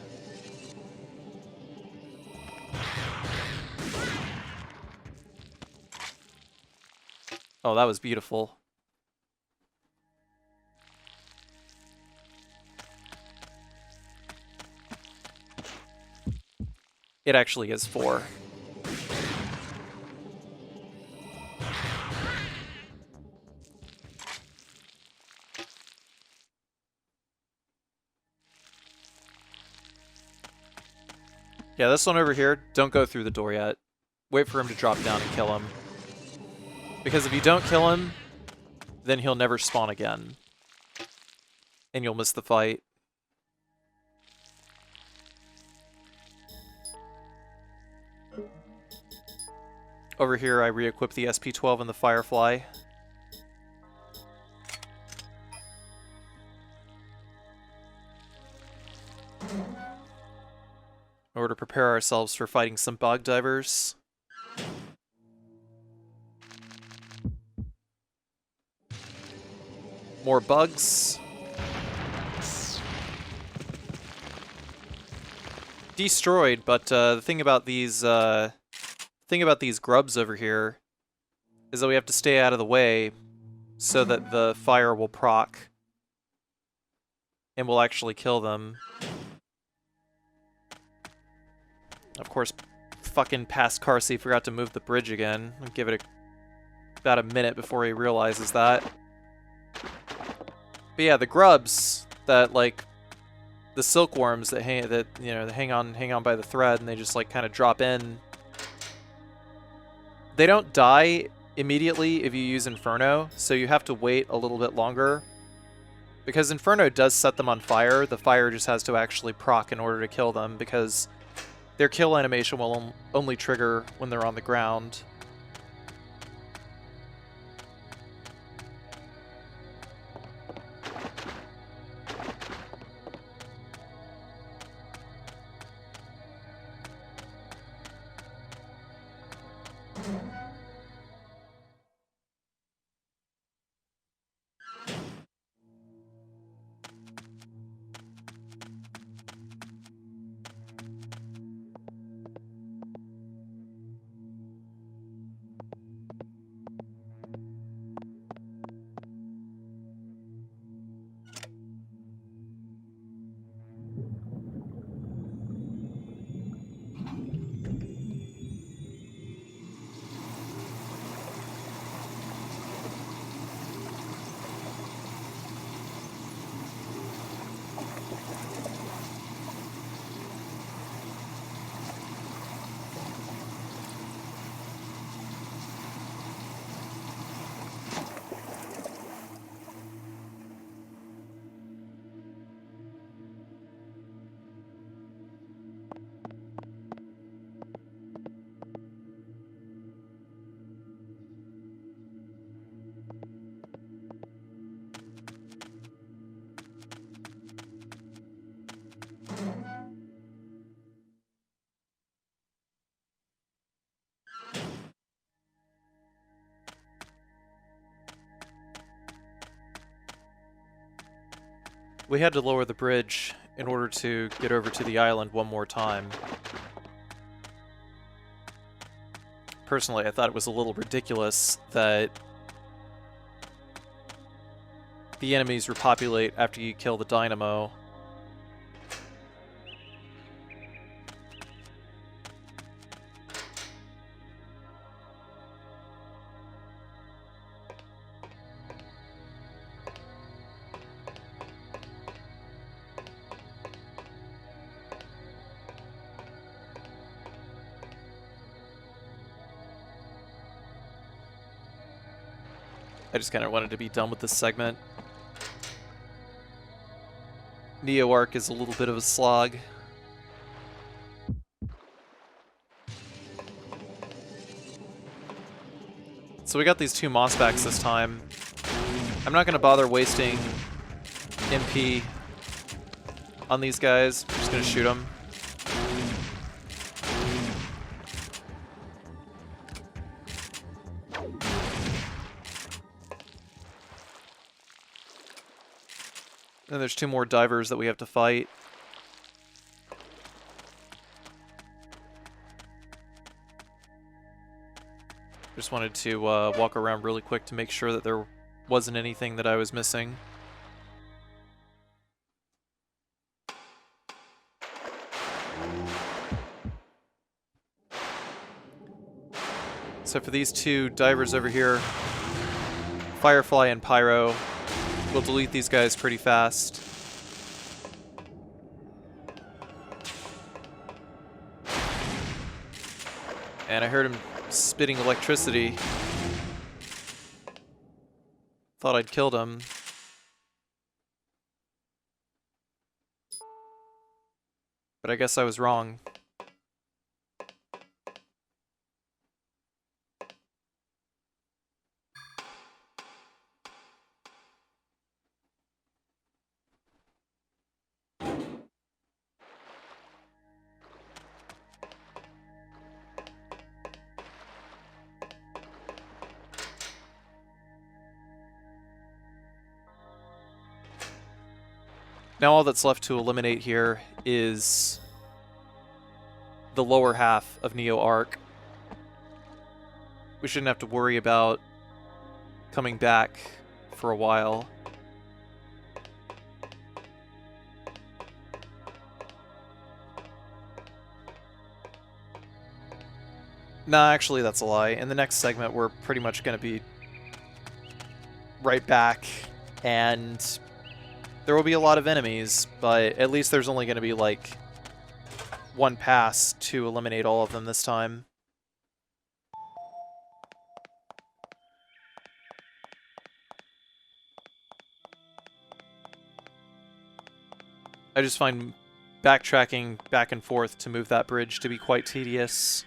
Oh, that was beautiful. It actually is 4. Yeah, this one over here, don't go through the door yet. Wait for him to drop down and kill him. Because if you don't kill him, then he'll never spawn again. And you'll miss the fight. Over here, I re-equip the SP-12 and the Firefly. In order to prepare ourselves for fighting some bog divers. More bugs. Destroyed, but the thing about these grubs over here is that we have to stay out of the way so that the fire will proc and will actually kill them. Of course, fucking past Carcy forgot to move the bridge again. I'll give it about a minute before he realizes that. But yeah, the grubs that, like, the silkworms that hang on by the thread and they just like kind of drop in. They don't die immediately if you use Inferno, so you have to wait a little bit longer. Because Inferno does set them on fire, the fire just has to actually proc in order to kill them, because their kill animation will only trigger when they're on the ground. We had to lower the bridge in order to get over to the island one more time. Personally, I thought it was a little ridiculous that the enemies repopulate after you kill the dynamo. I just kind of wanted to be done with this segment. Neo Arc is a little bit of a slog. So we got these 2 moss backs this time. I'm not going to bother wasting MP on these guys. I'm just going to shoot them. Then there's 2 more divers that we have to fight. Just wanted to walk around really quick to make sure that there wasn't anything that I was missing. So for these 2 divers over here, Firefly and Pyro, we'll delete these guys pretty fast. And I heard him spitting electricity. Thought I'd killed him. But I guess I was wrong. Now all that's left to eliminate here is the lower half of Neo Arc. We shouldn't have to worry about coming back for a while. Nah, actually that's a lie. In the next segment we're pretty much going to be right back, and there will be a lot of enemies, but at least there's only going to be like 1 pass to eliminate all of them this time. I just find backtracking back and forth to move that bridge to be quite tedious.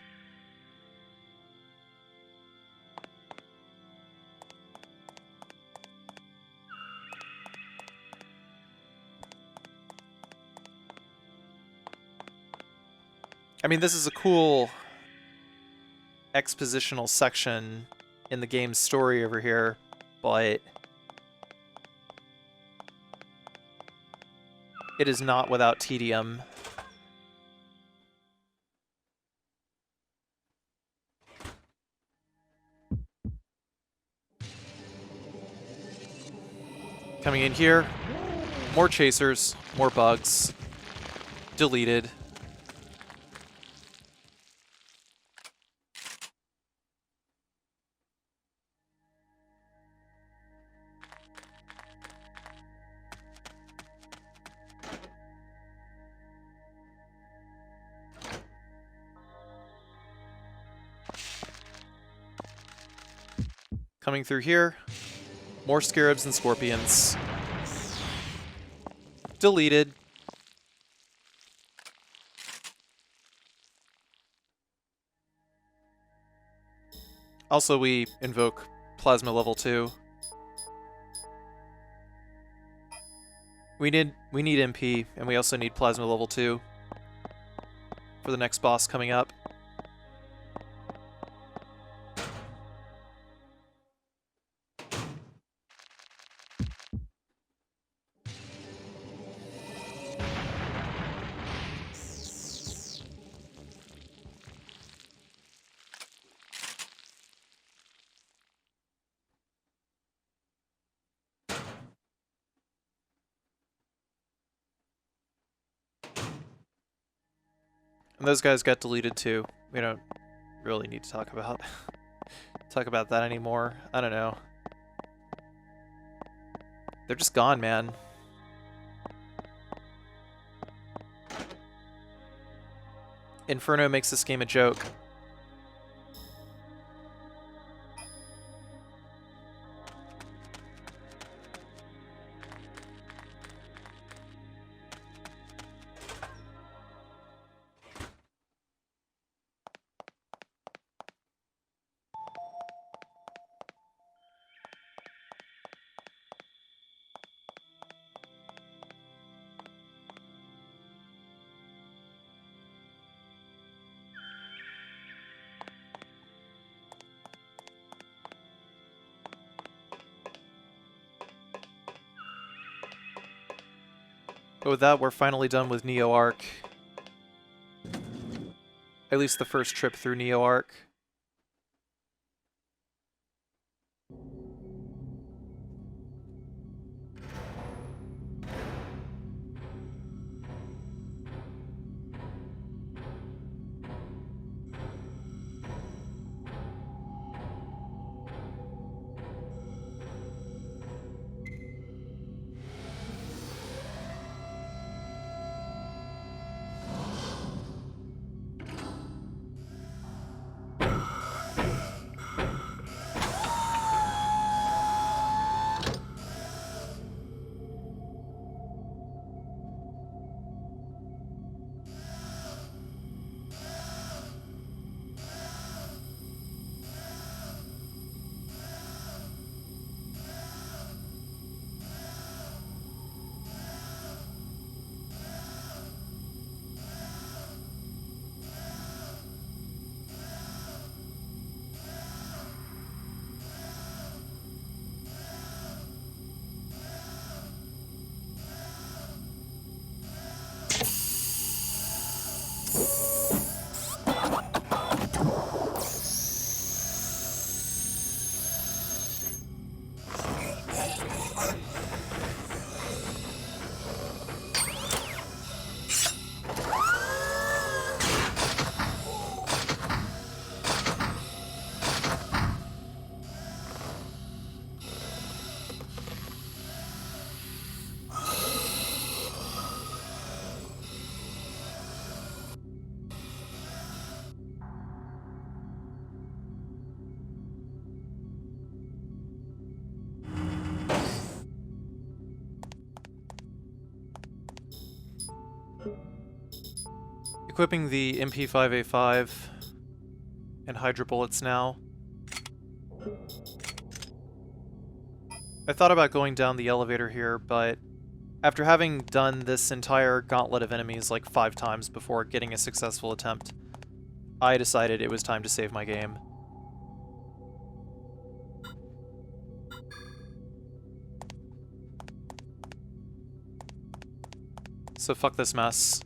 I mean, this is a cool expositional section in the game's story over here, but it is not without tedium. Coming in here, more chasers, more bugs, deleted. Coming through here, more scarabs and scorpions. Deleted. Also, we invoke plasma level 2. We need MP, and we also need plasma level 2 for the next boss coming up. And those guys got deleted too. We don't really need to talk about that anymore. I don't know. They're just gone, man. Inferno makes this game a joke. But with that, we're finally done with Neo Arc. At least the first trip through Neo Arc. Equipping the MP5A5 and Hydra bullets now. I thought about going down the elevator here, but after having done this entire gauntlet of enemies like 5 times before getting a successful attempt, I decided it was time to save my game. So fuck this mess.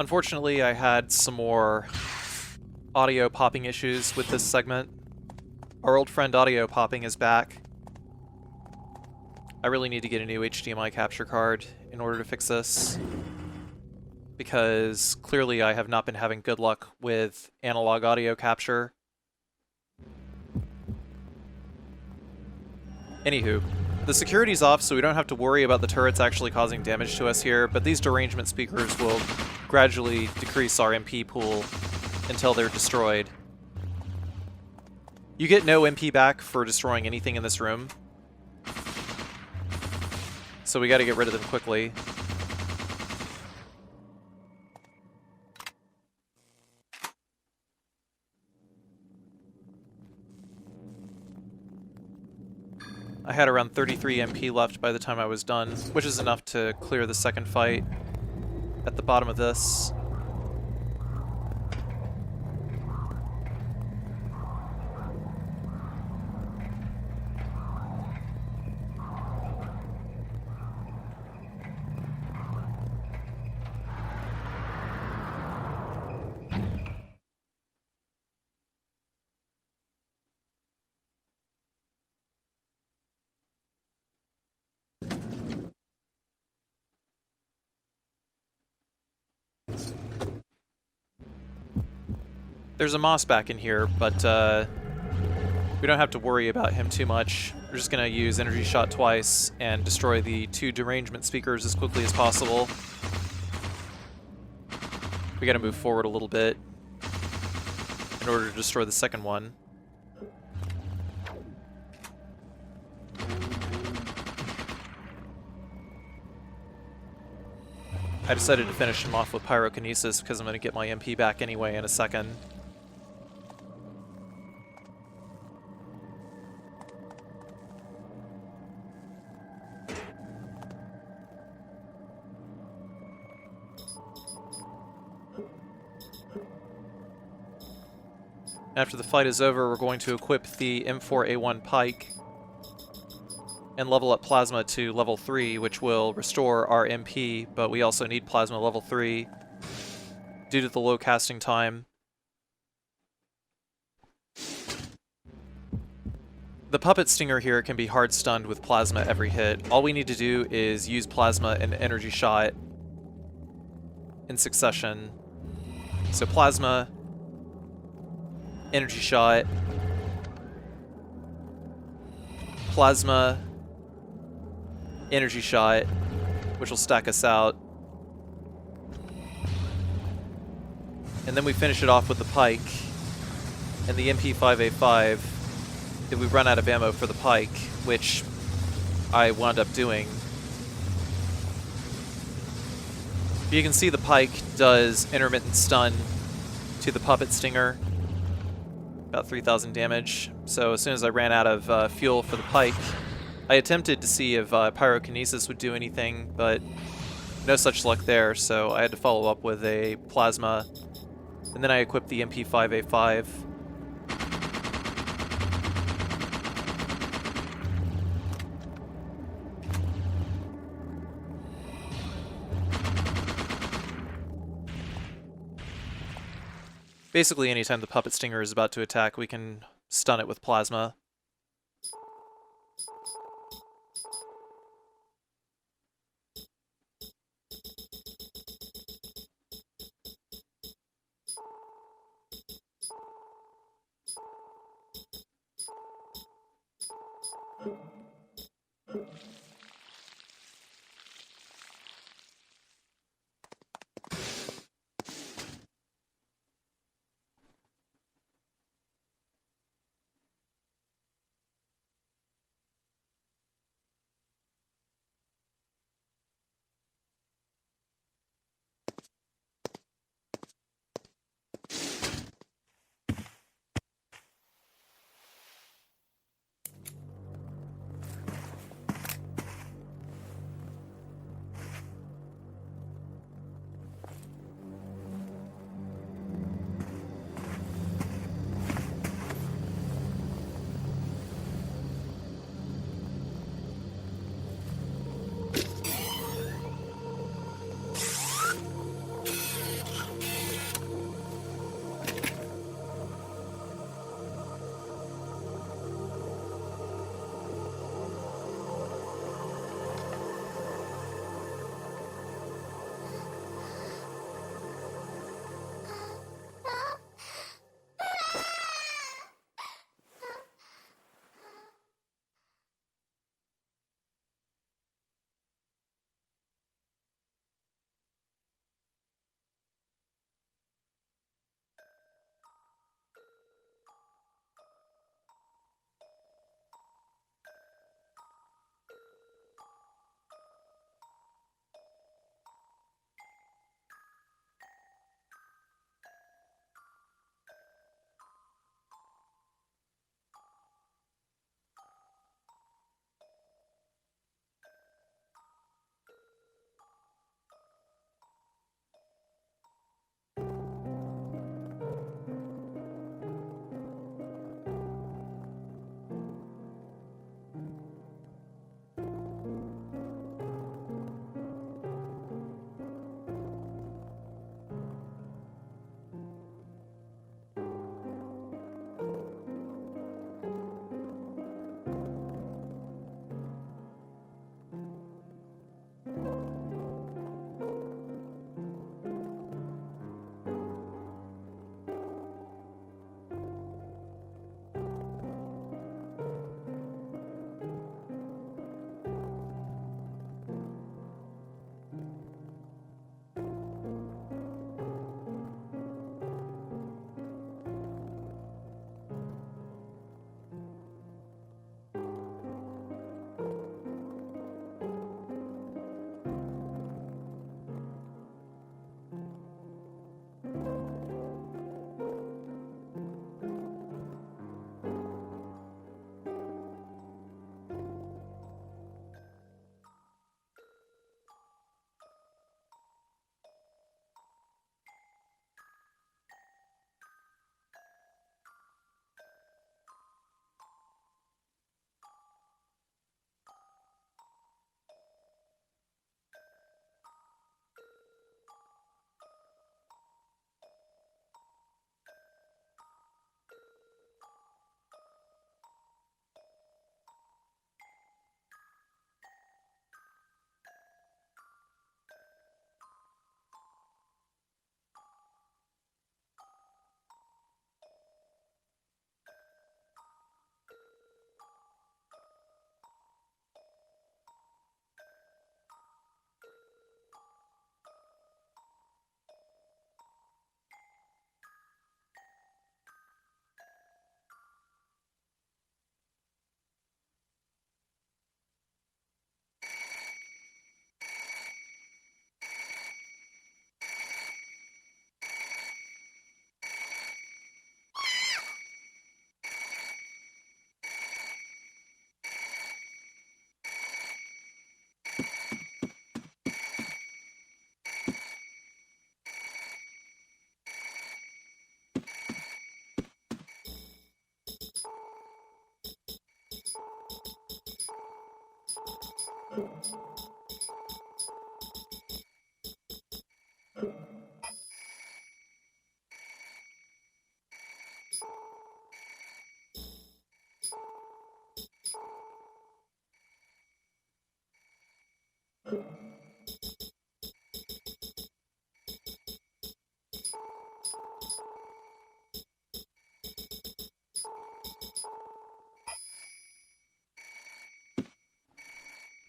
Unfortunately, I had some more audio popping issues with this segment. Our old friend audio popping is back. I really need to get a new HDMI capture card in order to fix this, because clearly I have not been having good luck with analog audio capture. Anywho, The security's off, so we don't have to worry about the turrets actually causing damage to us here, but these derangement speakers will gradually decrease our MP pool until they're destroyed. You get no MP back for destroying anything in this room, so we gotta get rid of them quickly. I had around 33 MP left by the time I was done, which is enough to clear the second fight at the bottom of this. There's a Moss back in here, but we don't have to worry about him too much. We're just going to use Energy Shot twice and destroy the 2 derangement speakers as quickly as possible. We got to move forward a little bit in order to destroy the second one. I decided to finish him off with Pyrokinesis because I'm going to get my MP back anyway in a second. After the fight is over, we're going to equip the M4A1 Pike and level up Plasma to level 3, which will restore our MP, but we also need Plasma level 3 due to the low casting time. The Puppet Stinger here can be hard stunned with Plasma every hit. All we need to do is use Plasma and Energy Shot in succession. So Plasma, Energy Shot, Plasma, Energy Shot, which will stack us out. And then we finish it off with the Pike and the MP5A5 if we run out of ammo for the Pike, which I wound up doing. You can see the Pike does intermittent stun to the Puppet Stinger, about 3,000 damage. So as soon as I ran out of fuel for the Pike, I attempted to see if Pyrokinesis would do anything, but no such luck there, so I had to follow up with a Plasma, and then I equipped the MP5A5. Basically, anytime the Puppet Stinger is about to attack, we can stun it with Plasma.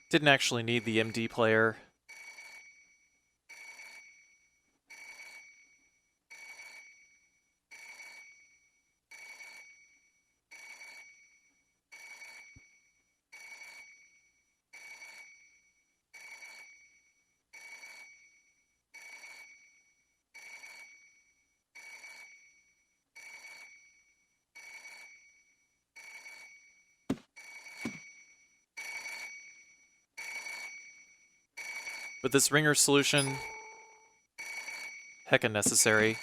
Didn't actually need the MD player. But this ringer solution, heckin' necessary.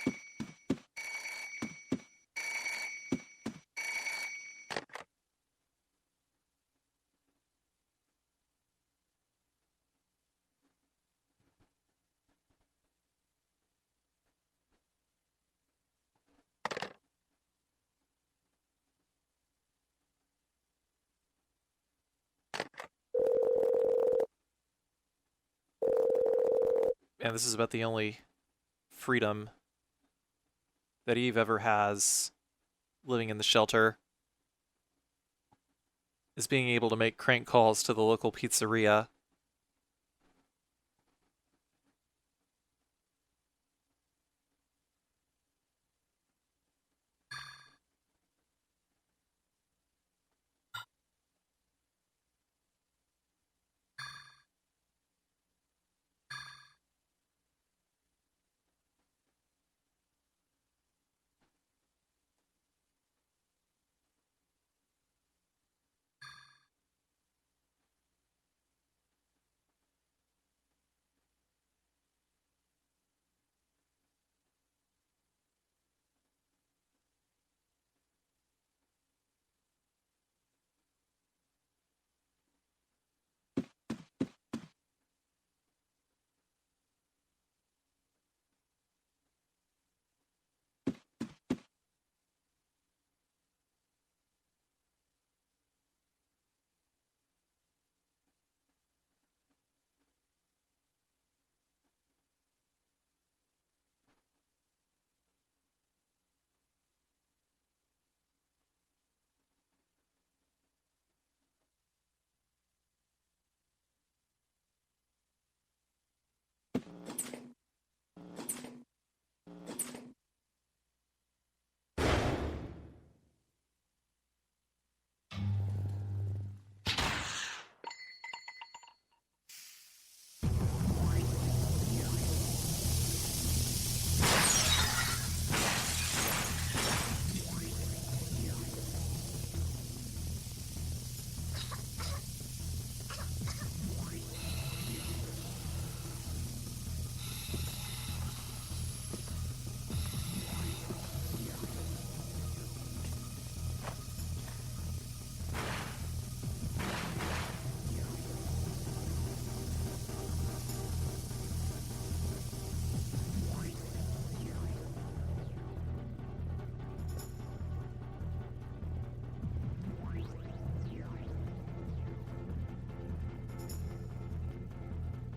And this is about the only freedom that Eve ever has living in the shelter, is being able to make crank calls to the local pizzeria.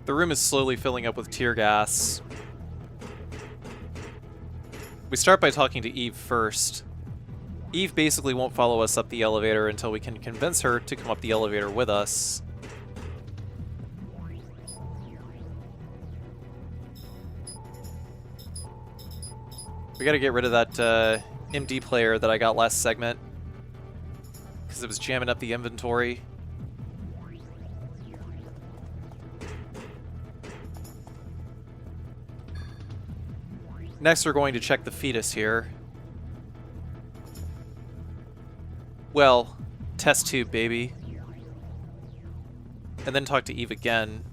The room is slowly filling up with tear gas. We start by talking to Eve first. Eve basically won't follow us up the elevator until we can convince her to come up the elevator with us. We gotta get rid of that MD player that I got last segment, because it was jamming up the inventory. Next, we're going to check the fetus here. Well, test tube, baby. And then talk to Eve again.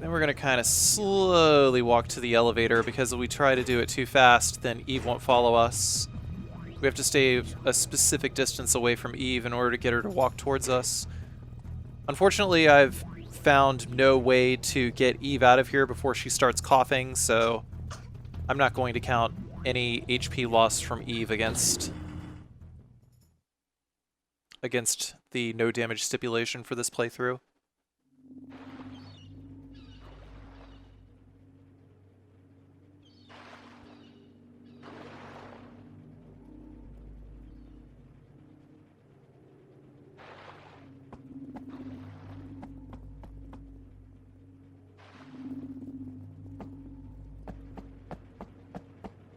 Then we're going to kind of slowly walk to the elevator, because if we try to do it too fast, then Eve won't follow us. We have to stay a specific distance away from Eve in order to get her to walk towards us. Unfortunately, I've found no way to get Eve out of here before she starts coughing, so I'm not going to count any HP loss from Eve against the no damage stipulation for this playthrough.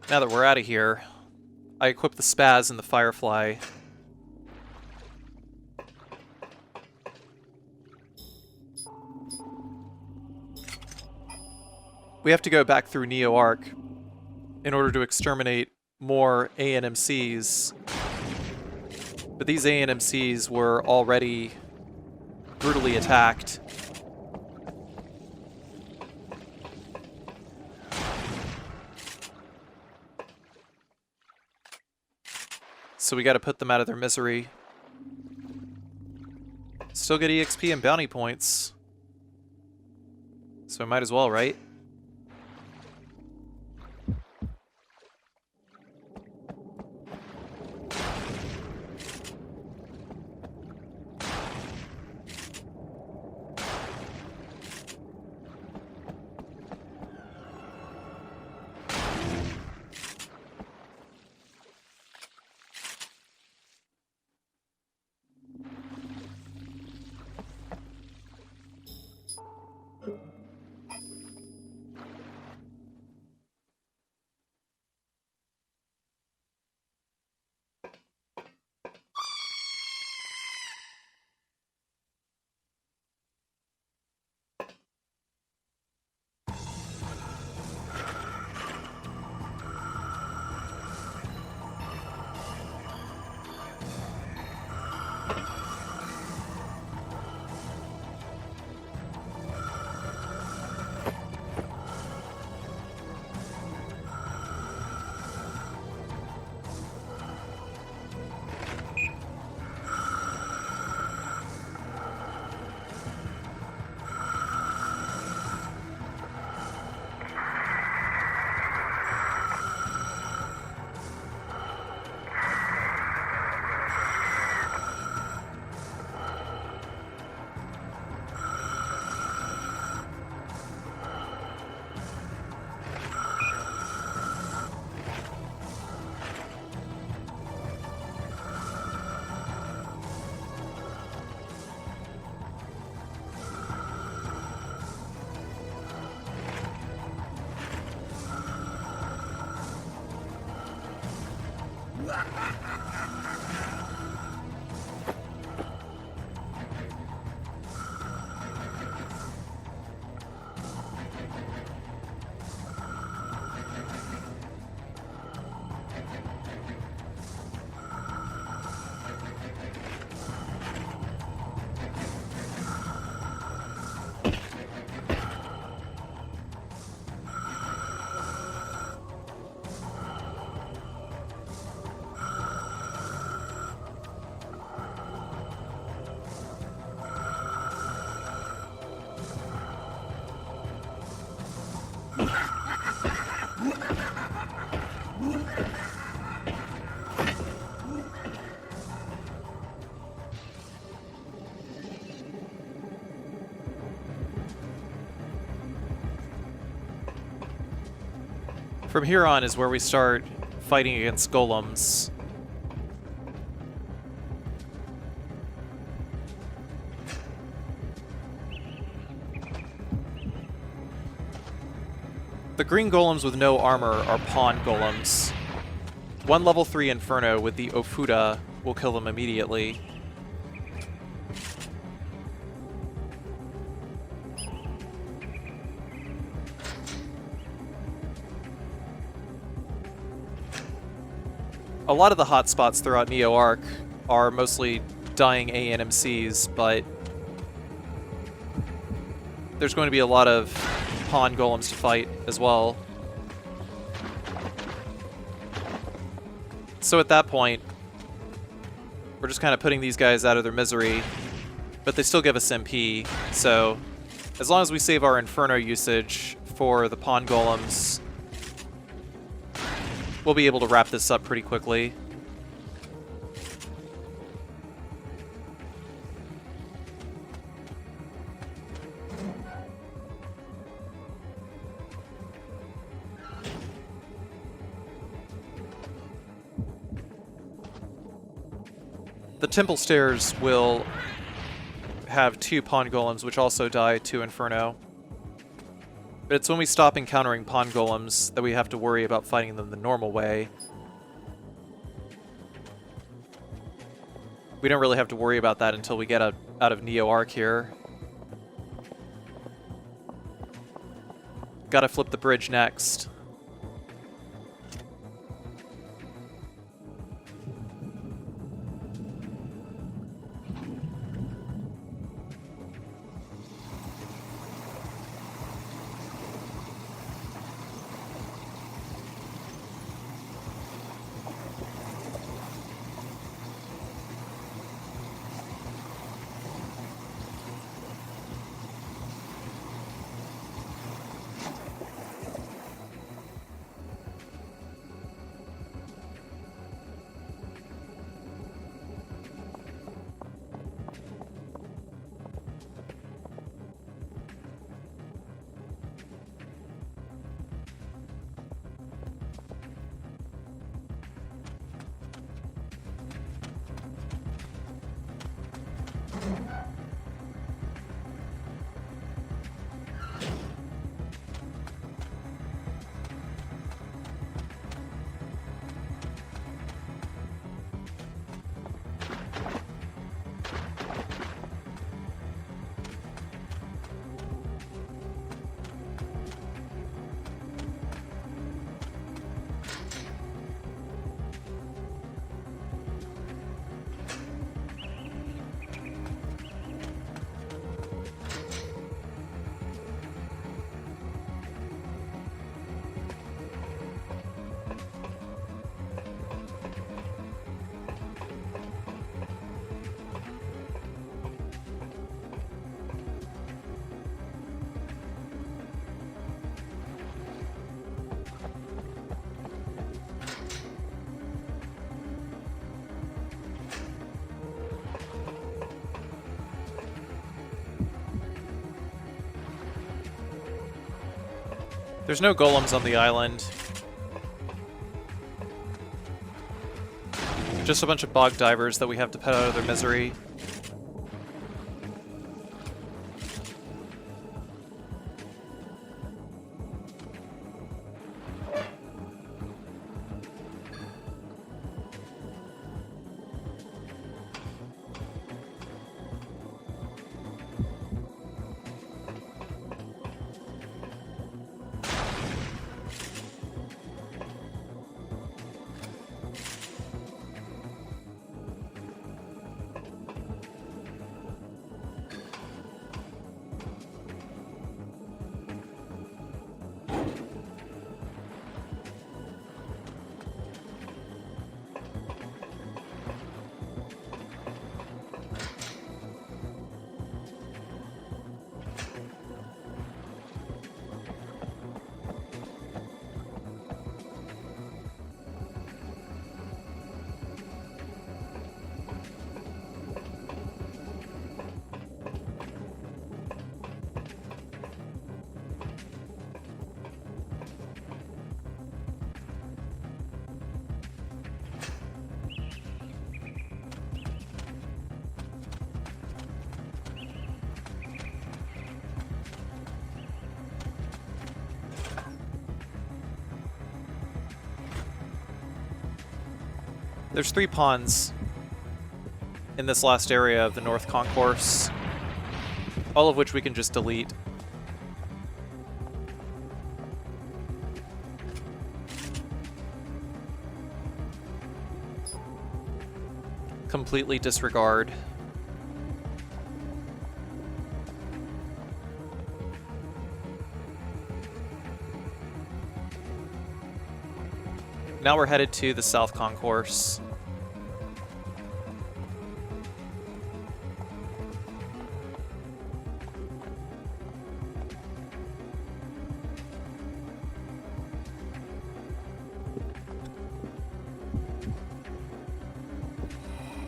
Now that we're out of here, I equip the Spaz and the Firefly. We have to go back through Neo-Arc in order to exterminate more ANMCs. But these ANMCs were already brutally attacked. So we gotta put them out of their misery. Still get EXP and bounty points. So I might as well, right? From here on is where we start fighting against golems. The green golems with no armor are pawn golems. One level 3 Inferno with the Ofuda will kill them immediately. A lot of the hotspots throughout Neo-Arc are mostly dying ANMCs, but there's going to be a lot of pawn golems to fight as well. So at that point, we're just kind of putting these guys out of their misery, but they still give us MP, so as long as we save our Inferno usage for the pawn golems, we'll be able to wrap this up pretty quickly. The temple stairs will have 2 pawn golems, which also die to Inferno. But it's when we stop encountering pond golems that we have to worry about fighting them the normal way. We don't really have to worry about that until we get out of Neo Arc here. Gotta flip the bridge next. There's no golems on the island. Just a bunch of bog divers that we have to pet out of their misery. There's 3 ponds in this last area of the North Concourse, all of which we can just delete. Completely disregard. Now we're headed to the South Concourse.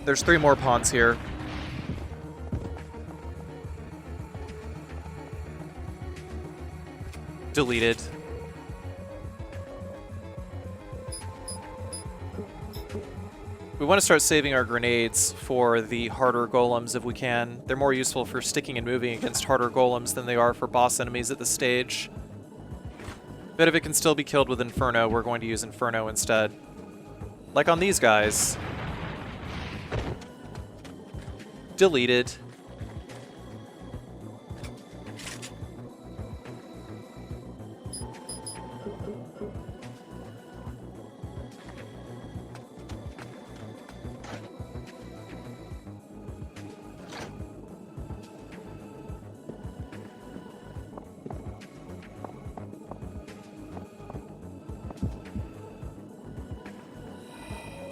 There's 3 more ponds here. Deleted. We want to start saving our grenades for the harder golems if we can. They're more useful for sticking and moving against harder golems than they are for boss enemies at this stage. But if it can still be killed with Inferno, we're going to use Inferno instead. Like on these guys. Deleted.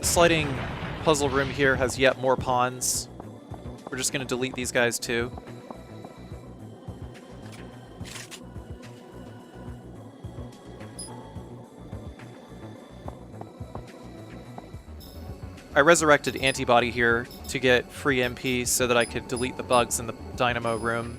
Sliding puzzle room here has yet more pawns. We're just going to delete these guys too. I resurrected Antibody here to get free MP so that I could delete the bugs in the Dynamo room.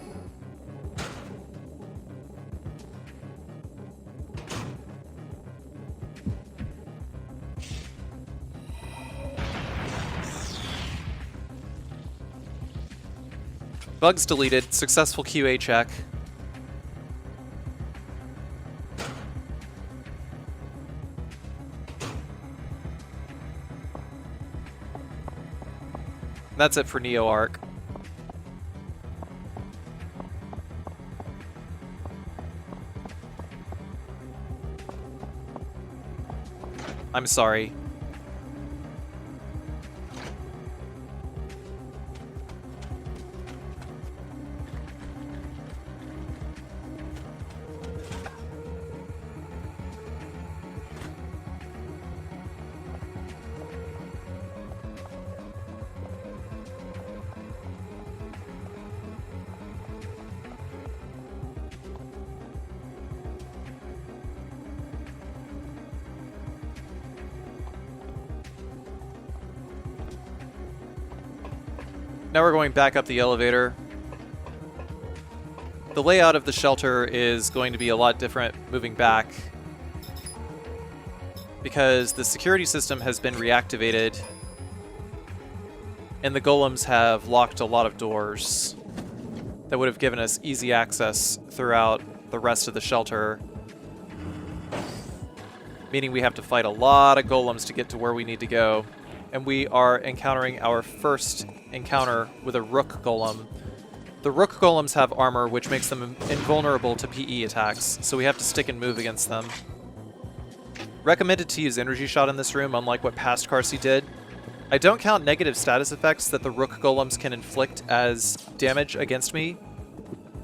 Bugs deleted. Successful QA check. That's it for Neo Arc. I'm sorry. Now we're going back up the elevator. The layout of the shelter is going to be a lot different moving back because the security system has been reactivated and the golems have locked a lot of doors that would have given us easy access throughout the rest of the shelter, meaning we have to fight a lot of golems to get to where we need to go. And we are encountering our first encounter with a Rook Golem. The Rook Golems have armor, which makes them invulnerable to PE attacks, so we have to stick and move against them. Recommended to use Energy Shot in this room, unlike what past Carcy did. I don't count negative status effects that the Rook Golems can inflict as damage against me,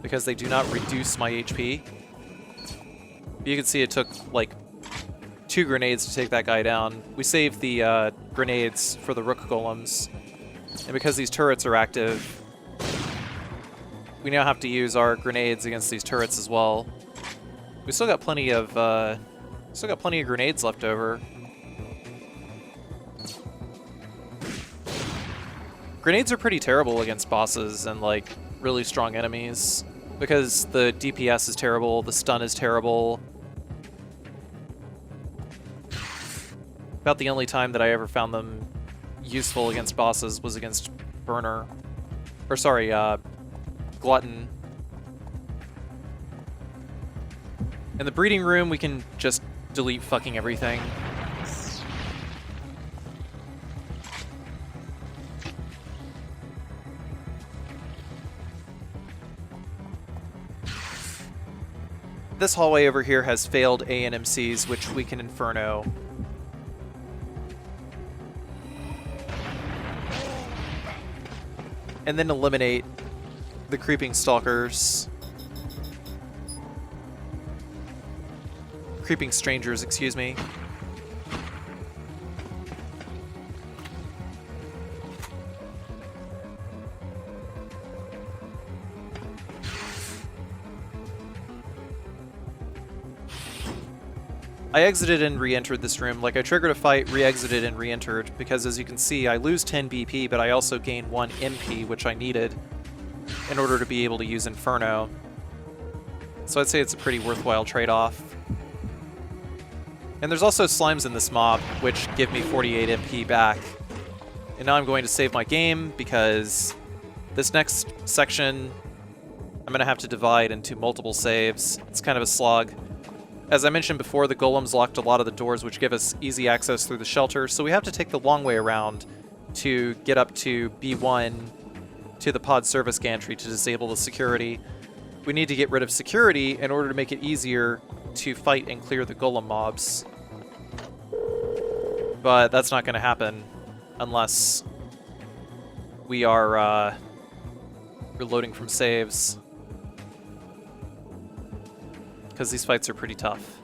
because they do not reduce my HP. You can see it took, like, 2 grenades to take that guy down. We saved the grenades for the Rook Golems. And because these turrets are active, we now have to use our grenades against these turrets as well. We still got plenty of grenades left over. Grenades are pretty terrible against bosses and like really strong enemies because the DPS is terrible, the stun is terrible. About the only time that I ever found them useful against bosses was against Burner. Or sorry, Glutton. In the breeding room, we can just delete fucking everything. This hallway over here has failed ANMCs, which we can Inferno. And then eliminate the creeping stalkers. Creeping strangers, excuse me. I exited and re-entered this room. Like, I triggered a fight, re-exited and re-entered, because as you can see, I lose 10 BP, but I also gain 1 MP, which I needed in order to be able to use Inferno. So I'd say it's a pretty worthwhile trade-off. And there's also slimes in this mob, which give me 48 MP back. And now I'm going to save my game, because this next section, I'm going to have to divide into multiple saves. It's kind of a slog. As I mentioned before, the golems locked a lot of the doors, which give us easy access through the shelter, so we have to take the long way around to get up to B1 to the pod service gantry to disable the security. We need to get rid of security in order to make it easier to fight and clear the golem mobs. But that's not going to happen unless we are reloading from saves. Because these fights are pretty tough.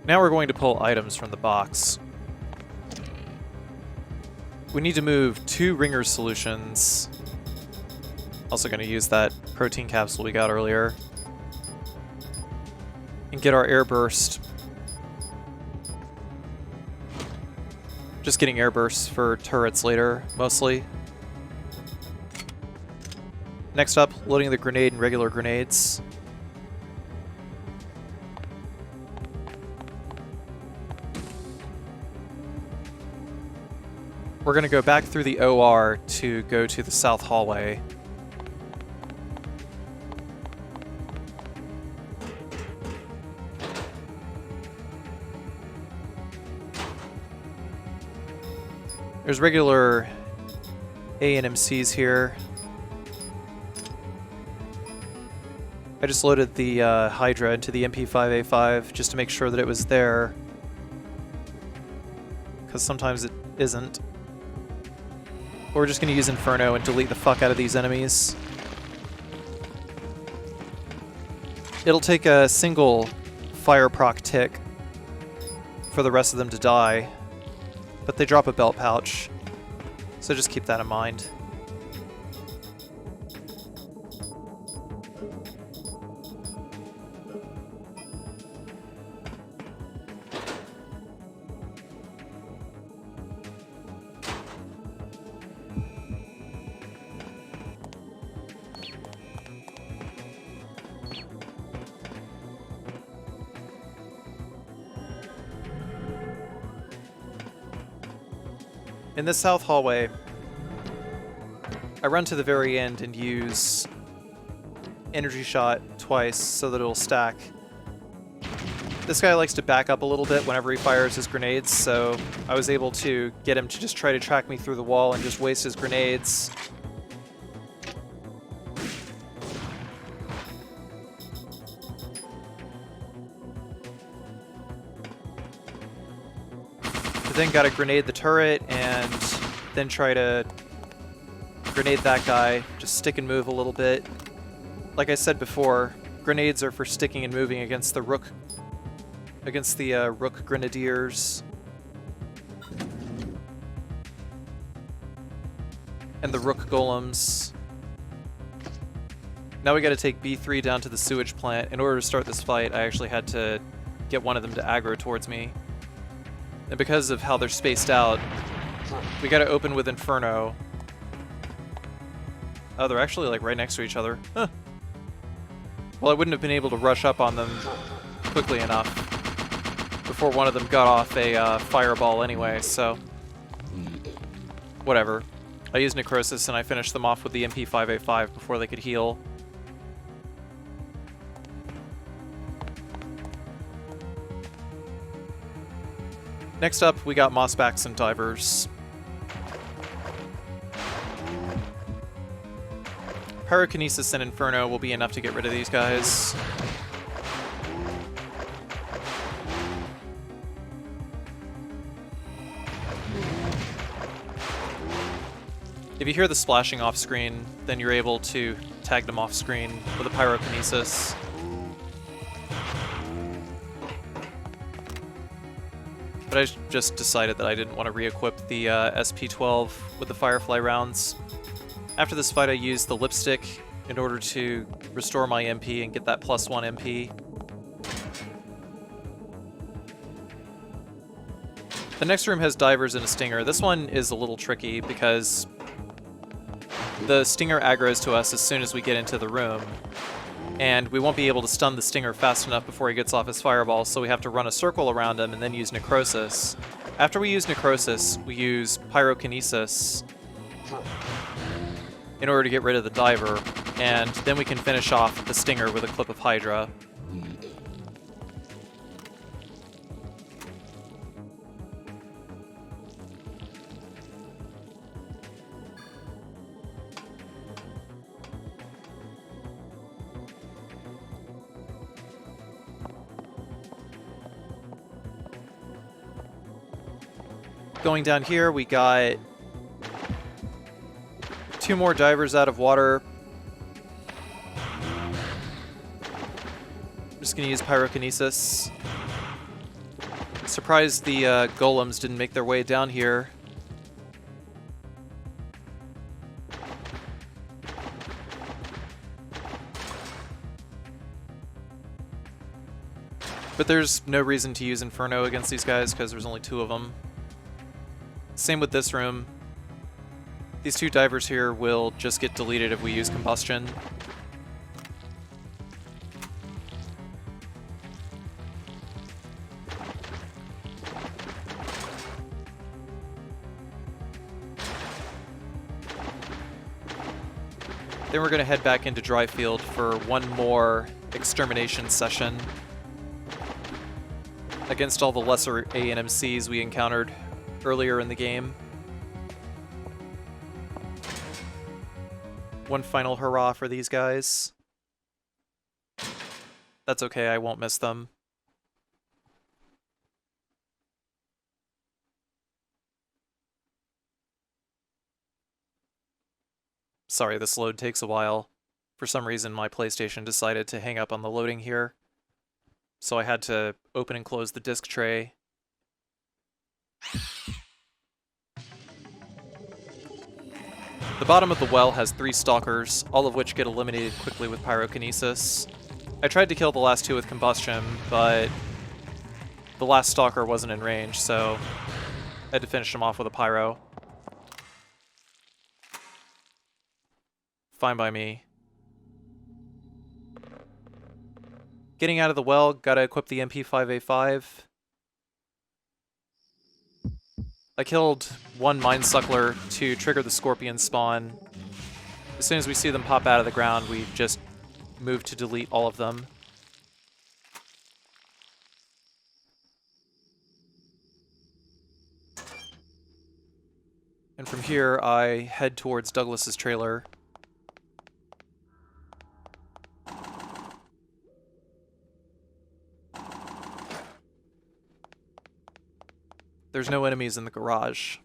Now we're going to pull items from the box. We need to move 2 ringer solutions. Also going to use that protein capsule we got earlier. And get our air burst. Just getting air bursts for turrets later, mostly. Next up, loading the grenade and regular grenades. We're going to go back through the OR to go to the south hallway. There's regular ANMCs here. I just loaded the Hydra into the MP5A5 just to make sure that it was there, because sometimes it isn't. But we're just going to use Inferno and delete the fuck out of these enemies. It'll take a single fire proc tick for the rest of them to die, but they drop a belt pouch, so just keep that in mind. In this south hallway, I run to the very end and use energy shot twice so that it'll stack. This guy likes to back up a little bit whenever he fires his grenades, so I was able to get him to just try to track me through the wall and just waste his grenades. But then gotta grenade the turret and then try to grenade that guy. Just stick and move a little bit. Like I said before, grenades are for sticking and moving against the rook grenadiers and the rook golems. Now we gotta take B3 down to the sewage plant. In order to start this fight, I actually had to get one of them to aggro towards me. And because of how they're spaced out, we gotta open with Inferno. Oh, they're actually like right next to each other. Huh. Well, I wouldn't have been able to rush up on them quickly enough before one of them got off a fireball anyway, so whatever. I used Necrosis and I finished them off with the MP5A5 before they could heal. Next up, we got mossbacks and divers. Pyrokinesis and Inferno will be enough to get rid of these guys. If you hear the splashing off screen, then you're able to tag them off screen with a Pyrokinesis. But I just decided that I didn't want to re-equip the SP-12 with the Firefly rounds. After this fight, I used the lipstick in order to restore my MP and get that +1 MP. The next room has divers and a stinger. This one is a little tricky because the stinger aggroes to us as soon as we get into the room, and we won't be able to stun the stinger fast enough before he gets off his fireball, so we have to run a circle around him and then use Necrosis. After we use Necrosis, we use Pyrokinesis in order to get rid of the diver, and then we can finish off the stinger with a clip of Hydra. Going down here, we got 2 more divers out of water. I'm just going to use Pyrokinesis. Surprised the golems didn't make their way down here. But there's no reason to use Inferno against these guys because there's only 2 of them. Same with this room. These 2 divers here will just get deleted if we use Combustion. Then we're going to head back into Dryfield for one more extermination session against all the lesser ANMCs we encountered earlier in the game. One final hurrah for these guys. That's okay, I won't miss them. Sorry, this load takes a while. For some reason, my PlayStation decided to hang up on the loading here, so I had to open and close the disk tray. The bottom of the well has 3 stalkers, all of which get eliminated quickly with Pyrokinesis. I tried to kill the last 2 with Combustion, but the last stalker wasn't in range, so I had to finish him off with a Pyro. Fine by me. Getting out of the well, gotta equip the MP5A5. I killed 1 Mind Suckler to trigger the Scorpion spawn. As soon as we see them pop out of the ground, we just move to delete all of them. And from here, I head towards Douglas's trailer. There's no enemies in the garage.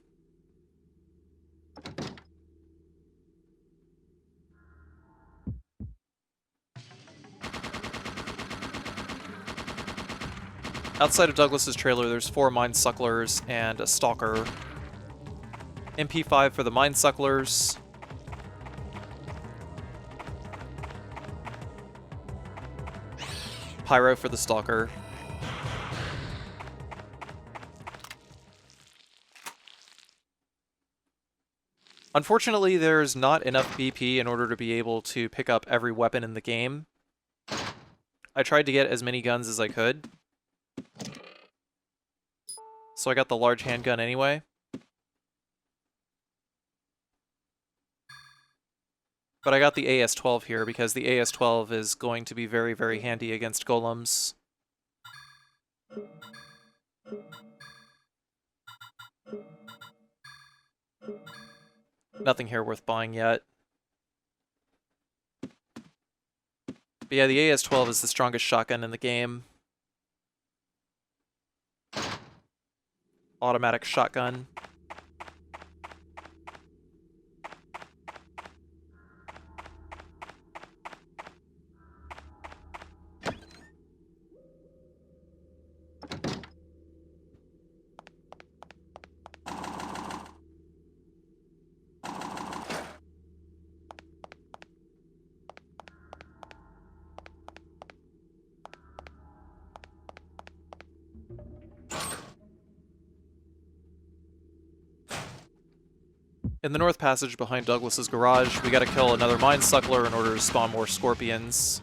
Outside of Douglas's trailer, there's 4 Mind Sucklers and a Stalker. MP5 for the Mind Sucklers. Pyro for the Stalker. Unfortunately, there's not enough BP in order to be able to pick up every weapon in the game. I tried to get as many guns as I could, so I got the large handgun anyway. But I got the AS-12 here because the AS-12 is going to be very, very handy against golems. Nothing here worth buying yet. But yeah, the AS-12 is the strongest shotgun in the game. Automatic shotgun. In the North Passage behind Douglas's garage, we gotta kill another Mind Suckler in order to spawn more Scorpions.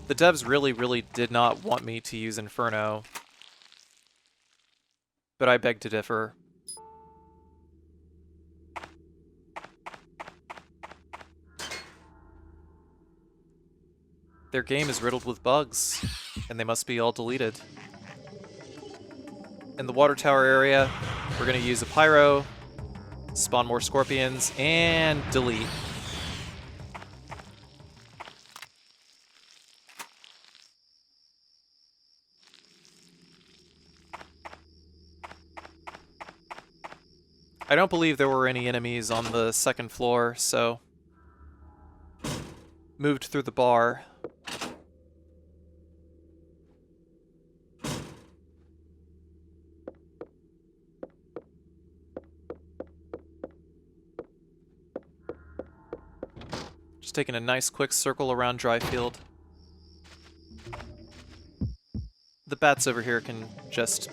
The devs really did not want me to use Inferno, but I beg to differ. Their game is riddled with bugs, and they must be all deleted. In the water tower area, we're going to use a pyro, spawn more Scorpions, and delete. I don't believe there were any enemies on the second floor, so moved through the bar. Just taking a nice quick circle around Dryfield. The bats over here can just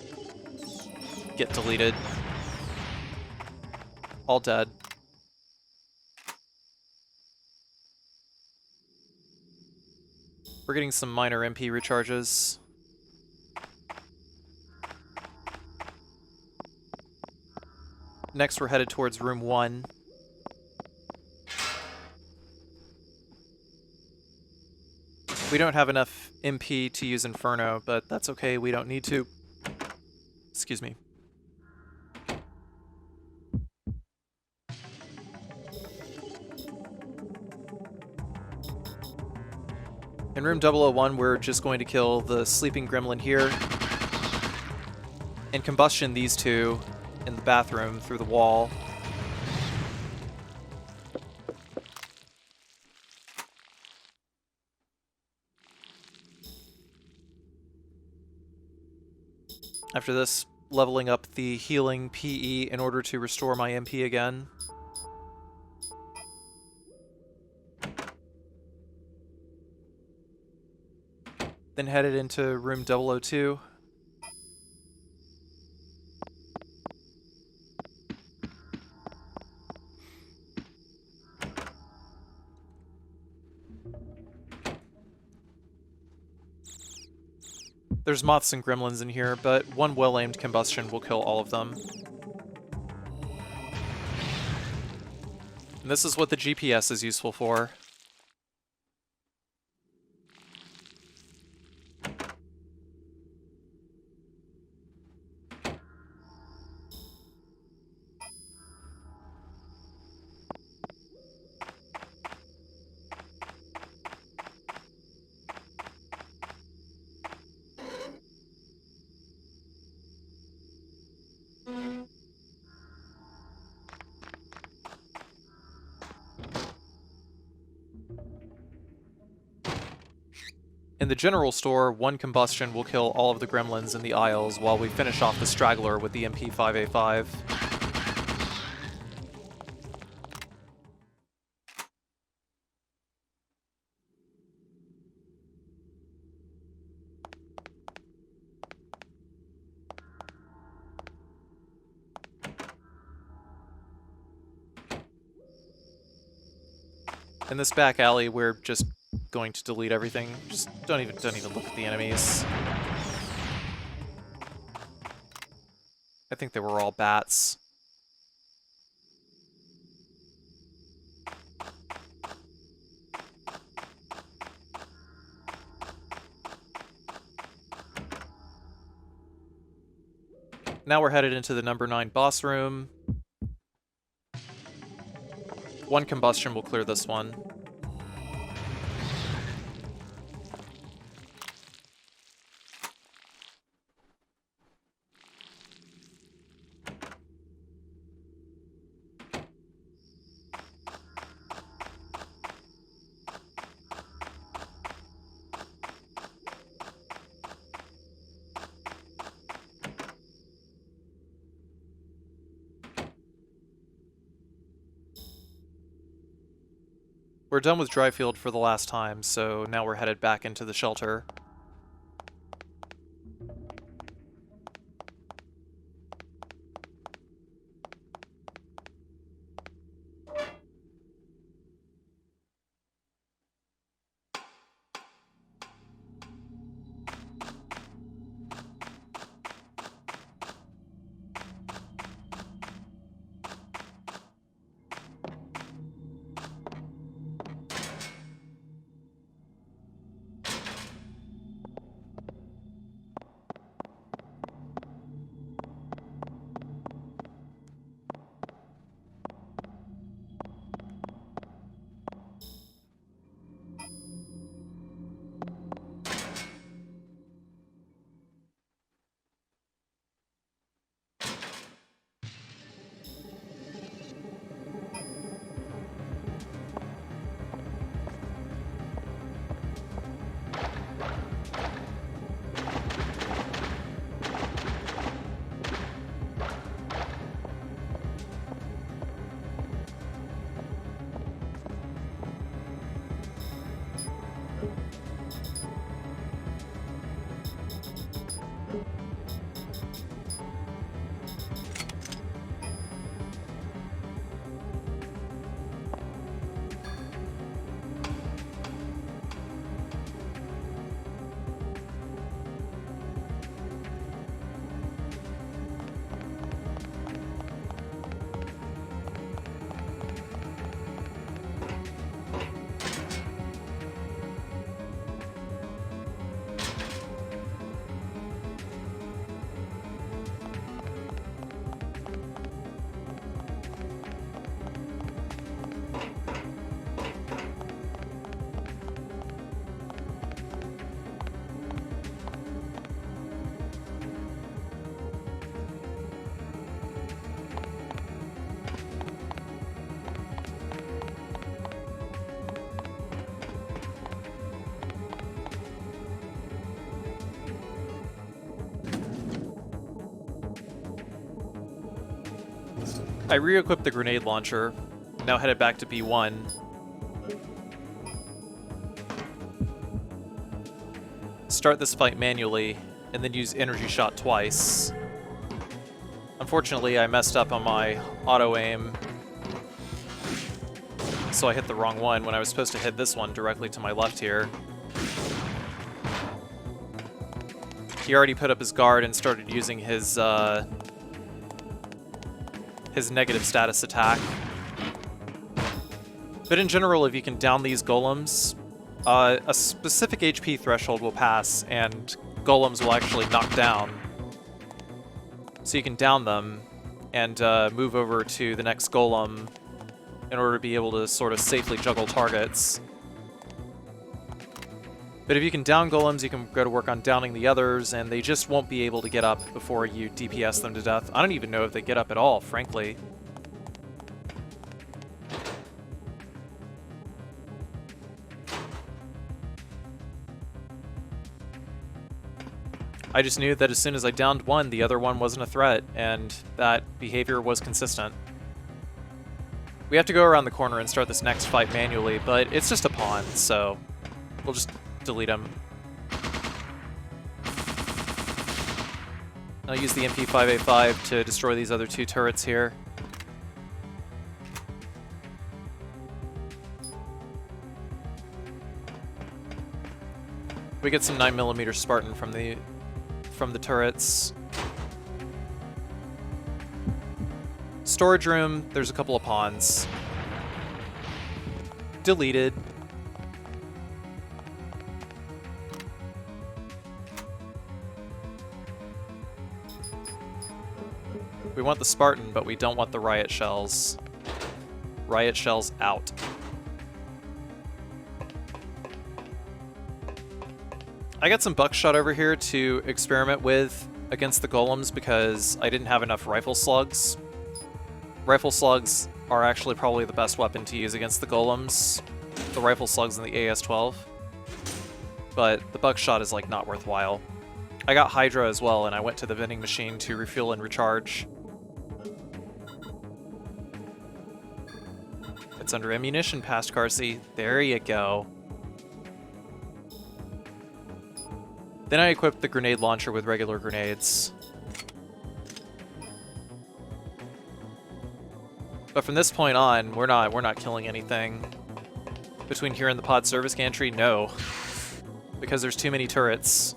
get deleted. All dead. We're getting some minor MP recharges. Next, we're headed towards room 1. We don't have enough MP to use Inferno, but that's okay, we don't need to. Excuse me. In room 001, we're just going to kill the sleeping gremlin here, and combustion these two in the bathroom through the wall. After this, leveling up the healing PE in order to restore my MP again. Then headed into room 002. There's moths and gremlins in here, but one well-aimed combustion will kill all of them. And this is what the GPS is useful for. In the general store, one combustion will kill all of the gremlins in the aisles while we finish off the straggler with the MP5A5. In this back alley, we're just going to delete everything. Just don't even look at the enemies. I think they were all bats. Now we're headed into the number 9 boss room. One combustion will clear this one. We're done with Dryfield for the last time, so now we're headed back into the shelter. I re-equipped the grenade launcher, now headed back to B1. Start this fight manually, and then use energy shot twice. Unfortunately, I messed up on my auto-aim, so I hit the wrong one when I was supposed to hit this one directly to my left here. He already put up his guard and started using his negative status attack. But in general, if you can down these golems, a specific HP threshold will pass and golems will actually knock down. So you can down them and move over to the next golem in order to be able to sort of safely juggle targets. But if you can down golems, you can go to work on downing the others, and they just won't be able to get up before you DPS them to death. I don't even know if they get up at all, frankly. I just knew that as soon as I downed one, the other one wasn't a threat, and that behavior was consistent. We have to go around the corner and start this next fight manually, but it's just a pawn, so we'll just delete him. I'll use the MP5A5 to destroy these other two turrets here. We get some 9mm Spartan from the turrets. Storage room, there's a couple of pawns. Deleted. We want the Spartan, but we don't want the riot shells. Riot shells out. I got some buckshot over here to experiment with against the golems because I didn't have enough rifle slugs. Rifle slugs are actually probably the best weapon to use against the golems. The rifle slugs in the AS-12. But the buckshot is like not worthwhile. I got Hydra as well, and I went to the vending machine to refuel and recharge. It's under ammunition past Carcy. There you go. Then I equipped the grenade launcher with regular grenades. But from this point on, we're not killing anything. Between here and the pod service gantry, no. Because there's too many turrets.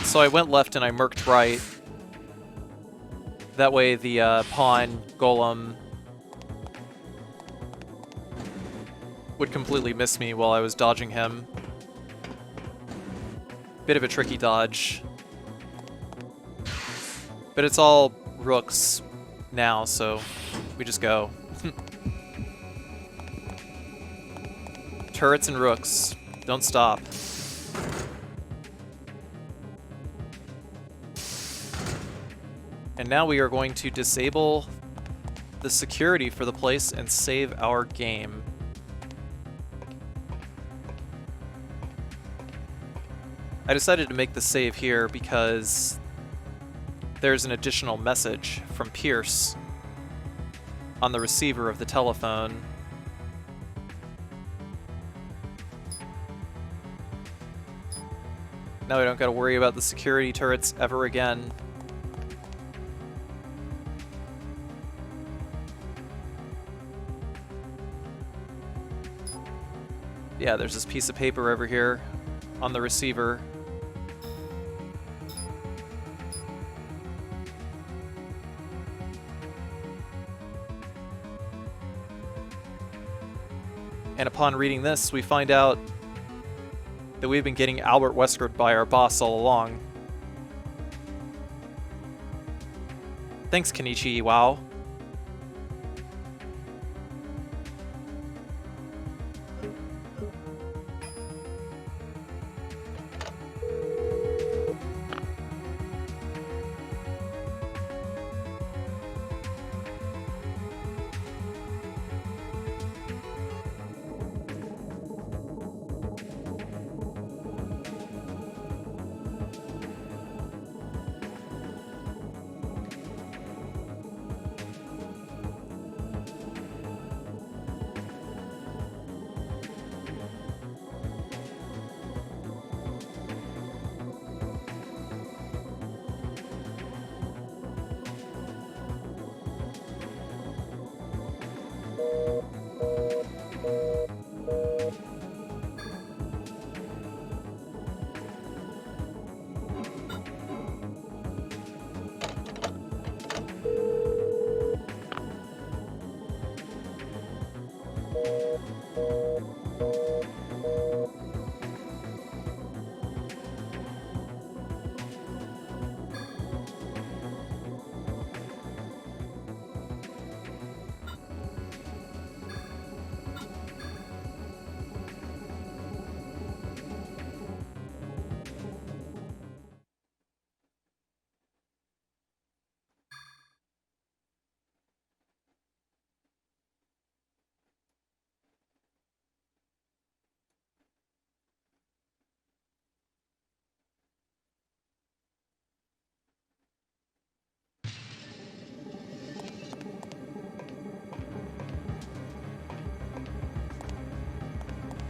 So I went left and I merked right. That way the pawn golem would completely miss me while I was dodging him. Bit of a tricky dodge. But it's all rooks now, so we just go. Turrets and rooks. Don't stop. And now we are going to disable the security for the place and save our game. I decided to make the save here because there's an additional message from Pierce on the receiver of the telephone. Now we don't gotta worry about the security turrets ever again. Yeah, there's this piece of paper over here on the receiver. And upon reading this, we find out that we've been getting Albert Wesker by our boss all along. Thanks, Kenichi Wow.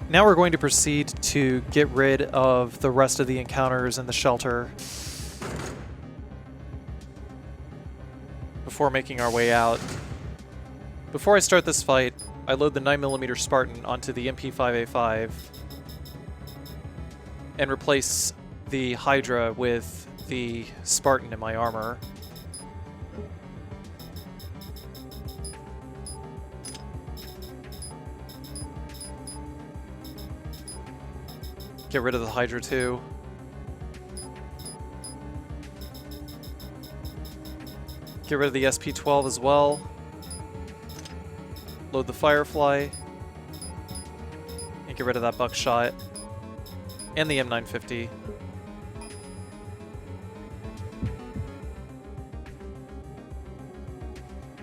Now we're going to proceed to get rid of the rest of the encounters in the shelter before making our way out. Before I start this fight, I load the 9mm Spartan onto the MP5A5 and replace the Hydra with the Spartan in my armor. Get rid of the Hydra too. Get rid of the SP-12 as well. Load the Firefly. And get rid of that Buckshot. And the M950.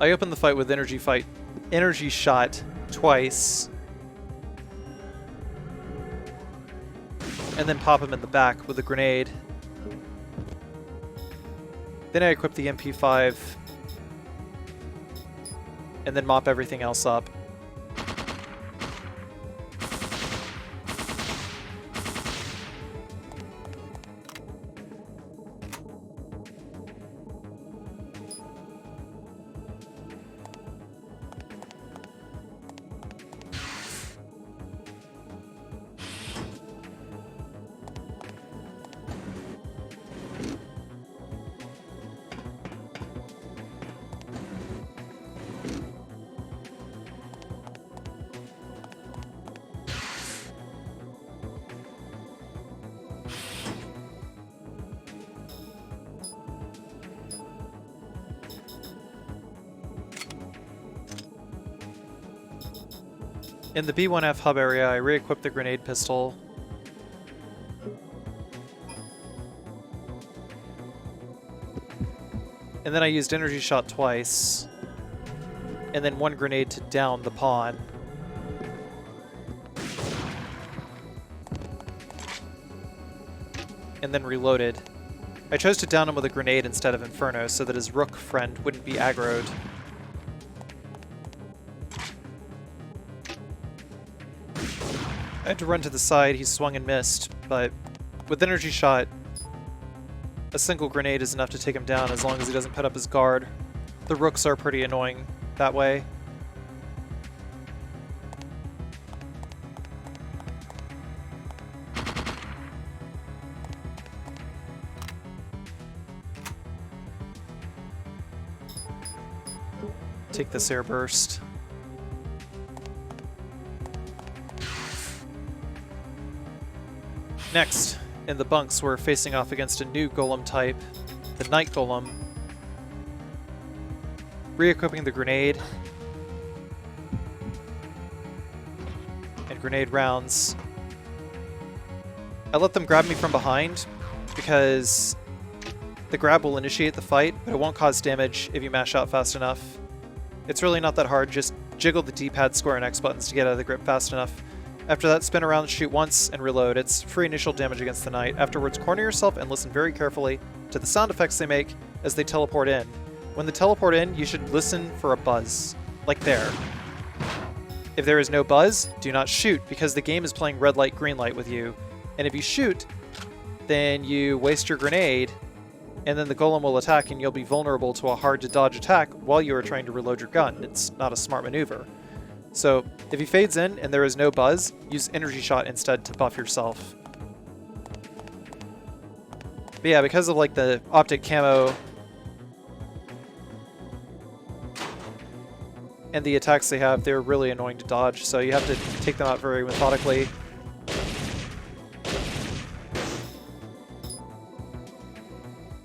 I opened the fight with energy shot twice. And then pop him in the back with a grenade. Then I equip the MP5. And then mop everything else up. In the B1F hub area, I re-equipped the grenade pistol. And then I used energy shot twice. And then one grenade to down the pawn. And then reloaded. I chose to down him with a grenade instead of Inferno so that his rook friend wouldn't be aggroed. I had to run to the side, he swung and missed, but with energy shot, a single grenade is enough to take him down as long as he doesn't put up his guard. The rooks are pretty annoying that way. Take this air burst. Next, in the bunks, we're facing off against a new golem type, the Night Golem. Re-equipping the grenade. And grenade rounds. I let them grab me from behind, because the grab will initiate the fight, but it won't cause damage if you mash out fast enough. It's really not that hard, just jiggle the D-pad, square, and X buttons to get out of the grip fast enough. After that, spin around, shoot once, and reload. It's free initial damage against the Knight. Afterwards, corner yourself and listen very carefully to the sound effects they make as they teleport in. When they teleport in, you should listen for a buzz. Like there. If there is no buzz, do not shoot, because the game is playing red light, green light with you. And if you shoot, then you waste your grenade, and then the golem will attack and you'll be vulnerable to a hard-to-dodge attack while you are trying to reload your gun. It's not a smart maneuver. So, if he fades in and there is no buzz, use energy shot instead to buff yourself. But yeah, because of like the optic camo and the attacks they have, they're really annoying to dodge, so you have to take them out very methodically.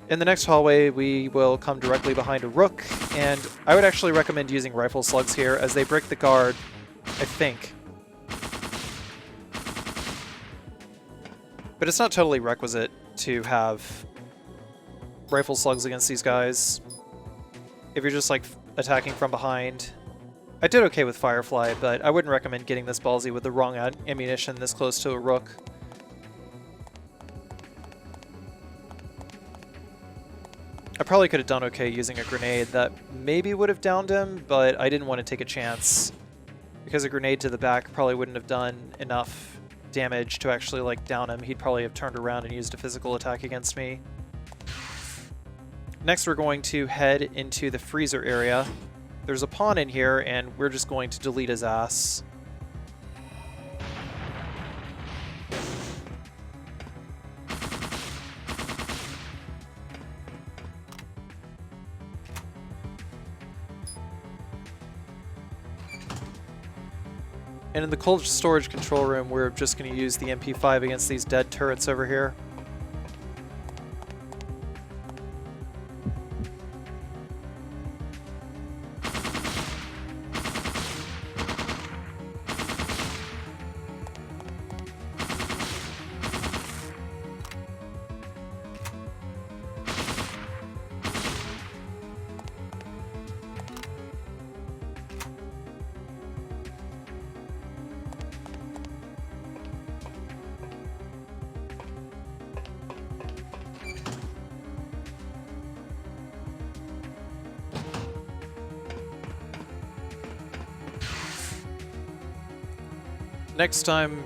In the next hallway, we will come directly behind a rook, and I would actually recommend using rifle slugs here, as they break the guard, I think. But it's not totally requisite to have rifle slugs against these guys. If you're just, like, attacking from behind. I did okay with Firefly, but I wouldn't recommend getting this ballsy with the wrong ammunition this close to a rook. I probably could have done okay using a grenade that maybe would have downed him, but I didn't want to take a chance. Because a grenade to the back probably wouldn't have done enough damage to actually like down him. He'd probably have turned around and used a physical attack against me. Next we're going to head into the freezer area. There's a pawn in here and we're just going to delete his ass. And in the cold storage control room, we're just going to use the MP5 against these dead turrets over here. Next, I'm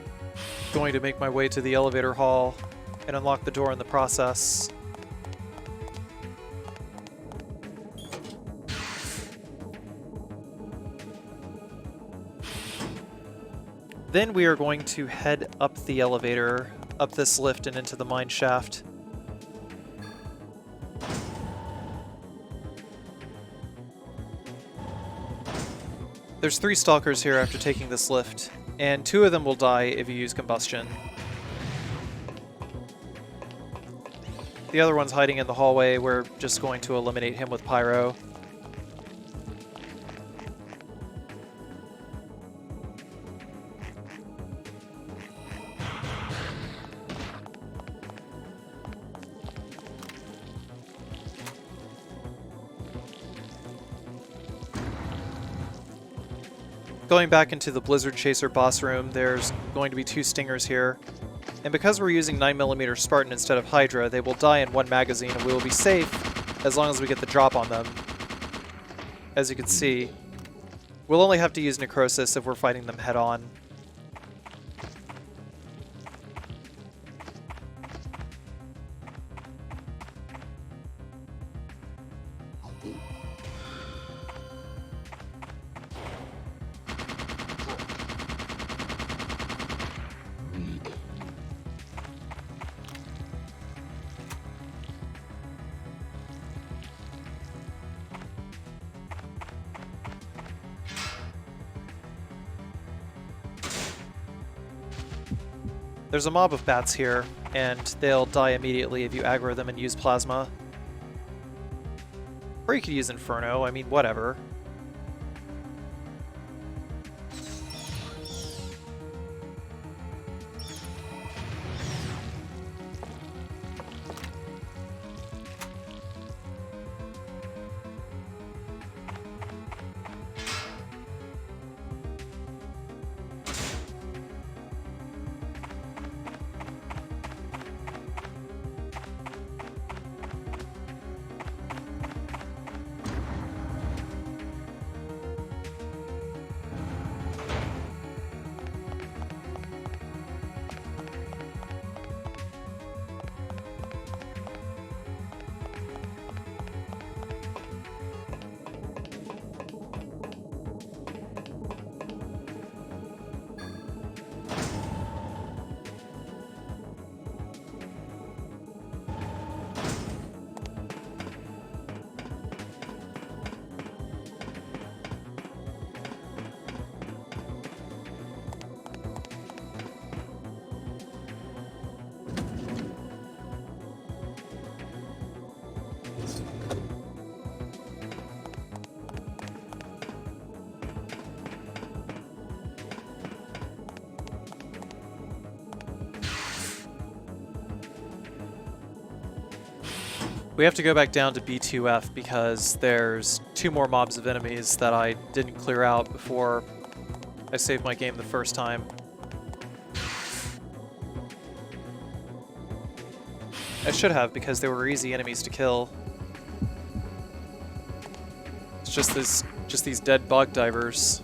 going to make my way to the elevator hall and unlock the door in the process. Then we are going to head up the elevator, up this lift and into the mine shaft. There's 3 stalkers here after taking this lift, and 2 of them will die if you use combustion. The other one's hiding in the hallway. We're just going to eliminate him with pyro. Going back into the Blizzard Chaser boss room, there's going to be 2 stingers here. And because we're using 9mm Spartan instead of Hydra, they will die in 1 magazine and we will be safe as long as we get the drop on them. As you can see, we'll only have to use Necrosis if we're fighting them head on. There's a mob of bats here, and they'll die immediately if you aggro them and use Plasma. Or you could use Inferno, I mean, whatever. We have to go back down to B2F because there's 2 more mobs of enemies that I didn't clear out before I saved my game the first time. I should have, because they were easy enemies to kill. It's just these dead bog divers.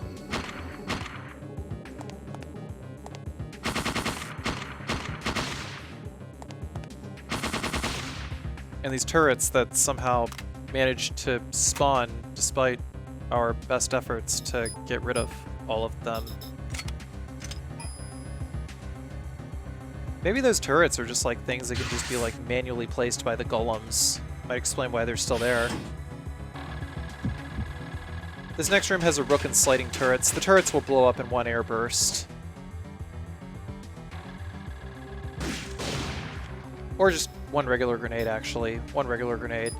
And these turrets that somehow managed to spawn despite our best efforts to get rid of all of them. Maybe those turrets are just like things that can just be like manually placed by the golems. Might explain why they're still there. This next room has a rook and sliding turrets. The turrets will blow up in one air burst. Or just one regular grenade, actually. One regular grenade.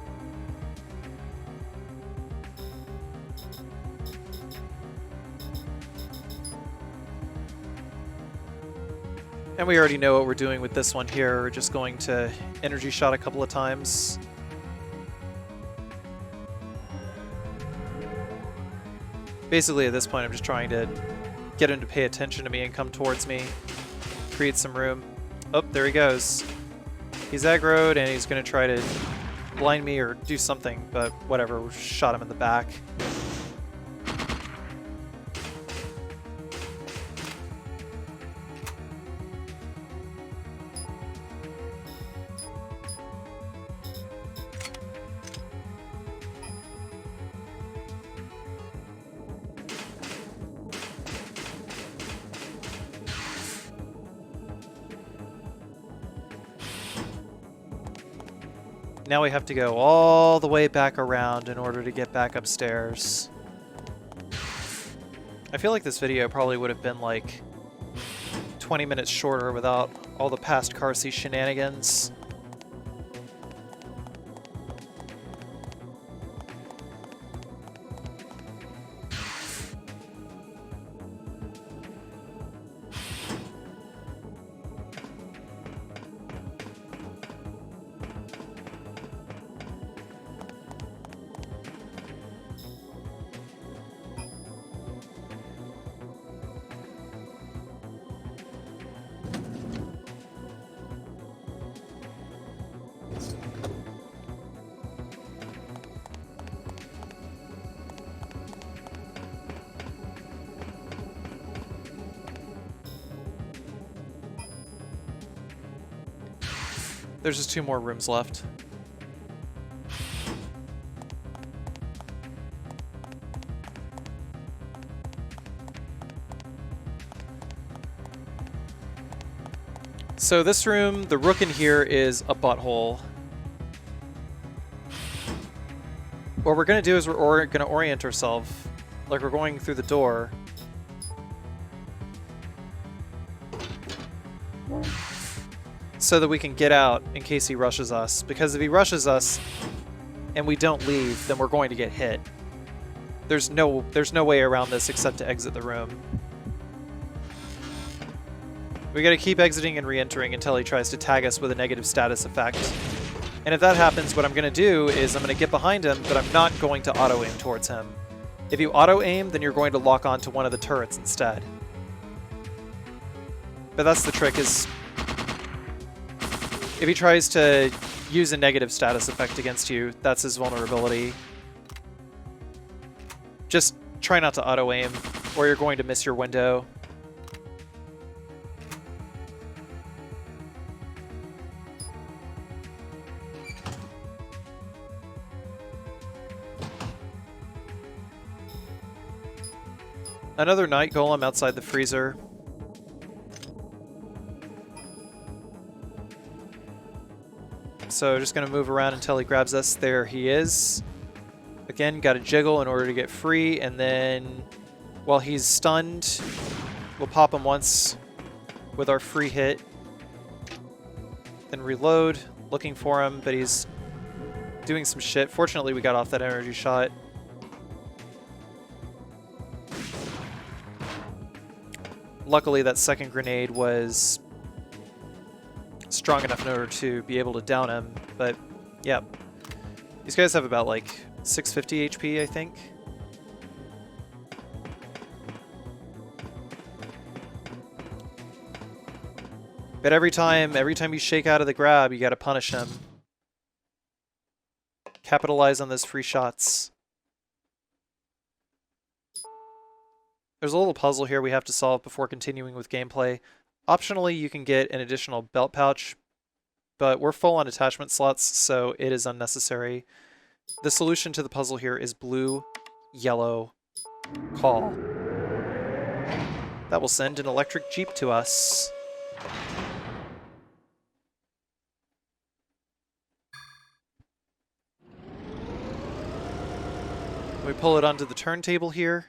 And we already know what we're doing with this one here. We're just going to energy shot a couple of times. Basically, at this point, I'm just trying to get him to pay attention to me and come towards me. Create some room. Oh, there he goes. He's aggroed, and he's going to try to blind me or do something, but whatever. We shot him in the back. Now we have to go all the way back around in order to get back upstairs. I feel like this video probably would have been like 20 minutes shorter without all the past Carcy shenanigans. There's just 2 more rooms left. So this room, the rook in here is a butthole. What we're going to do is we're going to orient ourselves like we're going through the door. So that we can get out in case he rushes us. Because if he rushes us and we don't leave, then we're going to get hit. There's no way around this except to exit the room. We gotta keep exiting and re-entering until he tries to tag us with a negative status effect. And if that happens, what I'm gonna do is I'm gonna get behind him, but I'm not going to auto-aim towards him. If you auto-aim, then you're going to lock onto one of the turrets instead. But that's the trick, is if he tries to use a negative status effect against you, that's his vulnerability. Just try not to auto-aim, or you're going to miss your window. Another night golem outside the freezer. So just going to move around until he grabs us. There he is. Again, got to jiggle in order to get free, and then while he's stunned, we'll pop him once with our free hit. Then reload, looking for him, but he's doing some shit. Fortunately, we got off that energy shot. Luckily, that second grenade was strong enough in order to be able to down him, but yeah. These guys have about like 650 HP, I think. But every time you shake out of the grab, you gotta punish him. Capitalize on those free shots. There's a little puzzle here we have to solve before continuing with gameplay. Optionally, you can get an additional belt pouch, but we're full on attachment slots, so it is unnecessary. The solution to the puzzle here is blue, yellow, call. That will send an electric jeep to us. We pull it onto the turntable here.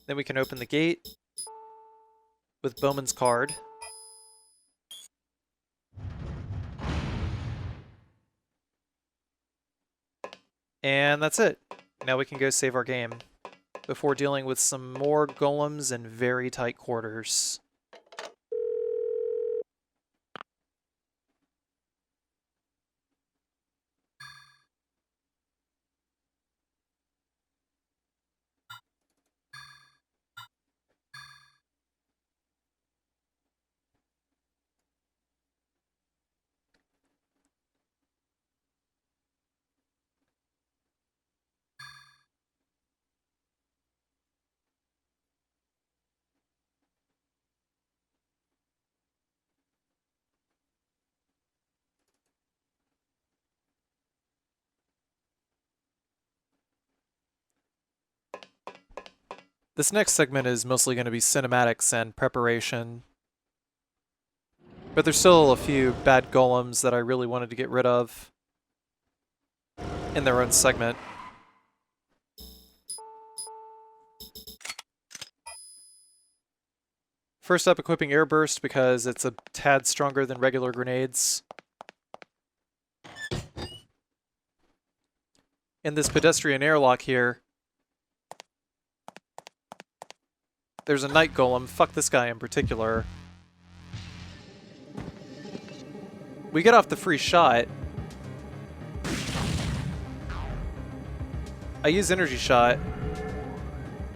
Then we can open the gate with Bowman's card. And that's it. Now we can go save our game before dealing with some more golems in very tight quarters. This next segment is mostly going to be cinematics and preparation. But there's still a few bad golems that I really wanted to get rid of in their own segment. First up, equipping Airburst because it's a tad stronger than regular grenades. In this pedestrian airlock here, there's a night golem. Fuck this guy in particular. We get off the free shot. I use energy shot,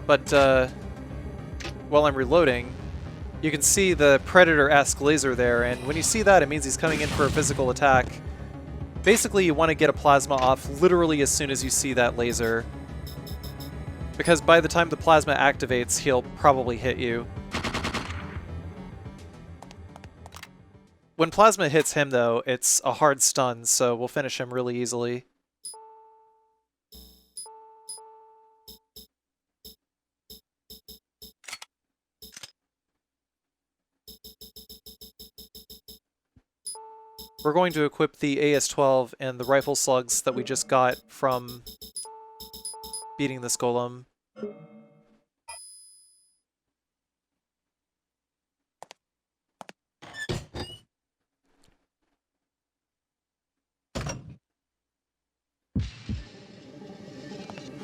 but while I'm reloading, you can see the Predator-esque laser there, and when you see that, it means he's coming in for a physical attack. Basically, you want to get a plasma off literally as soon as you see that laser, because by the time the plasma activates, he'll probably hit you. When plasma hits him, though, it's a hard stun, so we'll finish him really easily. We're going to equip the AS-12 and the rifle slugs that we just got from beating this golem.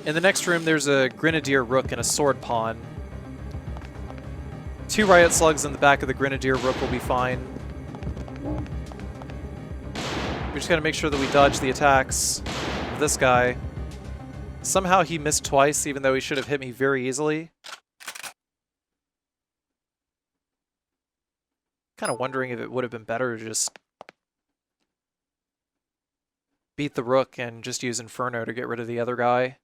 In the next room, there's a Grenadier Rook and a Sword Pawn. 2 Riot Slugs in the back of the Grenadier Rook will be fine. We just gotta make sure that we dodge the attacks of this guy. Somehow he missed twice, even though he should have hit me very easily. Kind of wondering if it would have been better to just beat the Rook and just use Inferno to get rid of the other guy.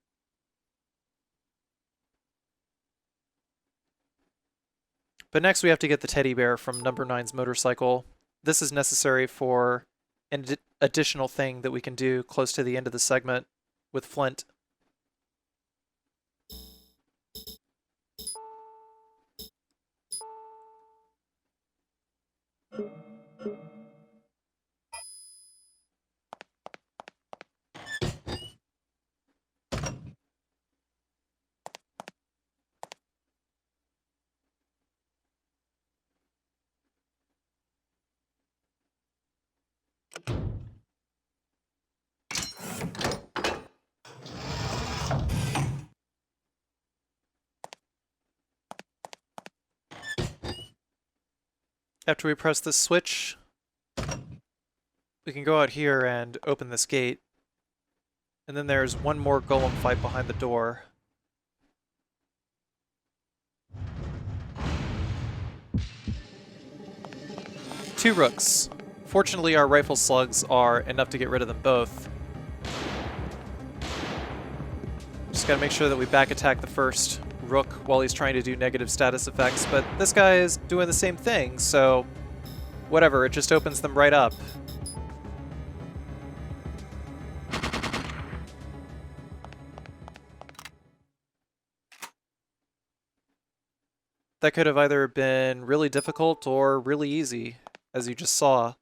But next we have to get the teddy bear from Number 9's motorcycle. This is necessary for an additional thing that we can do close to the end of the segment with Flint. After we press this switch, we can go out here and open this gate. And then there's one more golem fight behind the door. Two rooks. Fortunately, our rifle slugs are enough to get rid of them both. Just gotta make sure that we back attack the first Rook while he's trying to do negative status effects, but this guy is doing the same thing, so whatever, it just opens them right up. That could have either been really difficult or really easy, as you just saw.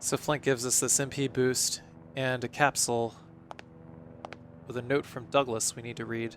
So Flint gives us this MP boost and a capsule with a note from Douglas we need to read.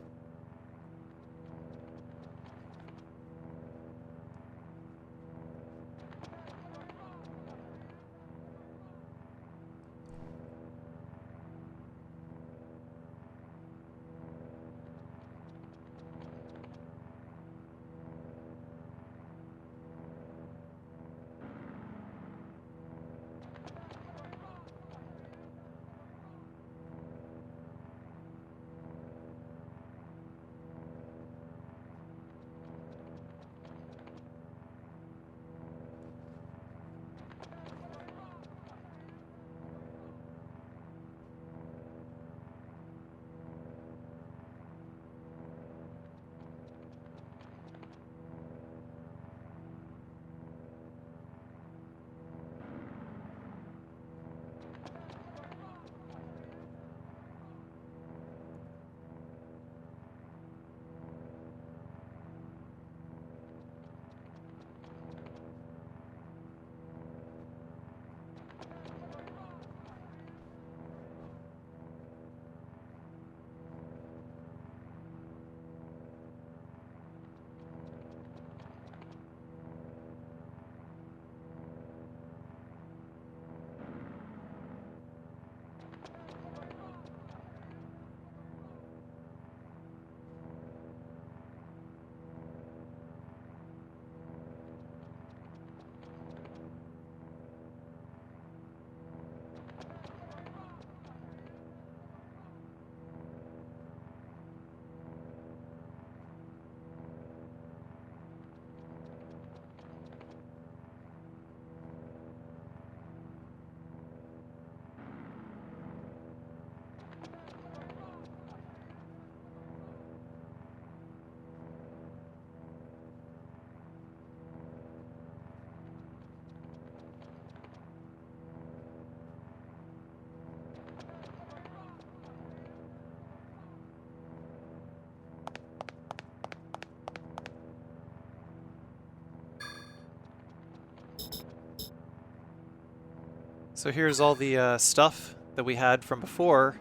So here's all the stuff that we had from before.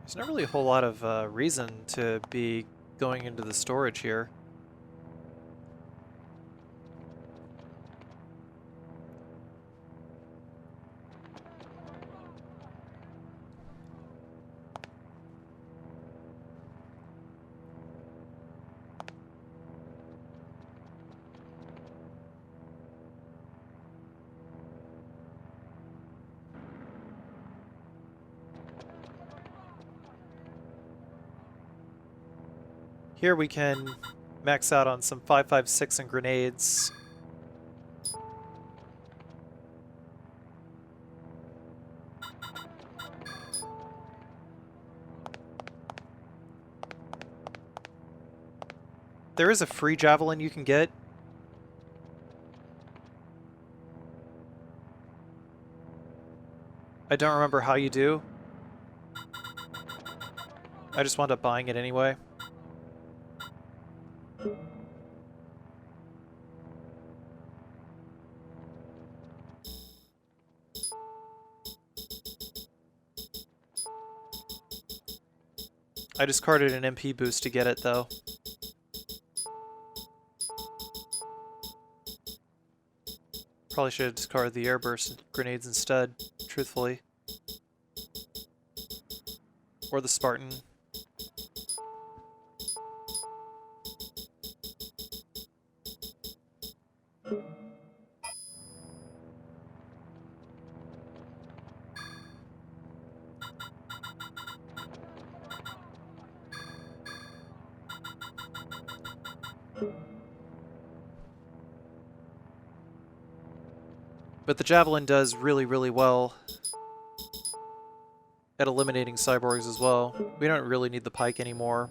There's not really a whole lot of reason to be going into the storage here. Here we can max out on some 5.56 and grenades. There is a free javelin you can get. I don't remember how you do. I just wound up buying it anyway. I discarded an MP boost to get it, though. Probably should have discarded the airburst grenades instead, truthfully. Or the Spartan. But the Javelin does really, really well at eliminating cyborgs as well. We don't really need the Pike anymore,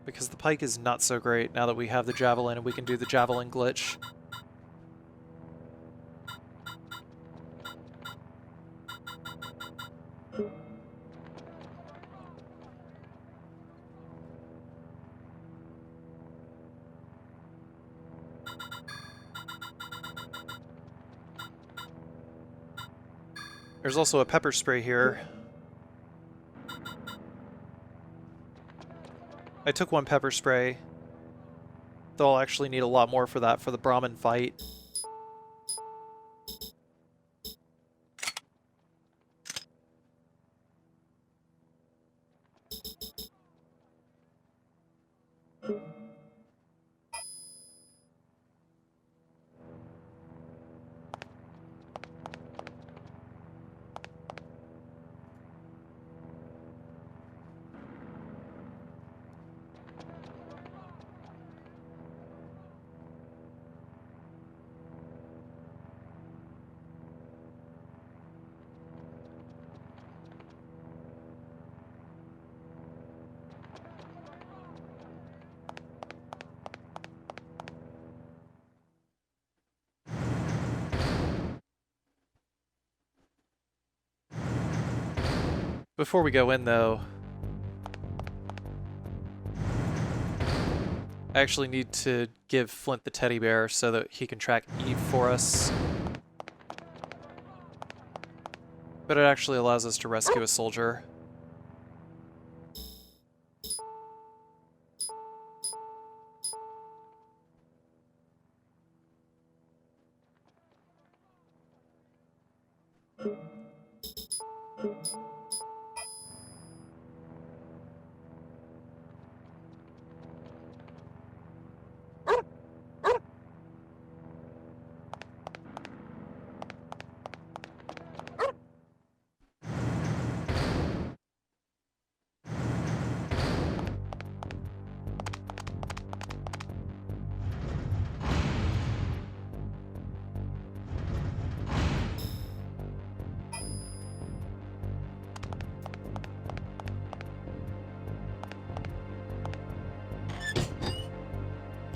because the Pike is not so great now that we have the Javelin and we can do the Javelin glitch. There's also a pepper spray here. I took one pepper spray. Though I'll actually need a lot more for that for the Brahmin fight. Before we go in, though, I actually need to give Flint the teddy bear so that he can track Eve for us. But it actually allows us to rescue a soldier.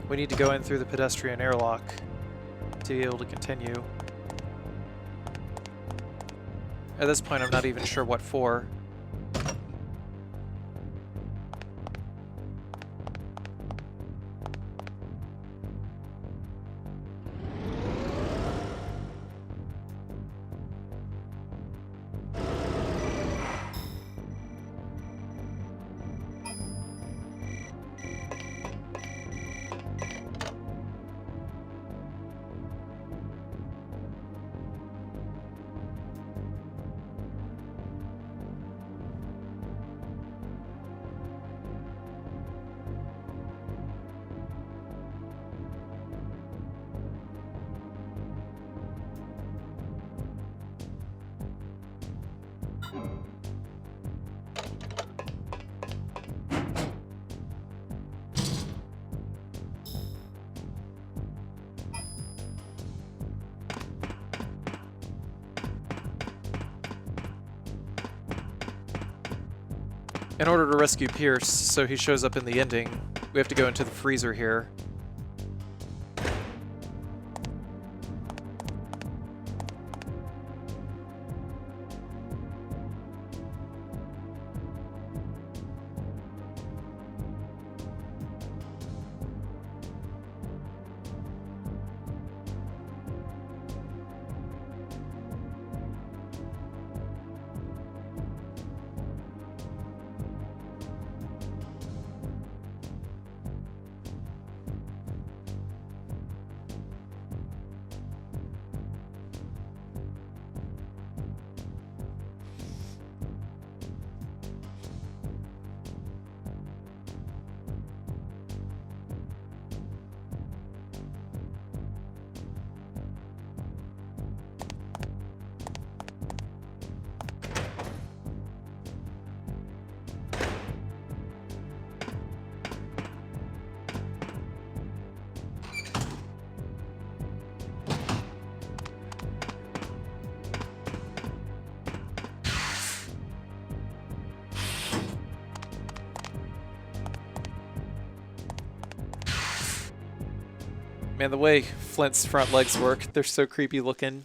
We need to go in through the pedestrian airlock to be able to continue. At this point, I'm not even sure what for. In order to rescue Pierce, so he shows up in the ending, we have to go into the freezer here. Man, the way Flint's front legs work, they're so creepy looking.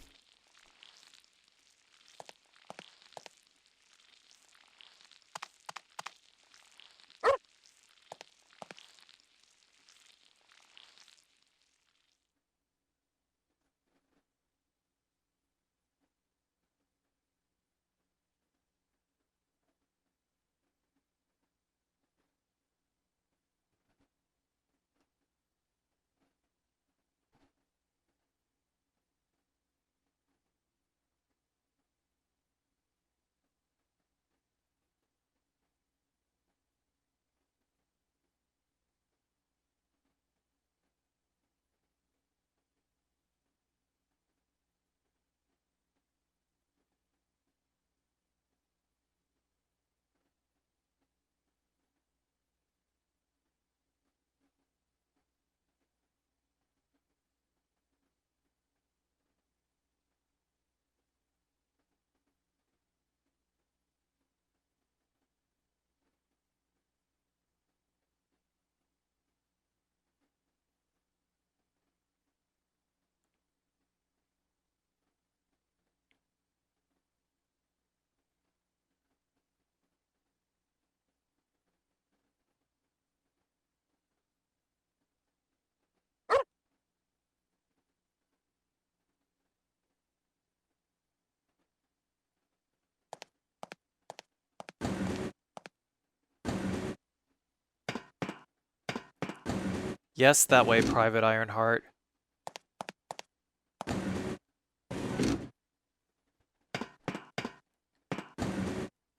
Yes, that way, Private Ironheart.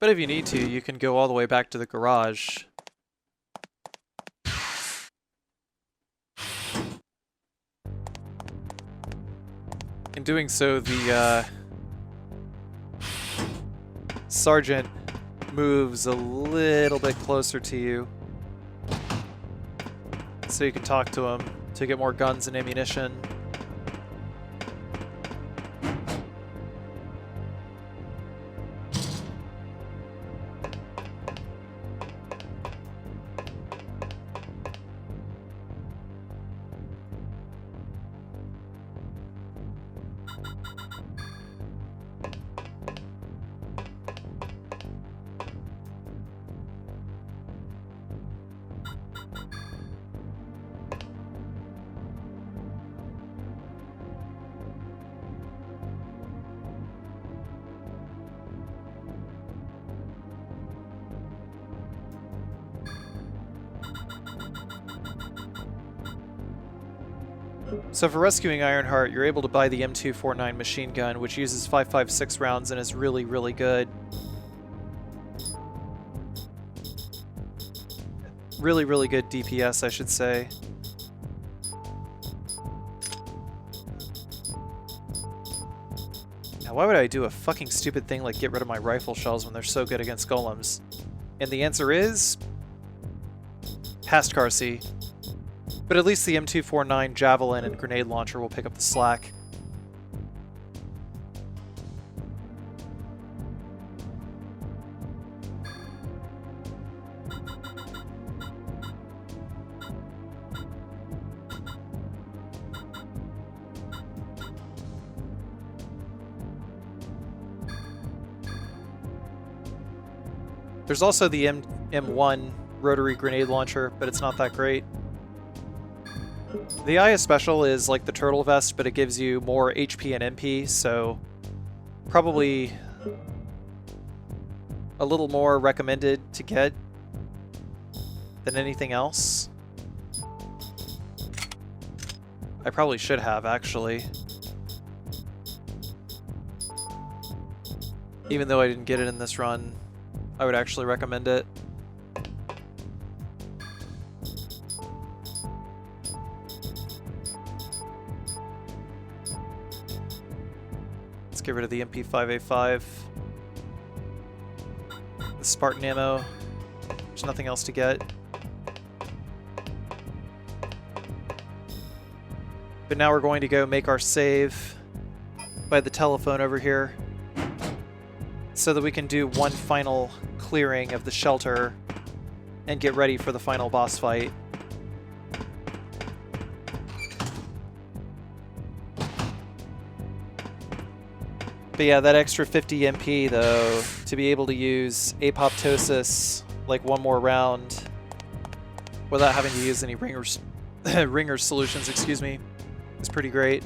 But if you need to, you can go all the way back to the garage. In doing so, the sergeant moves a little bit closer to you, so you can talk to him to get more guns and ammunition. So for rescuing Ironheart, you're able to buy the M249 machine gun, which uses 5.56 rounds and is really, really good. Really, really good DPS, I should say. Now, why would I do a fucking stupid thing like get rid of my rifle shells when they're so good against golems? And the answer is... past Carcy. But at least the M249 Javelin and Grenade Launcher will pick up the slack. There's also the M1 Rotary Grenade Launcher, but it's not that great. The Aya Special is like the Turtle Vest, but it gives you more HP and MP, so probably a little more recommended to get than anything else. I probably should have, actually. Even though I didn't get it in this run, I would actually recommend it. Get rid of the MP5A5. The Spartan ammo. There's nothing else to get. But now we're going to go make our save by the telephone over here so that we can do one final clearing of the shelter and get ready for the final boss fight. But yeah, that extra 50 MP, though, to be able to use Apoptosis, like one more round, without having to use any ringer solutions, excuse me, is pretty great.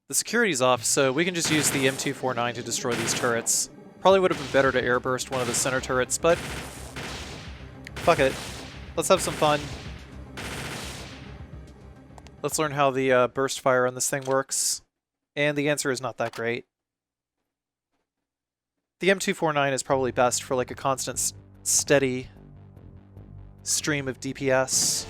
The security's off, so we can just use the M249 to destroy these turrets. Probably would have been better to airburst one of the center turrets, but fuck it. Let's have some fun. Let's learn how the burst fire on this thing works. And the answer is not that great. The M249 is probably best for like a constant, steady stream of DPS.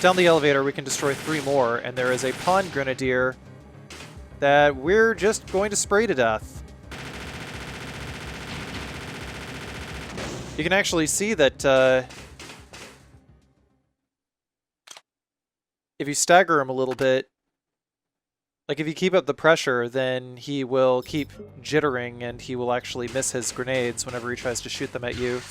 Down the elevator, we can destroy 3 more, and there is a Pond Grenadier that we're just going to spray to death. You can actually see that if you stagger him a little bit, like if you keep up the pressure, then he will keep jittering and he will actually miss his grenades whenever he tries to shoot them at you.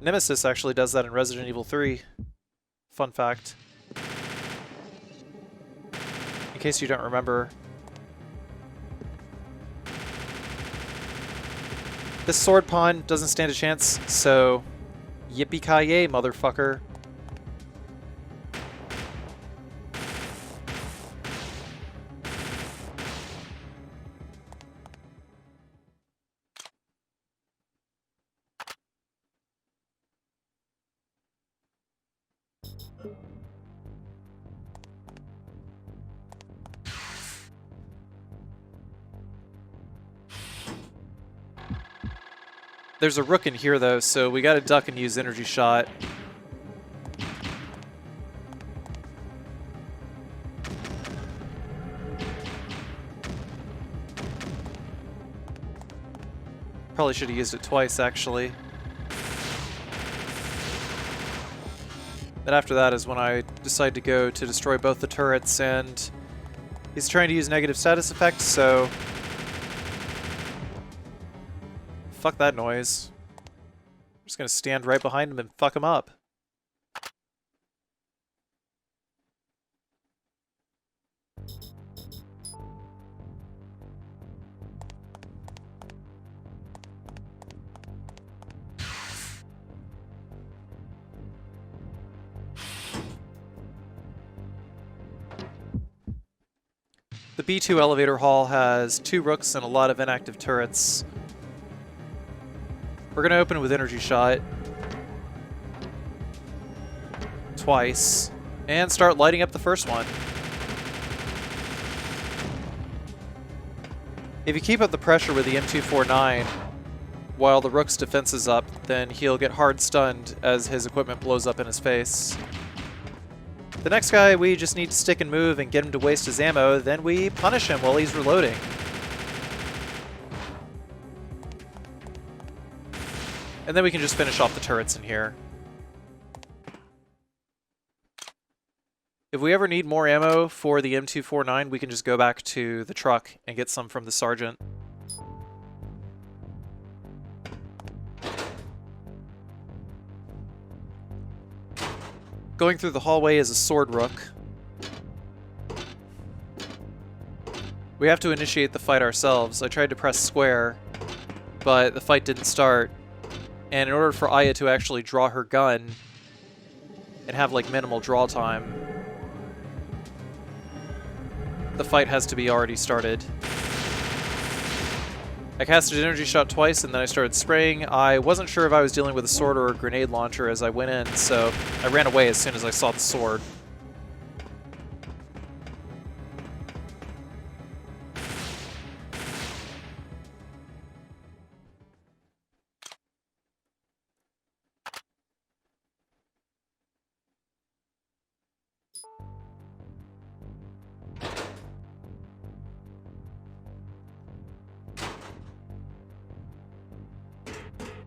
Nemesis actually does that in Resident Evil 3. Fun fact. In case you don't remember. This sword pawn doesn't stand a chance, so yippee-ki-yay, motherfucker. There's a rook in here, though, so we gotta duck and use energy shot. Probably should have used it twice, actually. Then after that is when I decide to go to destroy both the turrets, and he's trying to use negative status effects, so fuck that noise. I'm just gonna stand right behind him and fuck him up. The B2 elevator hall has 2 rooks and a lot of inactive turrets. We're gonna open with energy shot twice and start lighting up the first one. If you keep up the pressure with the M249 while the rook's defense is up, then he'll get hard stunned as his equipment blows up in his face. The next guy, we just need to stick and move and get him to waste his ammo, then we punish him while he's reloading. And then we can just finish off the turrets in here. If we ever need more ammo for the M249, we can just go back to the truck and get some from the sergeant. Going through the hallway is a sword rook. We have to initiate the fight ourselves. I tried to press square, but the fight didn't start. And in order for Aya to actually draw her gun and have like minimal draw time, the fight has to be already started. I casted energy shot twice and then I started spraying. I wasn't sure if I was dealing with a sword or a grenade launcher as I went in, so I ran away as soon as I saw the sword.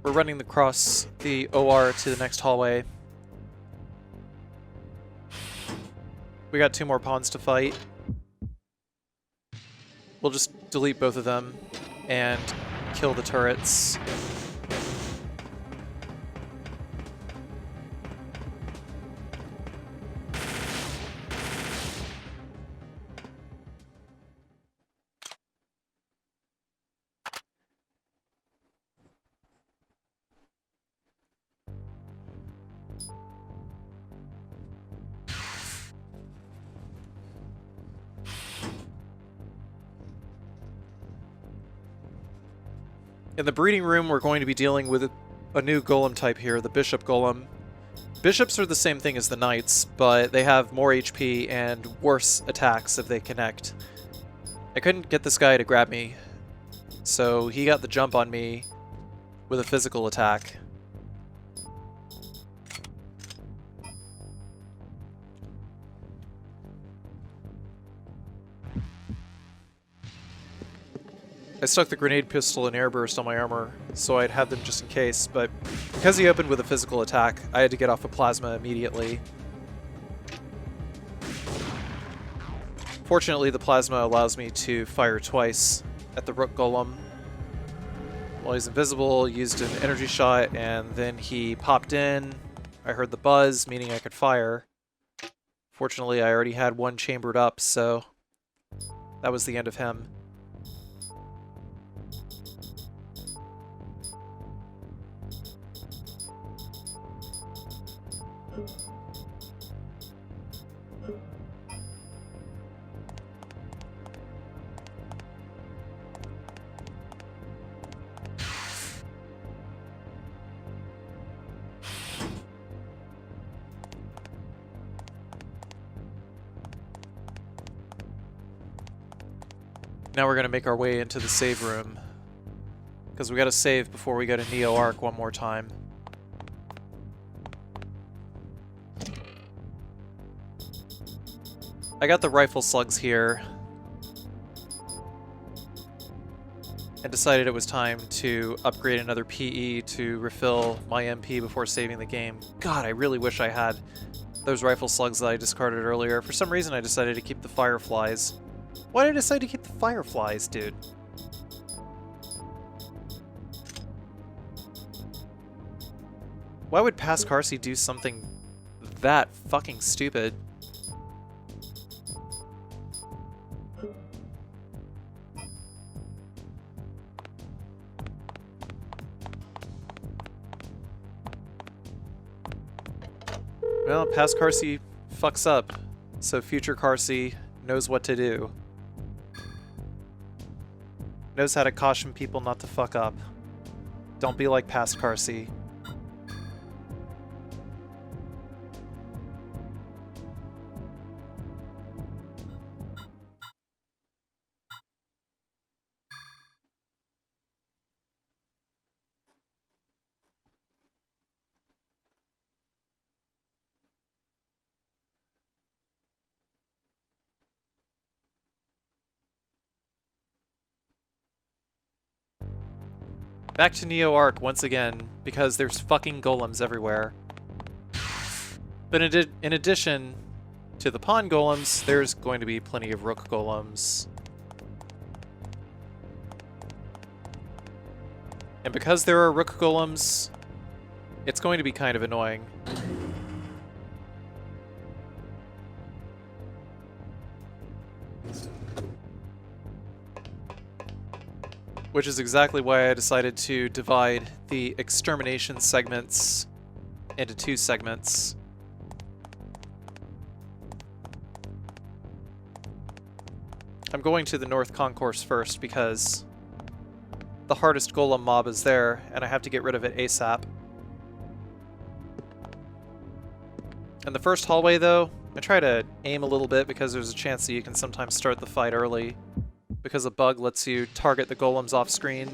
We're running across the OR to the next hallway. We got 2 more pawns to fight. We'll just delete both of them and kill the turrets. In the breeding room, we're going to be dealing with a new golem type here, the Bishop Golem. Bishops are the same thing as the Knights, but they have more HP and worse attacks if they connect. I couldn't get this guy to grab me, so he got the jump on me with a physical attack. I stuck the grenade pistol and airburst on my armor, so I'd have them just in case, but because he opened with a physical attack, I had to get off of plasma immediately. Fortunately, the plasma allows me to fire twice at the Rook Golem. While he's invisible, used an energy shot, and then he popped in. I heard the buzz, meaning I could fire. Fortunately, I already had one chambered up, so that was the end of him. Now we're going to make our way into the save room, because we got to save before we go to Neo Arc one more time. I got the rifle slugs here, and decided it was time to upgrade another PE to refill my MP before saving the game. God, I really wish I had those rifle slugs that I discarded earlier. For some reason I decided to keep the fireflies. Why did I decide to keep the fireflies, dude? Why would Past Carcy do something that fucking stupid? Well, Past Carcy fucks up, so future Carcy knows what to do. Knows how to caution people not to fuck up. Don't be like Past Carcy. Back to Neo Arc once again, because there's fucking golems everywhere. But in addition to the pawn golems, there's going to be plenty of rook golems. And because there are rook golems, it's going to be kind of annoying. Which is exactly why I decided to divide the extermination segments into 2 segments. I'm going to the North Concourse first because the hardest golem mob is there, and I have to get rid of it ASAP. In the first hallway, though, I try to aim a little bit because there's a chance that you can sometimes start the fight early, because a bug lets you target the golems off screen.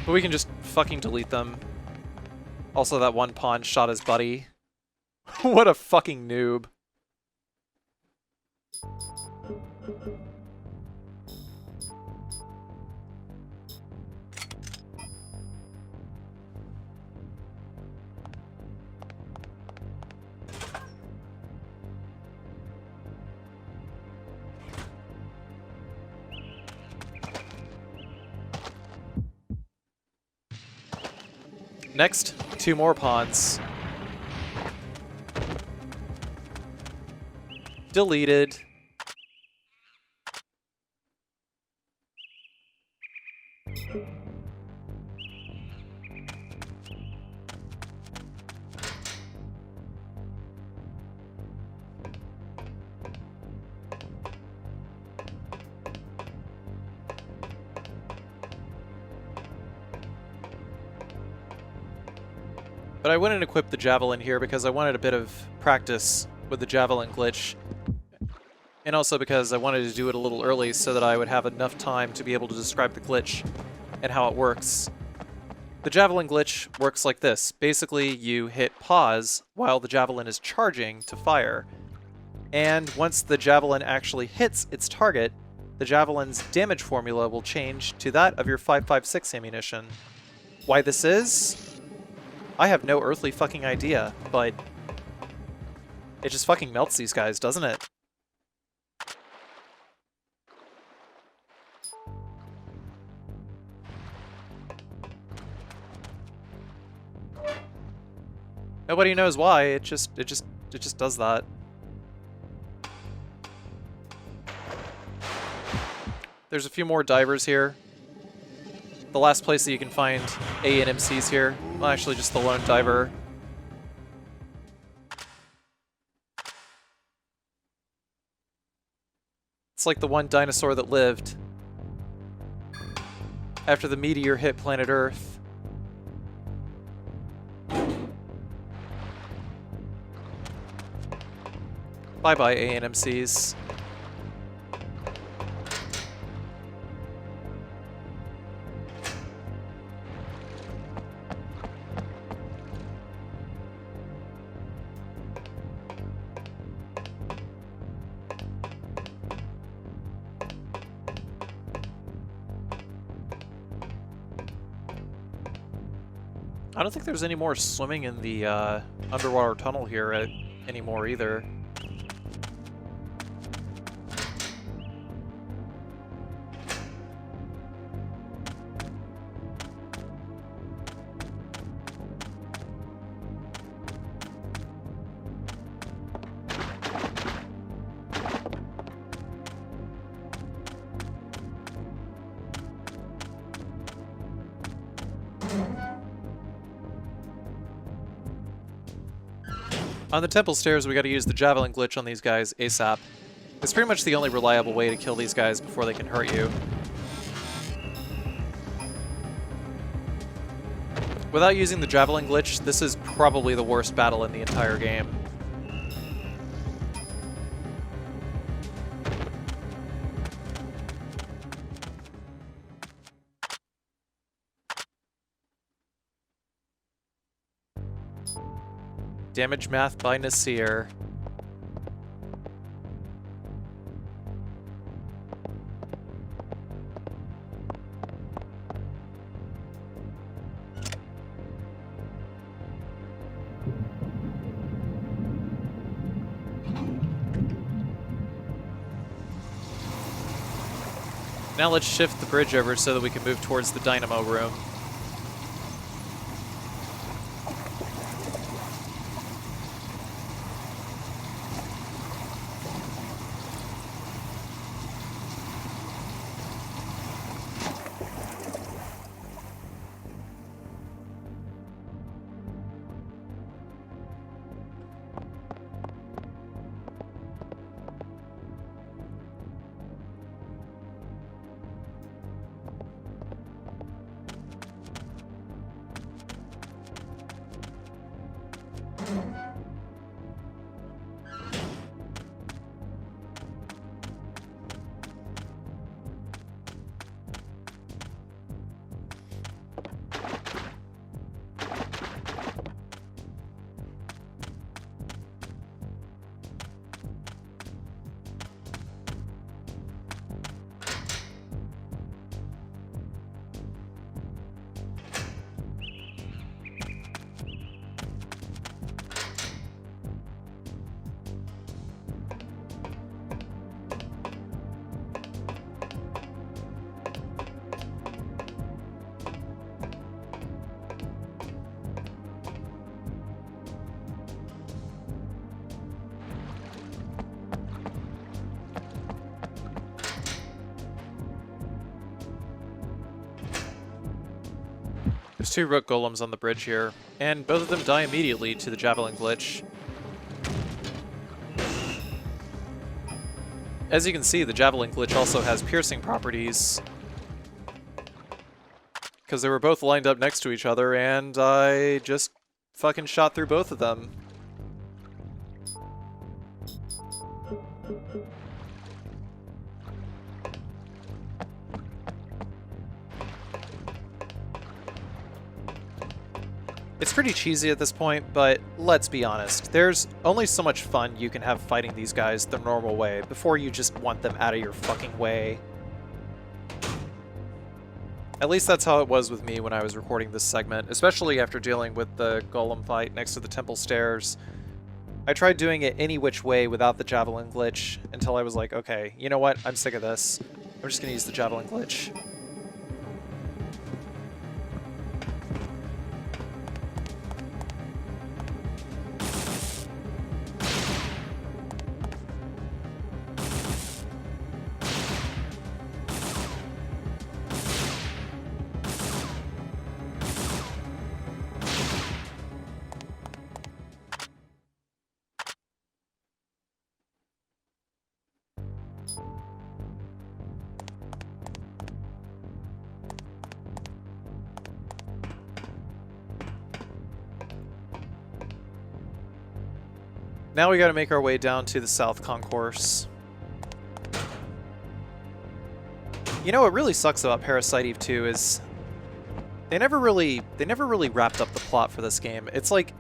But we can just fucking delete them. Also, that one pawn shot his buddy. What a fucking noob. Next, 2 more pawns. Deleted. But I went and equipped the Javelin here because I wanted a bit of practice with the Javelin glitch. And also because I wanted to do it a little early so that I would have enough time to be able to describe the glitch and how it works. The Javelin glitch works like this. Basically, you hit pause while the Javelin is charging to fire. And once the Javelin actually hits its target, the Javelin's damage formula will change to that of your 5.56 ammunition. Why this is? I have no earthly fucking idea, but it just fucking melts these guys, doesn't it? Nobody knows why, it just does that. There's a few more divers here. The last place that you can find ANMCs here. Well, actually just the lone diver. It's like the one dinosaur that lived after the meteor hit planet Earth. Bye-bye, ANMCs. I don't think there's any more swimming in the underwater tunnel here anymore either. On the temple stairs, we gotta use the Javelin glitch on these guys ASAP. It's pretty much the only reliable way to kill these guys before they can hurt you. Without using the Javelin glitch, this is probably the worst battle in the entire game. Damage math by Nasir. Now let's shift the bridge over so that we can move towards the dynamo room. There's two rook golems on the bridge here, and both of them die immediately to the Javelin glitch. As you can see, the Javelin glitch also has piercing properties, because they were both lined up next to each other, and I just fucking shot through both of them. It's pretty cheesy at this point, but let's be honest. There's only so much fun you can have fighting these guys the normal way before you just want them out of your fucking way. At least that's how it was with me when I was recording this segment, especially after dealing with the golem fight next to the temple stairs. I tried doing it any which way without the javelin glitch until I was like, okay, you know what? I'm sick of this. I'm just gonna use the javelin glitch. Now we gotta make our way down to the South Concourse. You know what really sucks about Parasite Eve 2 is they never really wrapped up the plot for this game. It's like,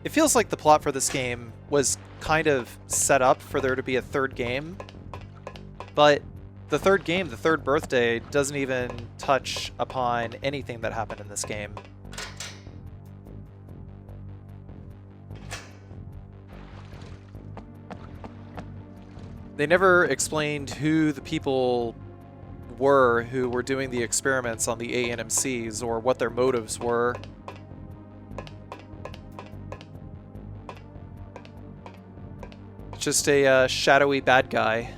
it feels like the plot for this game was kind of set up for there to be a third game, but the third game, the third birthday, doesn't even touch upon anything that happened in this game. They never explained who the people were who were doing the experiments on the ANMCs or what their motives were. Just a shadowy bad guy.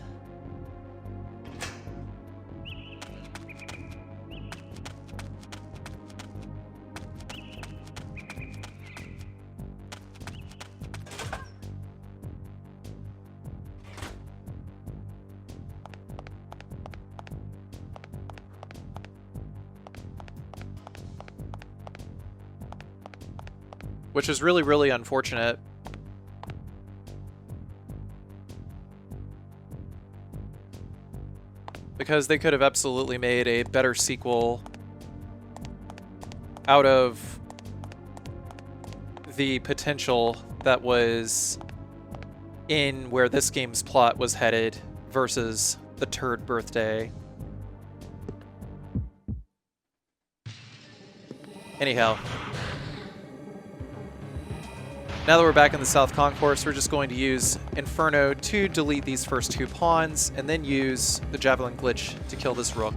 Which is really, really unfortunate. Because they could have absolutely made a better sequel out of the potential that was in where this game's plot was headed versus the turd birthday. Anyhow. Now that we're back in the South Concourse, we're just going to use Inferno to delete these first two pawns, and then use the Javelin glitch to kill this rook.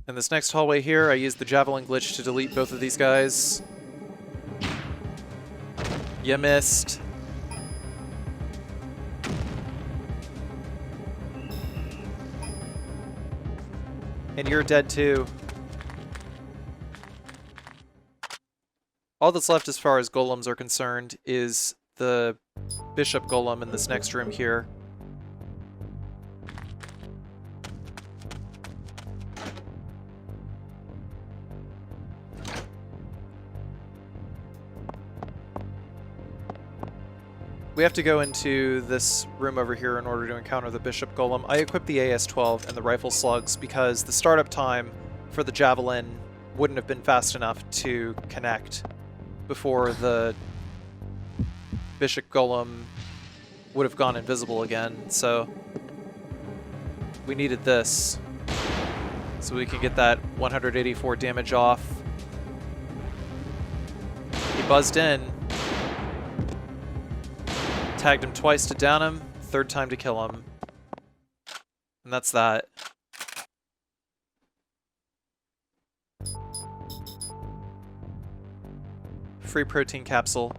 In this next hallway here, I used the Javelin glitch to delete both of these guys. You missed. And you're dead too. All that's left as far as golems are concerned is the bishop golem in this next room here. We have to go into this room over here in order to encounter the Bishop Golem. I equipped the AS-12 and the rifle slugs because the startup time for the Javelin wouldn't have been fast enough to connect before the Bishop Golem would have gone invisible again, so we needed this so we can get that 184 damage off. He buzzed in. Tagged him twice to down him, third time to kill him. And that's that. Free protein capsule.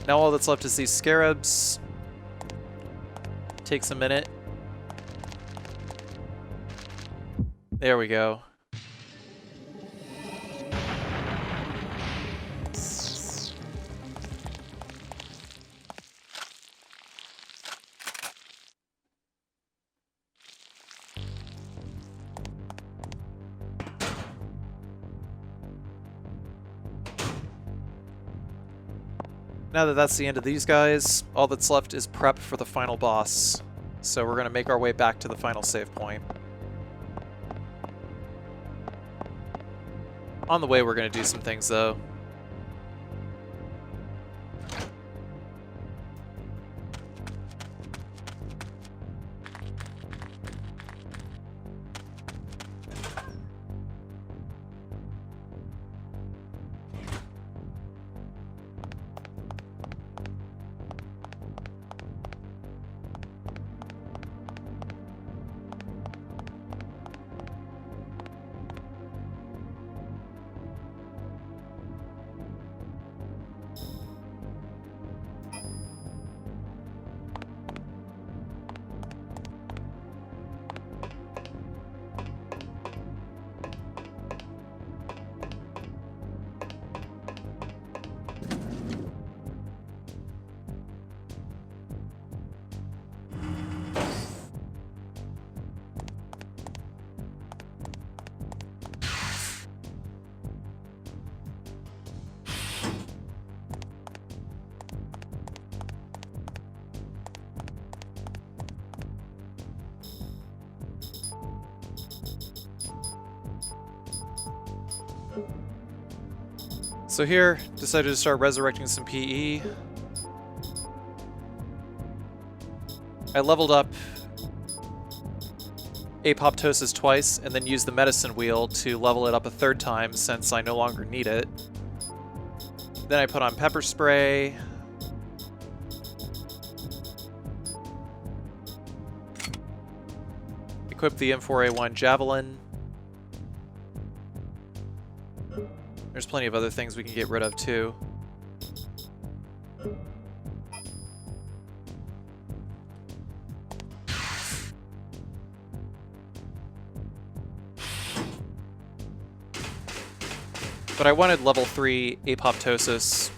Now all that's left is these scarabs. Takes a minute. There we go. Now that that's the end of these guys, all that's left is prep for the final boss. So we're going to make our way back to the final save point. On the way, we're going to do some things, though. So here, decided to start resurrecting some PE. I leveled up Apoptosis twice, and then used the medicine wheel to level it up a third time since I no longer need it. Then I put on pepper spray. Equipped the M4A1 javelin. There's plenty of other things we can get rid of too. But I wanted level 3 Apoptosis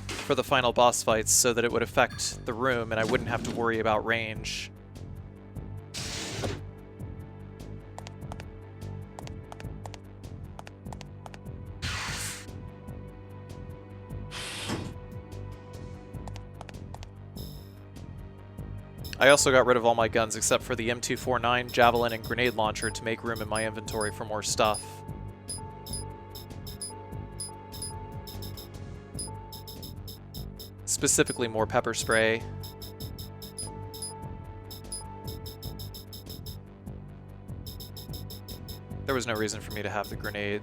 for the final boss fights so that it would affect the room and I wouldn't have to worry about range. I also got rid of all my guns except for the M249, javelin, and grenade launcher to make room in my inventory for more stuff. Specifically more pepper spray. There was no reason for me to have the grenade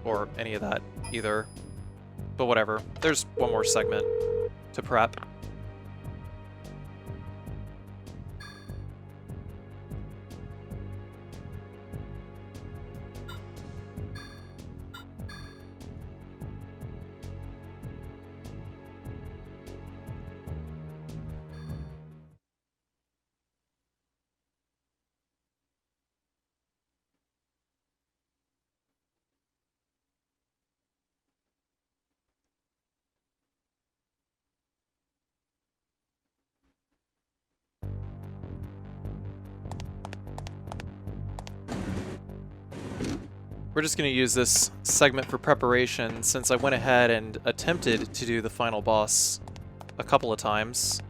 or any of that either. But whatever. There's one more segment to prep. We're just going to use this segment for preparation since I went ahead and attempted to do the final boss a couple of times.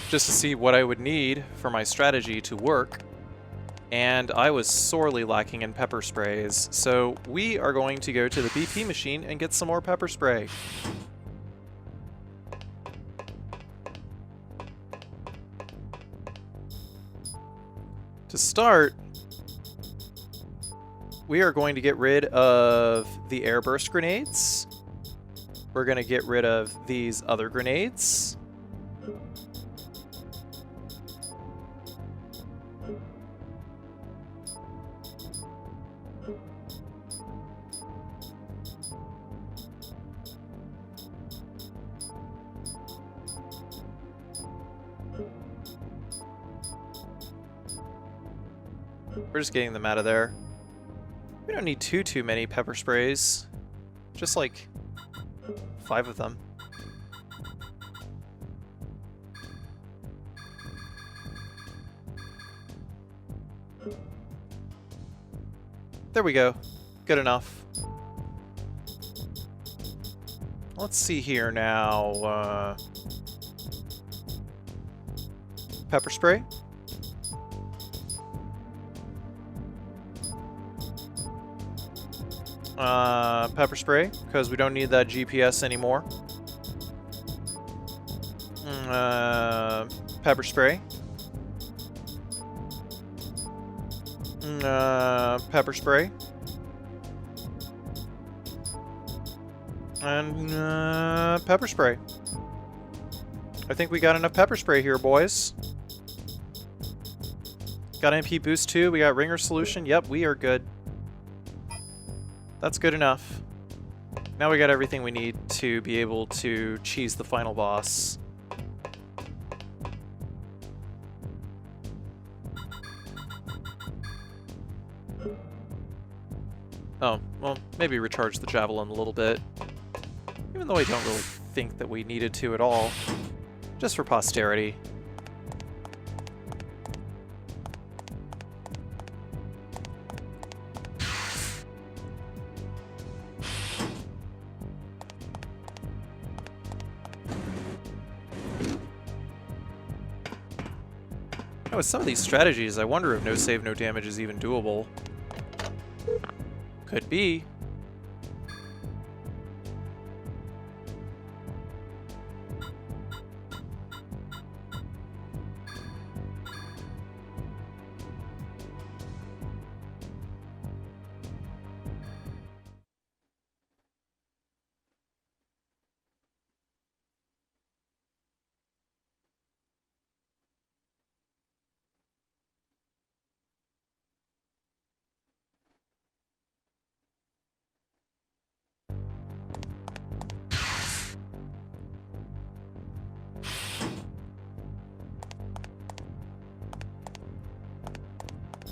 Just to see what I would need for my strategy to work. And I was sorely lacking in pepper sprays, so we are going to go to the BP machine and get some more pepper spray. To start, we are going to get rid of the airburst grenades. We're going to get rid of these other grenades. We're just getting them out of there. We don't need too many pepper sprays. Just like 5 of them. There we go. Good enough. Let's see here now. Pepper spray. Pepper spray, because we don't need that GPS anymore. Pepper spray. Pepper spray. And, pepper spray. I think we got enough pepper spray here, boys. Got MP boost too. We got ringer solution. Yep, we are good. That's good enough. Now we got everything we need to be able to cheese the final boss. Oh, well, maybe recharge the javelin a little bit. Even though I don't really think that we needed to at all. Just for posterity. Now, with some of these strategies, I wonder if no save, no damage is even doable. Could be.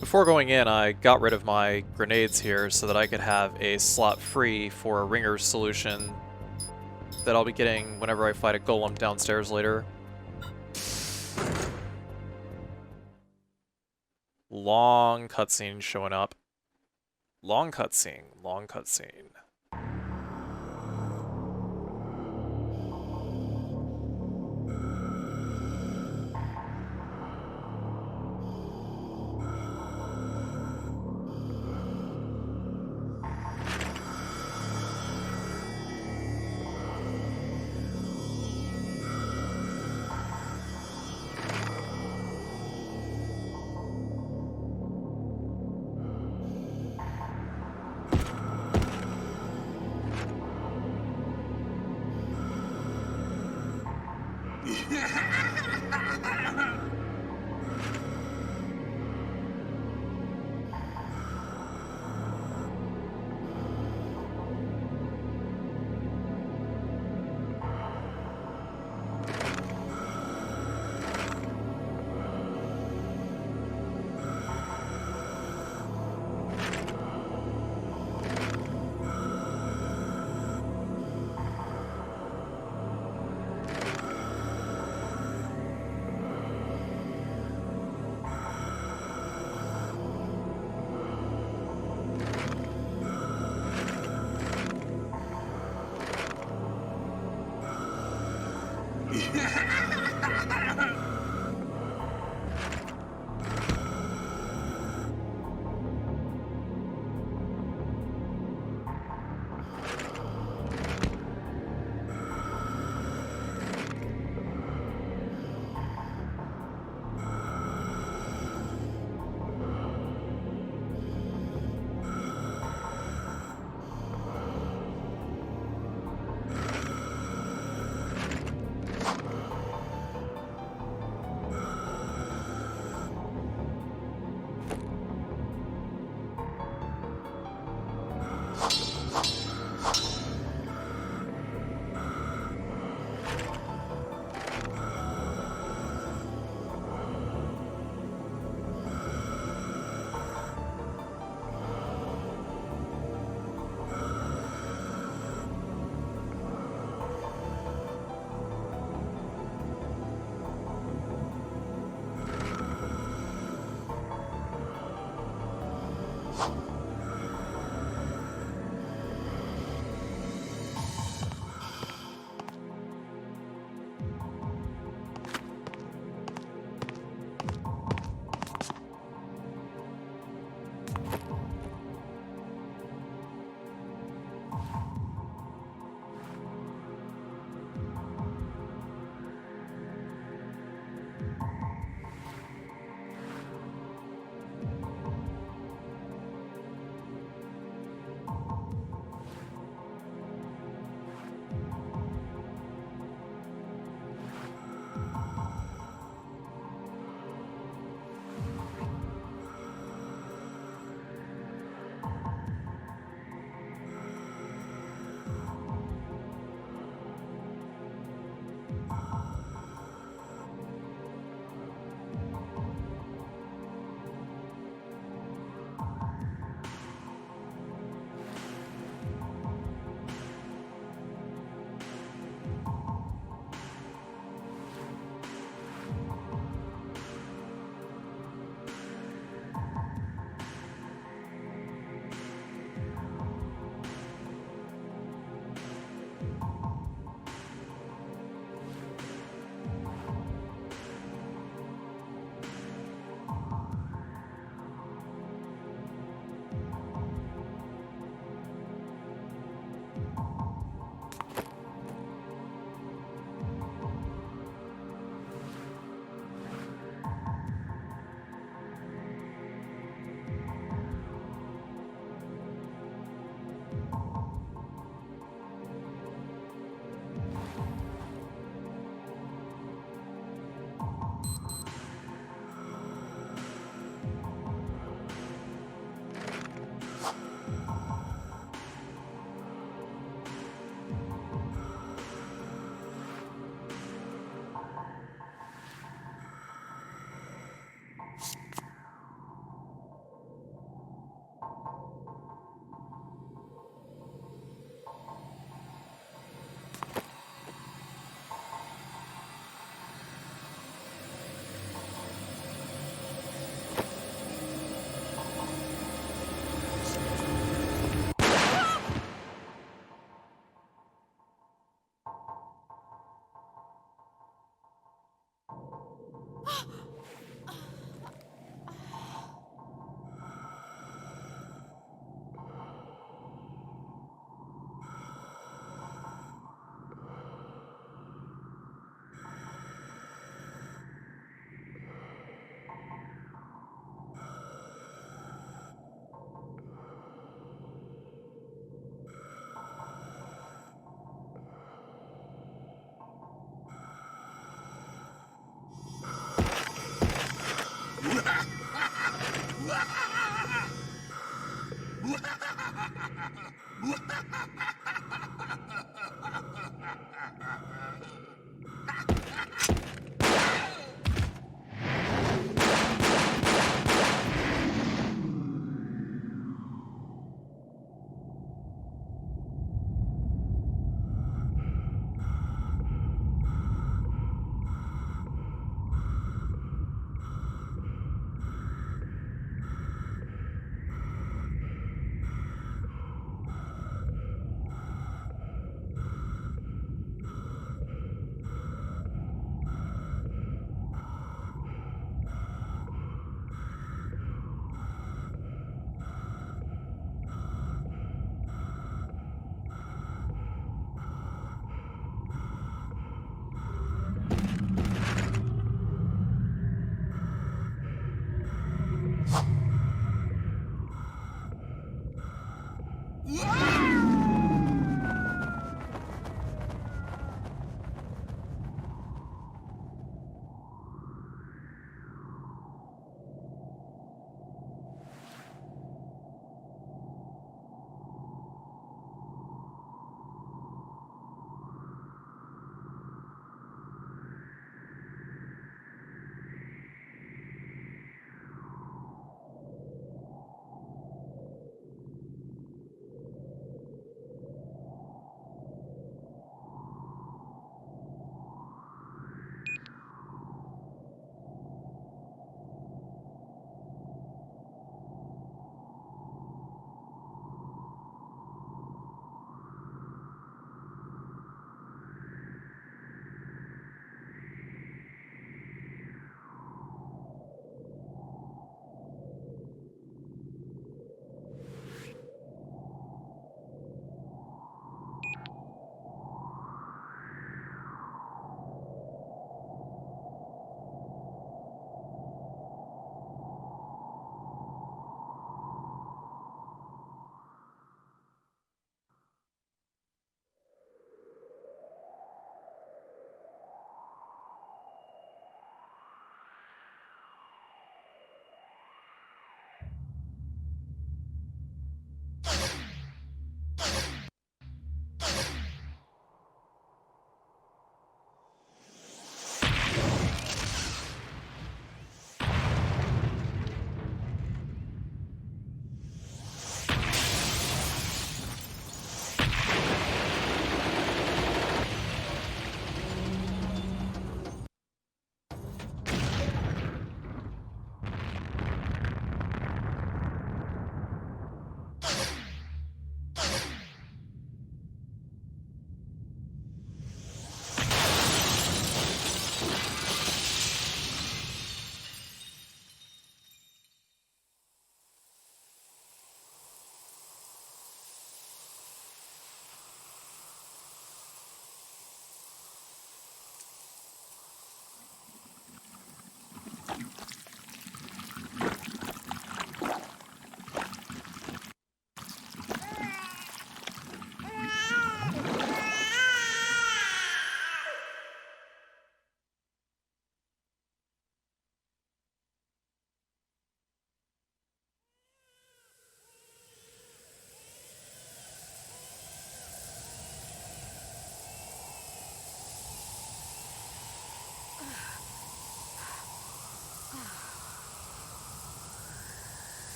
Before going in, I got rid of my grenades here so that I could have a slot free for a ringer solution that I'll be getting whenever I fight a golem downstairs later. Long cutscene showing up. Long cutscene, long cutscene.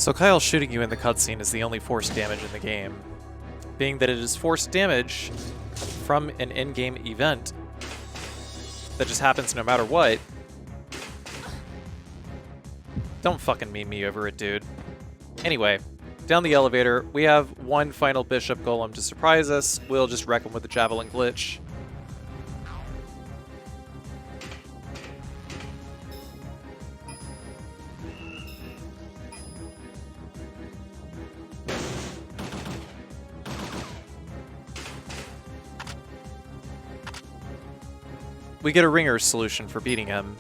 So Kyle shooting you in the cutscene is the only forced damage in the game, being that it is forced damage from an in-game event that just happens no matter what. Don't fucking meme me over it, dude. Anyway, down the elevator, we have one final bishop golem to surprise us. We'll just wreck him with the javelin glitch. We get a ringer's solution for beating him.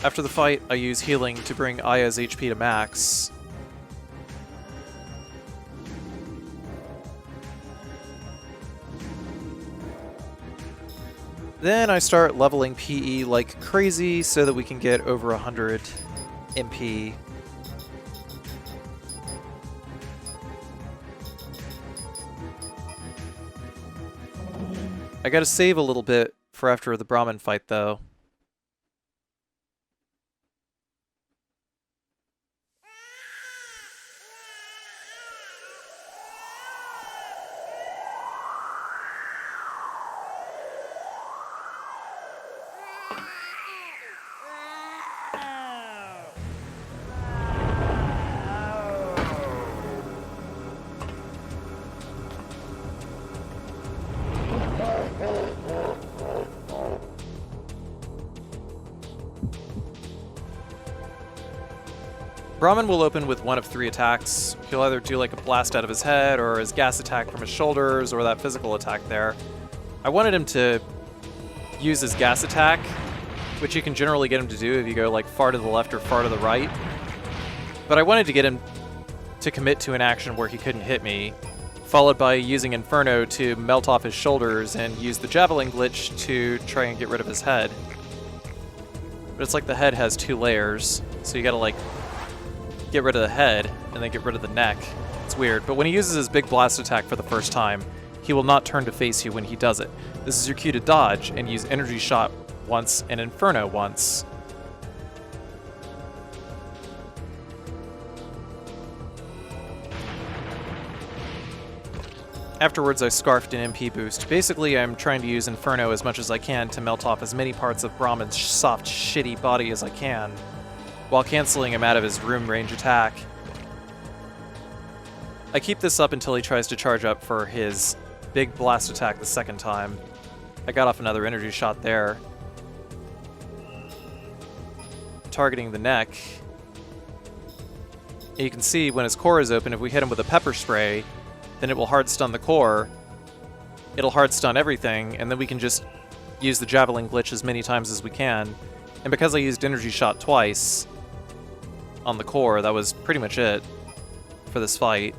After the fight, I use healing to bring Aya's HP to max. Then I start leveling PE like crazy so that we can get over 100 MP. I gotta save a little bit for after the Brahmin fight, though. Brahmin will open with one of 3 attacks. He'll either do like a blast out of his head, or his gas attack from his shoulders, or that physical attack there. I wanted him to use his gas attack, which you can generally get him to do if you go like far to the left or far to the right. But I wanted to get him to commit to an action where he couldn't hit me, followed by using Inferno to melt off his shoulders and use the javelin glitch to try and get rid of his head. But it's like the head has 2 layers, so you gotta like get rid of the head and then get rid of the neck. It's weird, but when he uses his big blast attack for the first time, he will not turn to face you when he does it. This is your cue to dodge and use Energy Shot once and Inferno once. Afterwards, I scarfed an MP boost. Basically, I'm trying to use Inferno as much as I can to melt off as many parts of Brahmin's soft, shitty body as I can, while canceling him out of his room range attack. I keep this up until he tries to charge up for his big blast attack the second time. I got off another energy shot there. Targeting the neck. And you can see when his core is open, if we hit him with a pepper spray, then it will hard stun the core. It'll hard stun everything, and then we can just use the javelin glitch as many times as we can. And because I used energy shot twice on the core, that was pretty much it for this fight.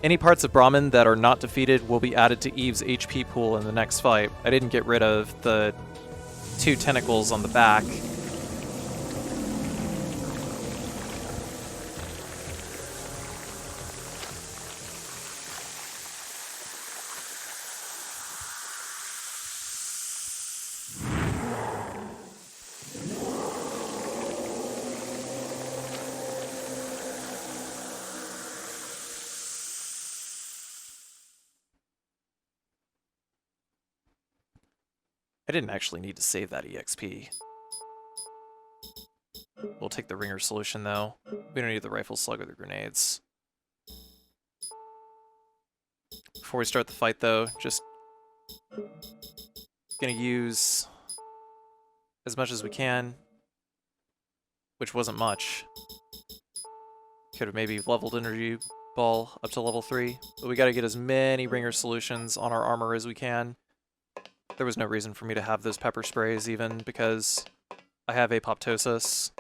Any parts of Brahmin that are not defeated will be added to Eve's HP pool in the next fight. I didn't get rid of the 2 tentacles on the back. I didn't actually need to save that EXP. We'll take the ringer solution, though. We don't need the rifle slug or the grenades. Before we start the fight, though, just gonna use as much as we can, which wasn't much. Could have maybe leveled energy ball up to level 3, but we gotta get as many ringer solutions on our armor as we can. There was no reason for me to have those pepper sprays even, because I have apoptosis.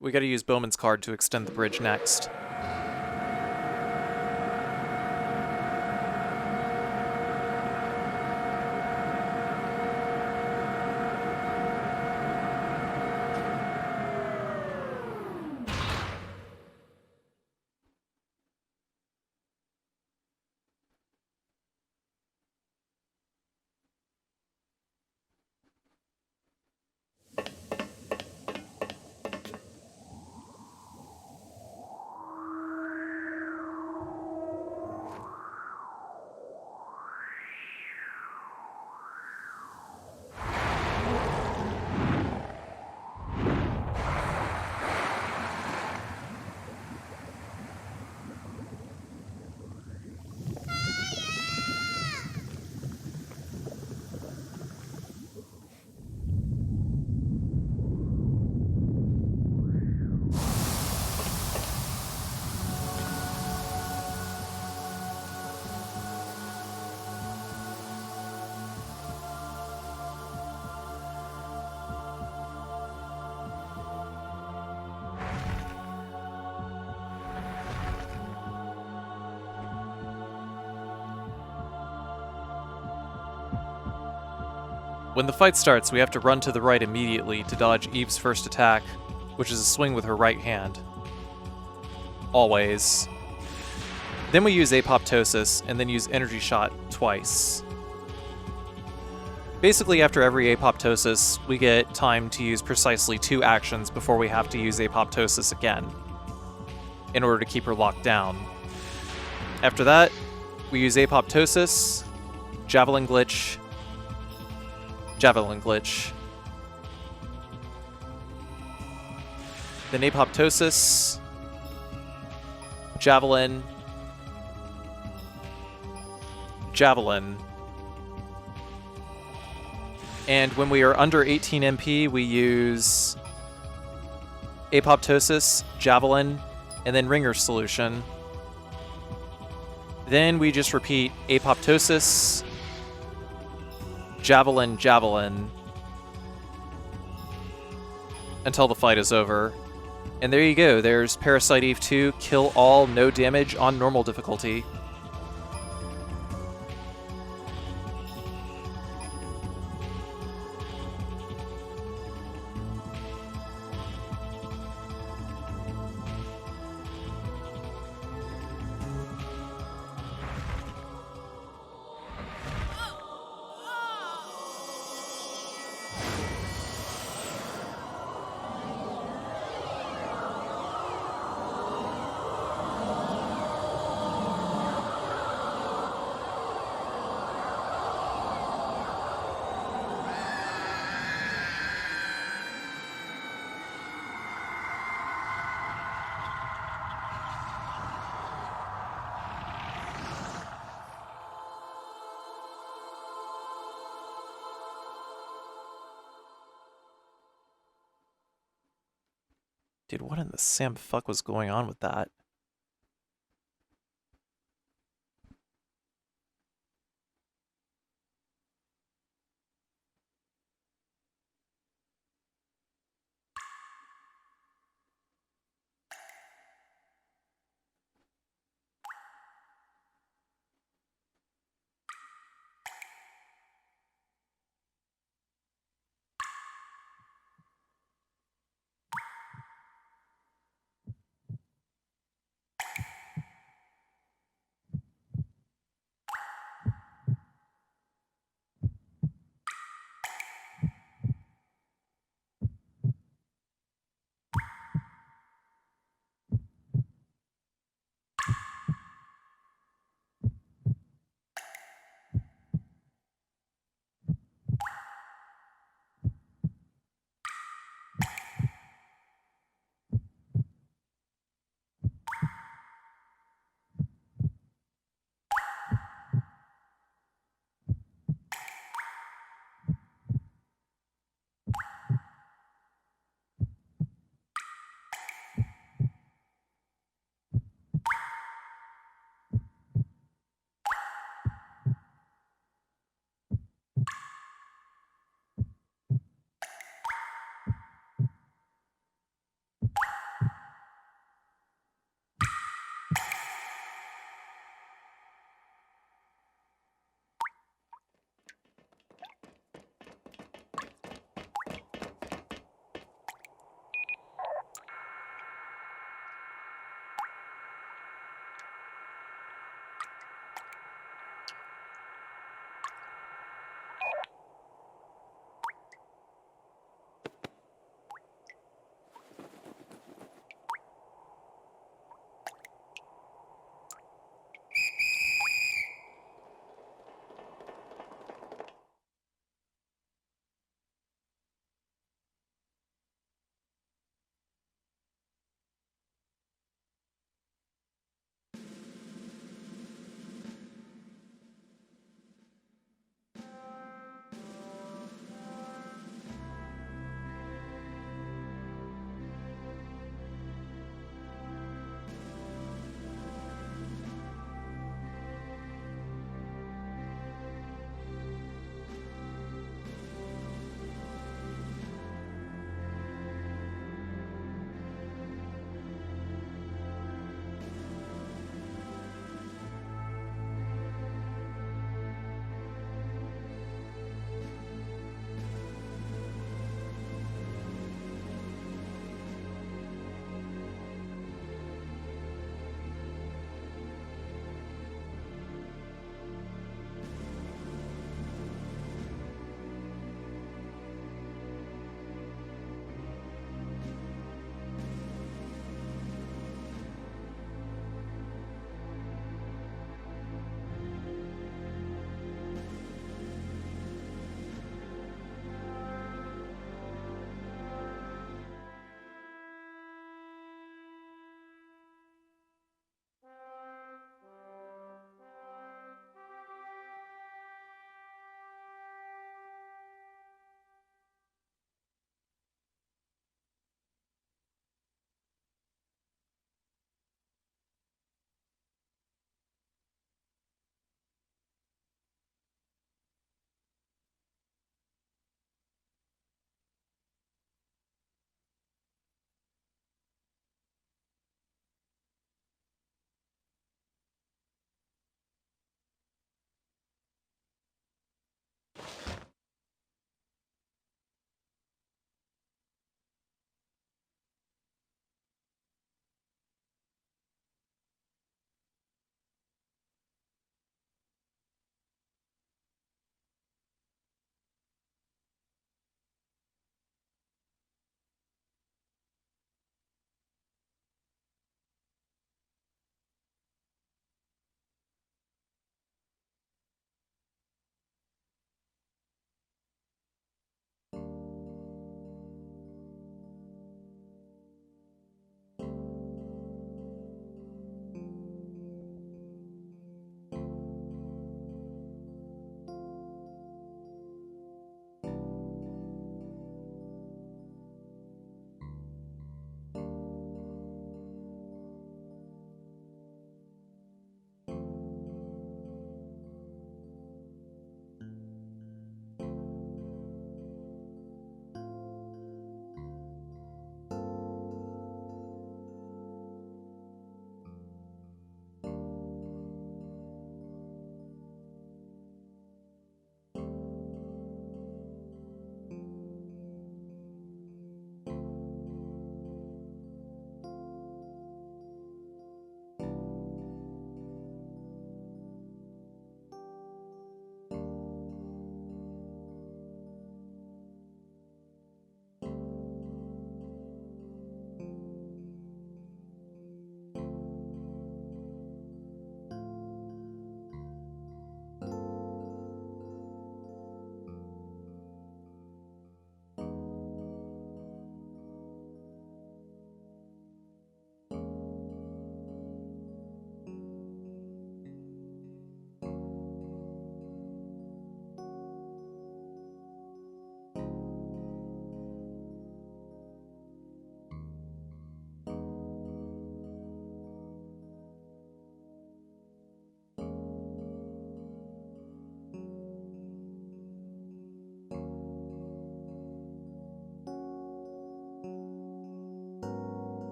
We gotta use Bowman's card to extend the bridge next. When the fight starts, we have to run to the right immediately to dodge Eve's first attack, which is a swing with her right hand. Always. Then we use Apoptosis, and then use Energy Shot twice. Basically, after every Apoptosis, we get time to use precisely 2 actions before we have to use Apoptosis again, in order to keep her locked down. After that, we use Apoptosis, Javelin Glitch, Javelin Glitch. Then Apoptosis, Javelin, Javelin. And when we are under 18 MP, we use Apoptosis, Javelin, and then Ringer Solution. Then we just repeat Apoptosis, Javelin, Javelin, until the fight is over. And there you go, there's Parasite Eve 2, kill all, no damage on normal difficulty. Dude, what in the Sam fuck was going on with that?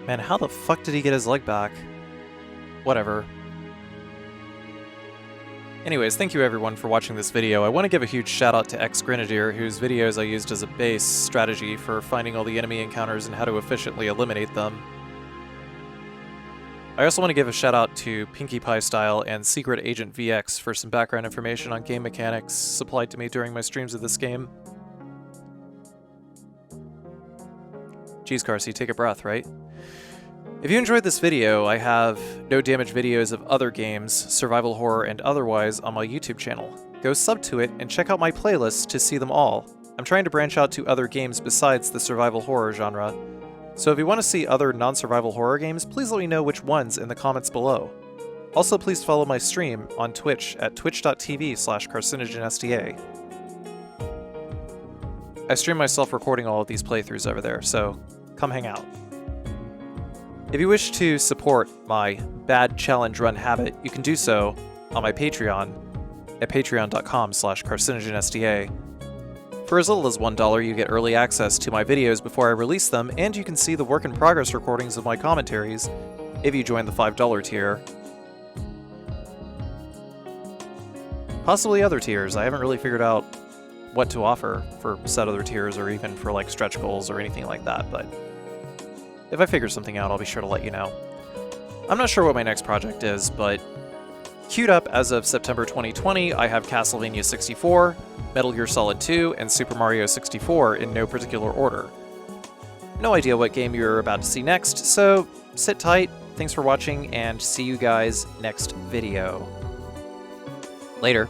Man, how the fuck did he get his leg back? Whatever. Anyways, thank you everyone for watching this video. I want to give a huge shout out to X-Grenadier, whose videos I used as a base strategy for finding all the enemy encounters and how to efficiently eliminate them. I also want to give a shout out to Pinkie Pie Style and Secret Agent VX for some background information on game mechanics supplied to me during my streams of this game. Jeez, Carcy, take a breath, right? If you enjoyed this video, I have no damage videos of other games, survival horror and otherwise, on my YouTube channel. Go sub to it and check out my playlists to see them all. I'm trying to branch out to other games besides the survival horror genre. So if you want to see other non-survival horror games, please let me know which ones in the comments below. Also, please follow my stream on Twitch at twitch.tv/carcinogenSda. I stream myself recording all of these playthroughs over there, so come hang out. If you wish to support my bad challenge run habit, you can do so on my Patreon at patreon.com/carcinogenSda. For as little as $1, you get early access to my videos before I release them, and you can see the work-in-progress recordings of my commentaries if you join the $5 tier. Possibly other tiers. I haven't really figured out what to offer for said other tiers or even for like stretch goals or anything like that, but if I figure something out, I'll be sure to let you know. I'm not sure what my next project is, but queued up as of September 2020, I have Castlevania 64, Metal Gear Solid 2, and Super Mario 64 in no particular order. No idea what game you're about to see next, so sit tight, thanks for watching, and see you guys next video. Later.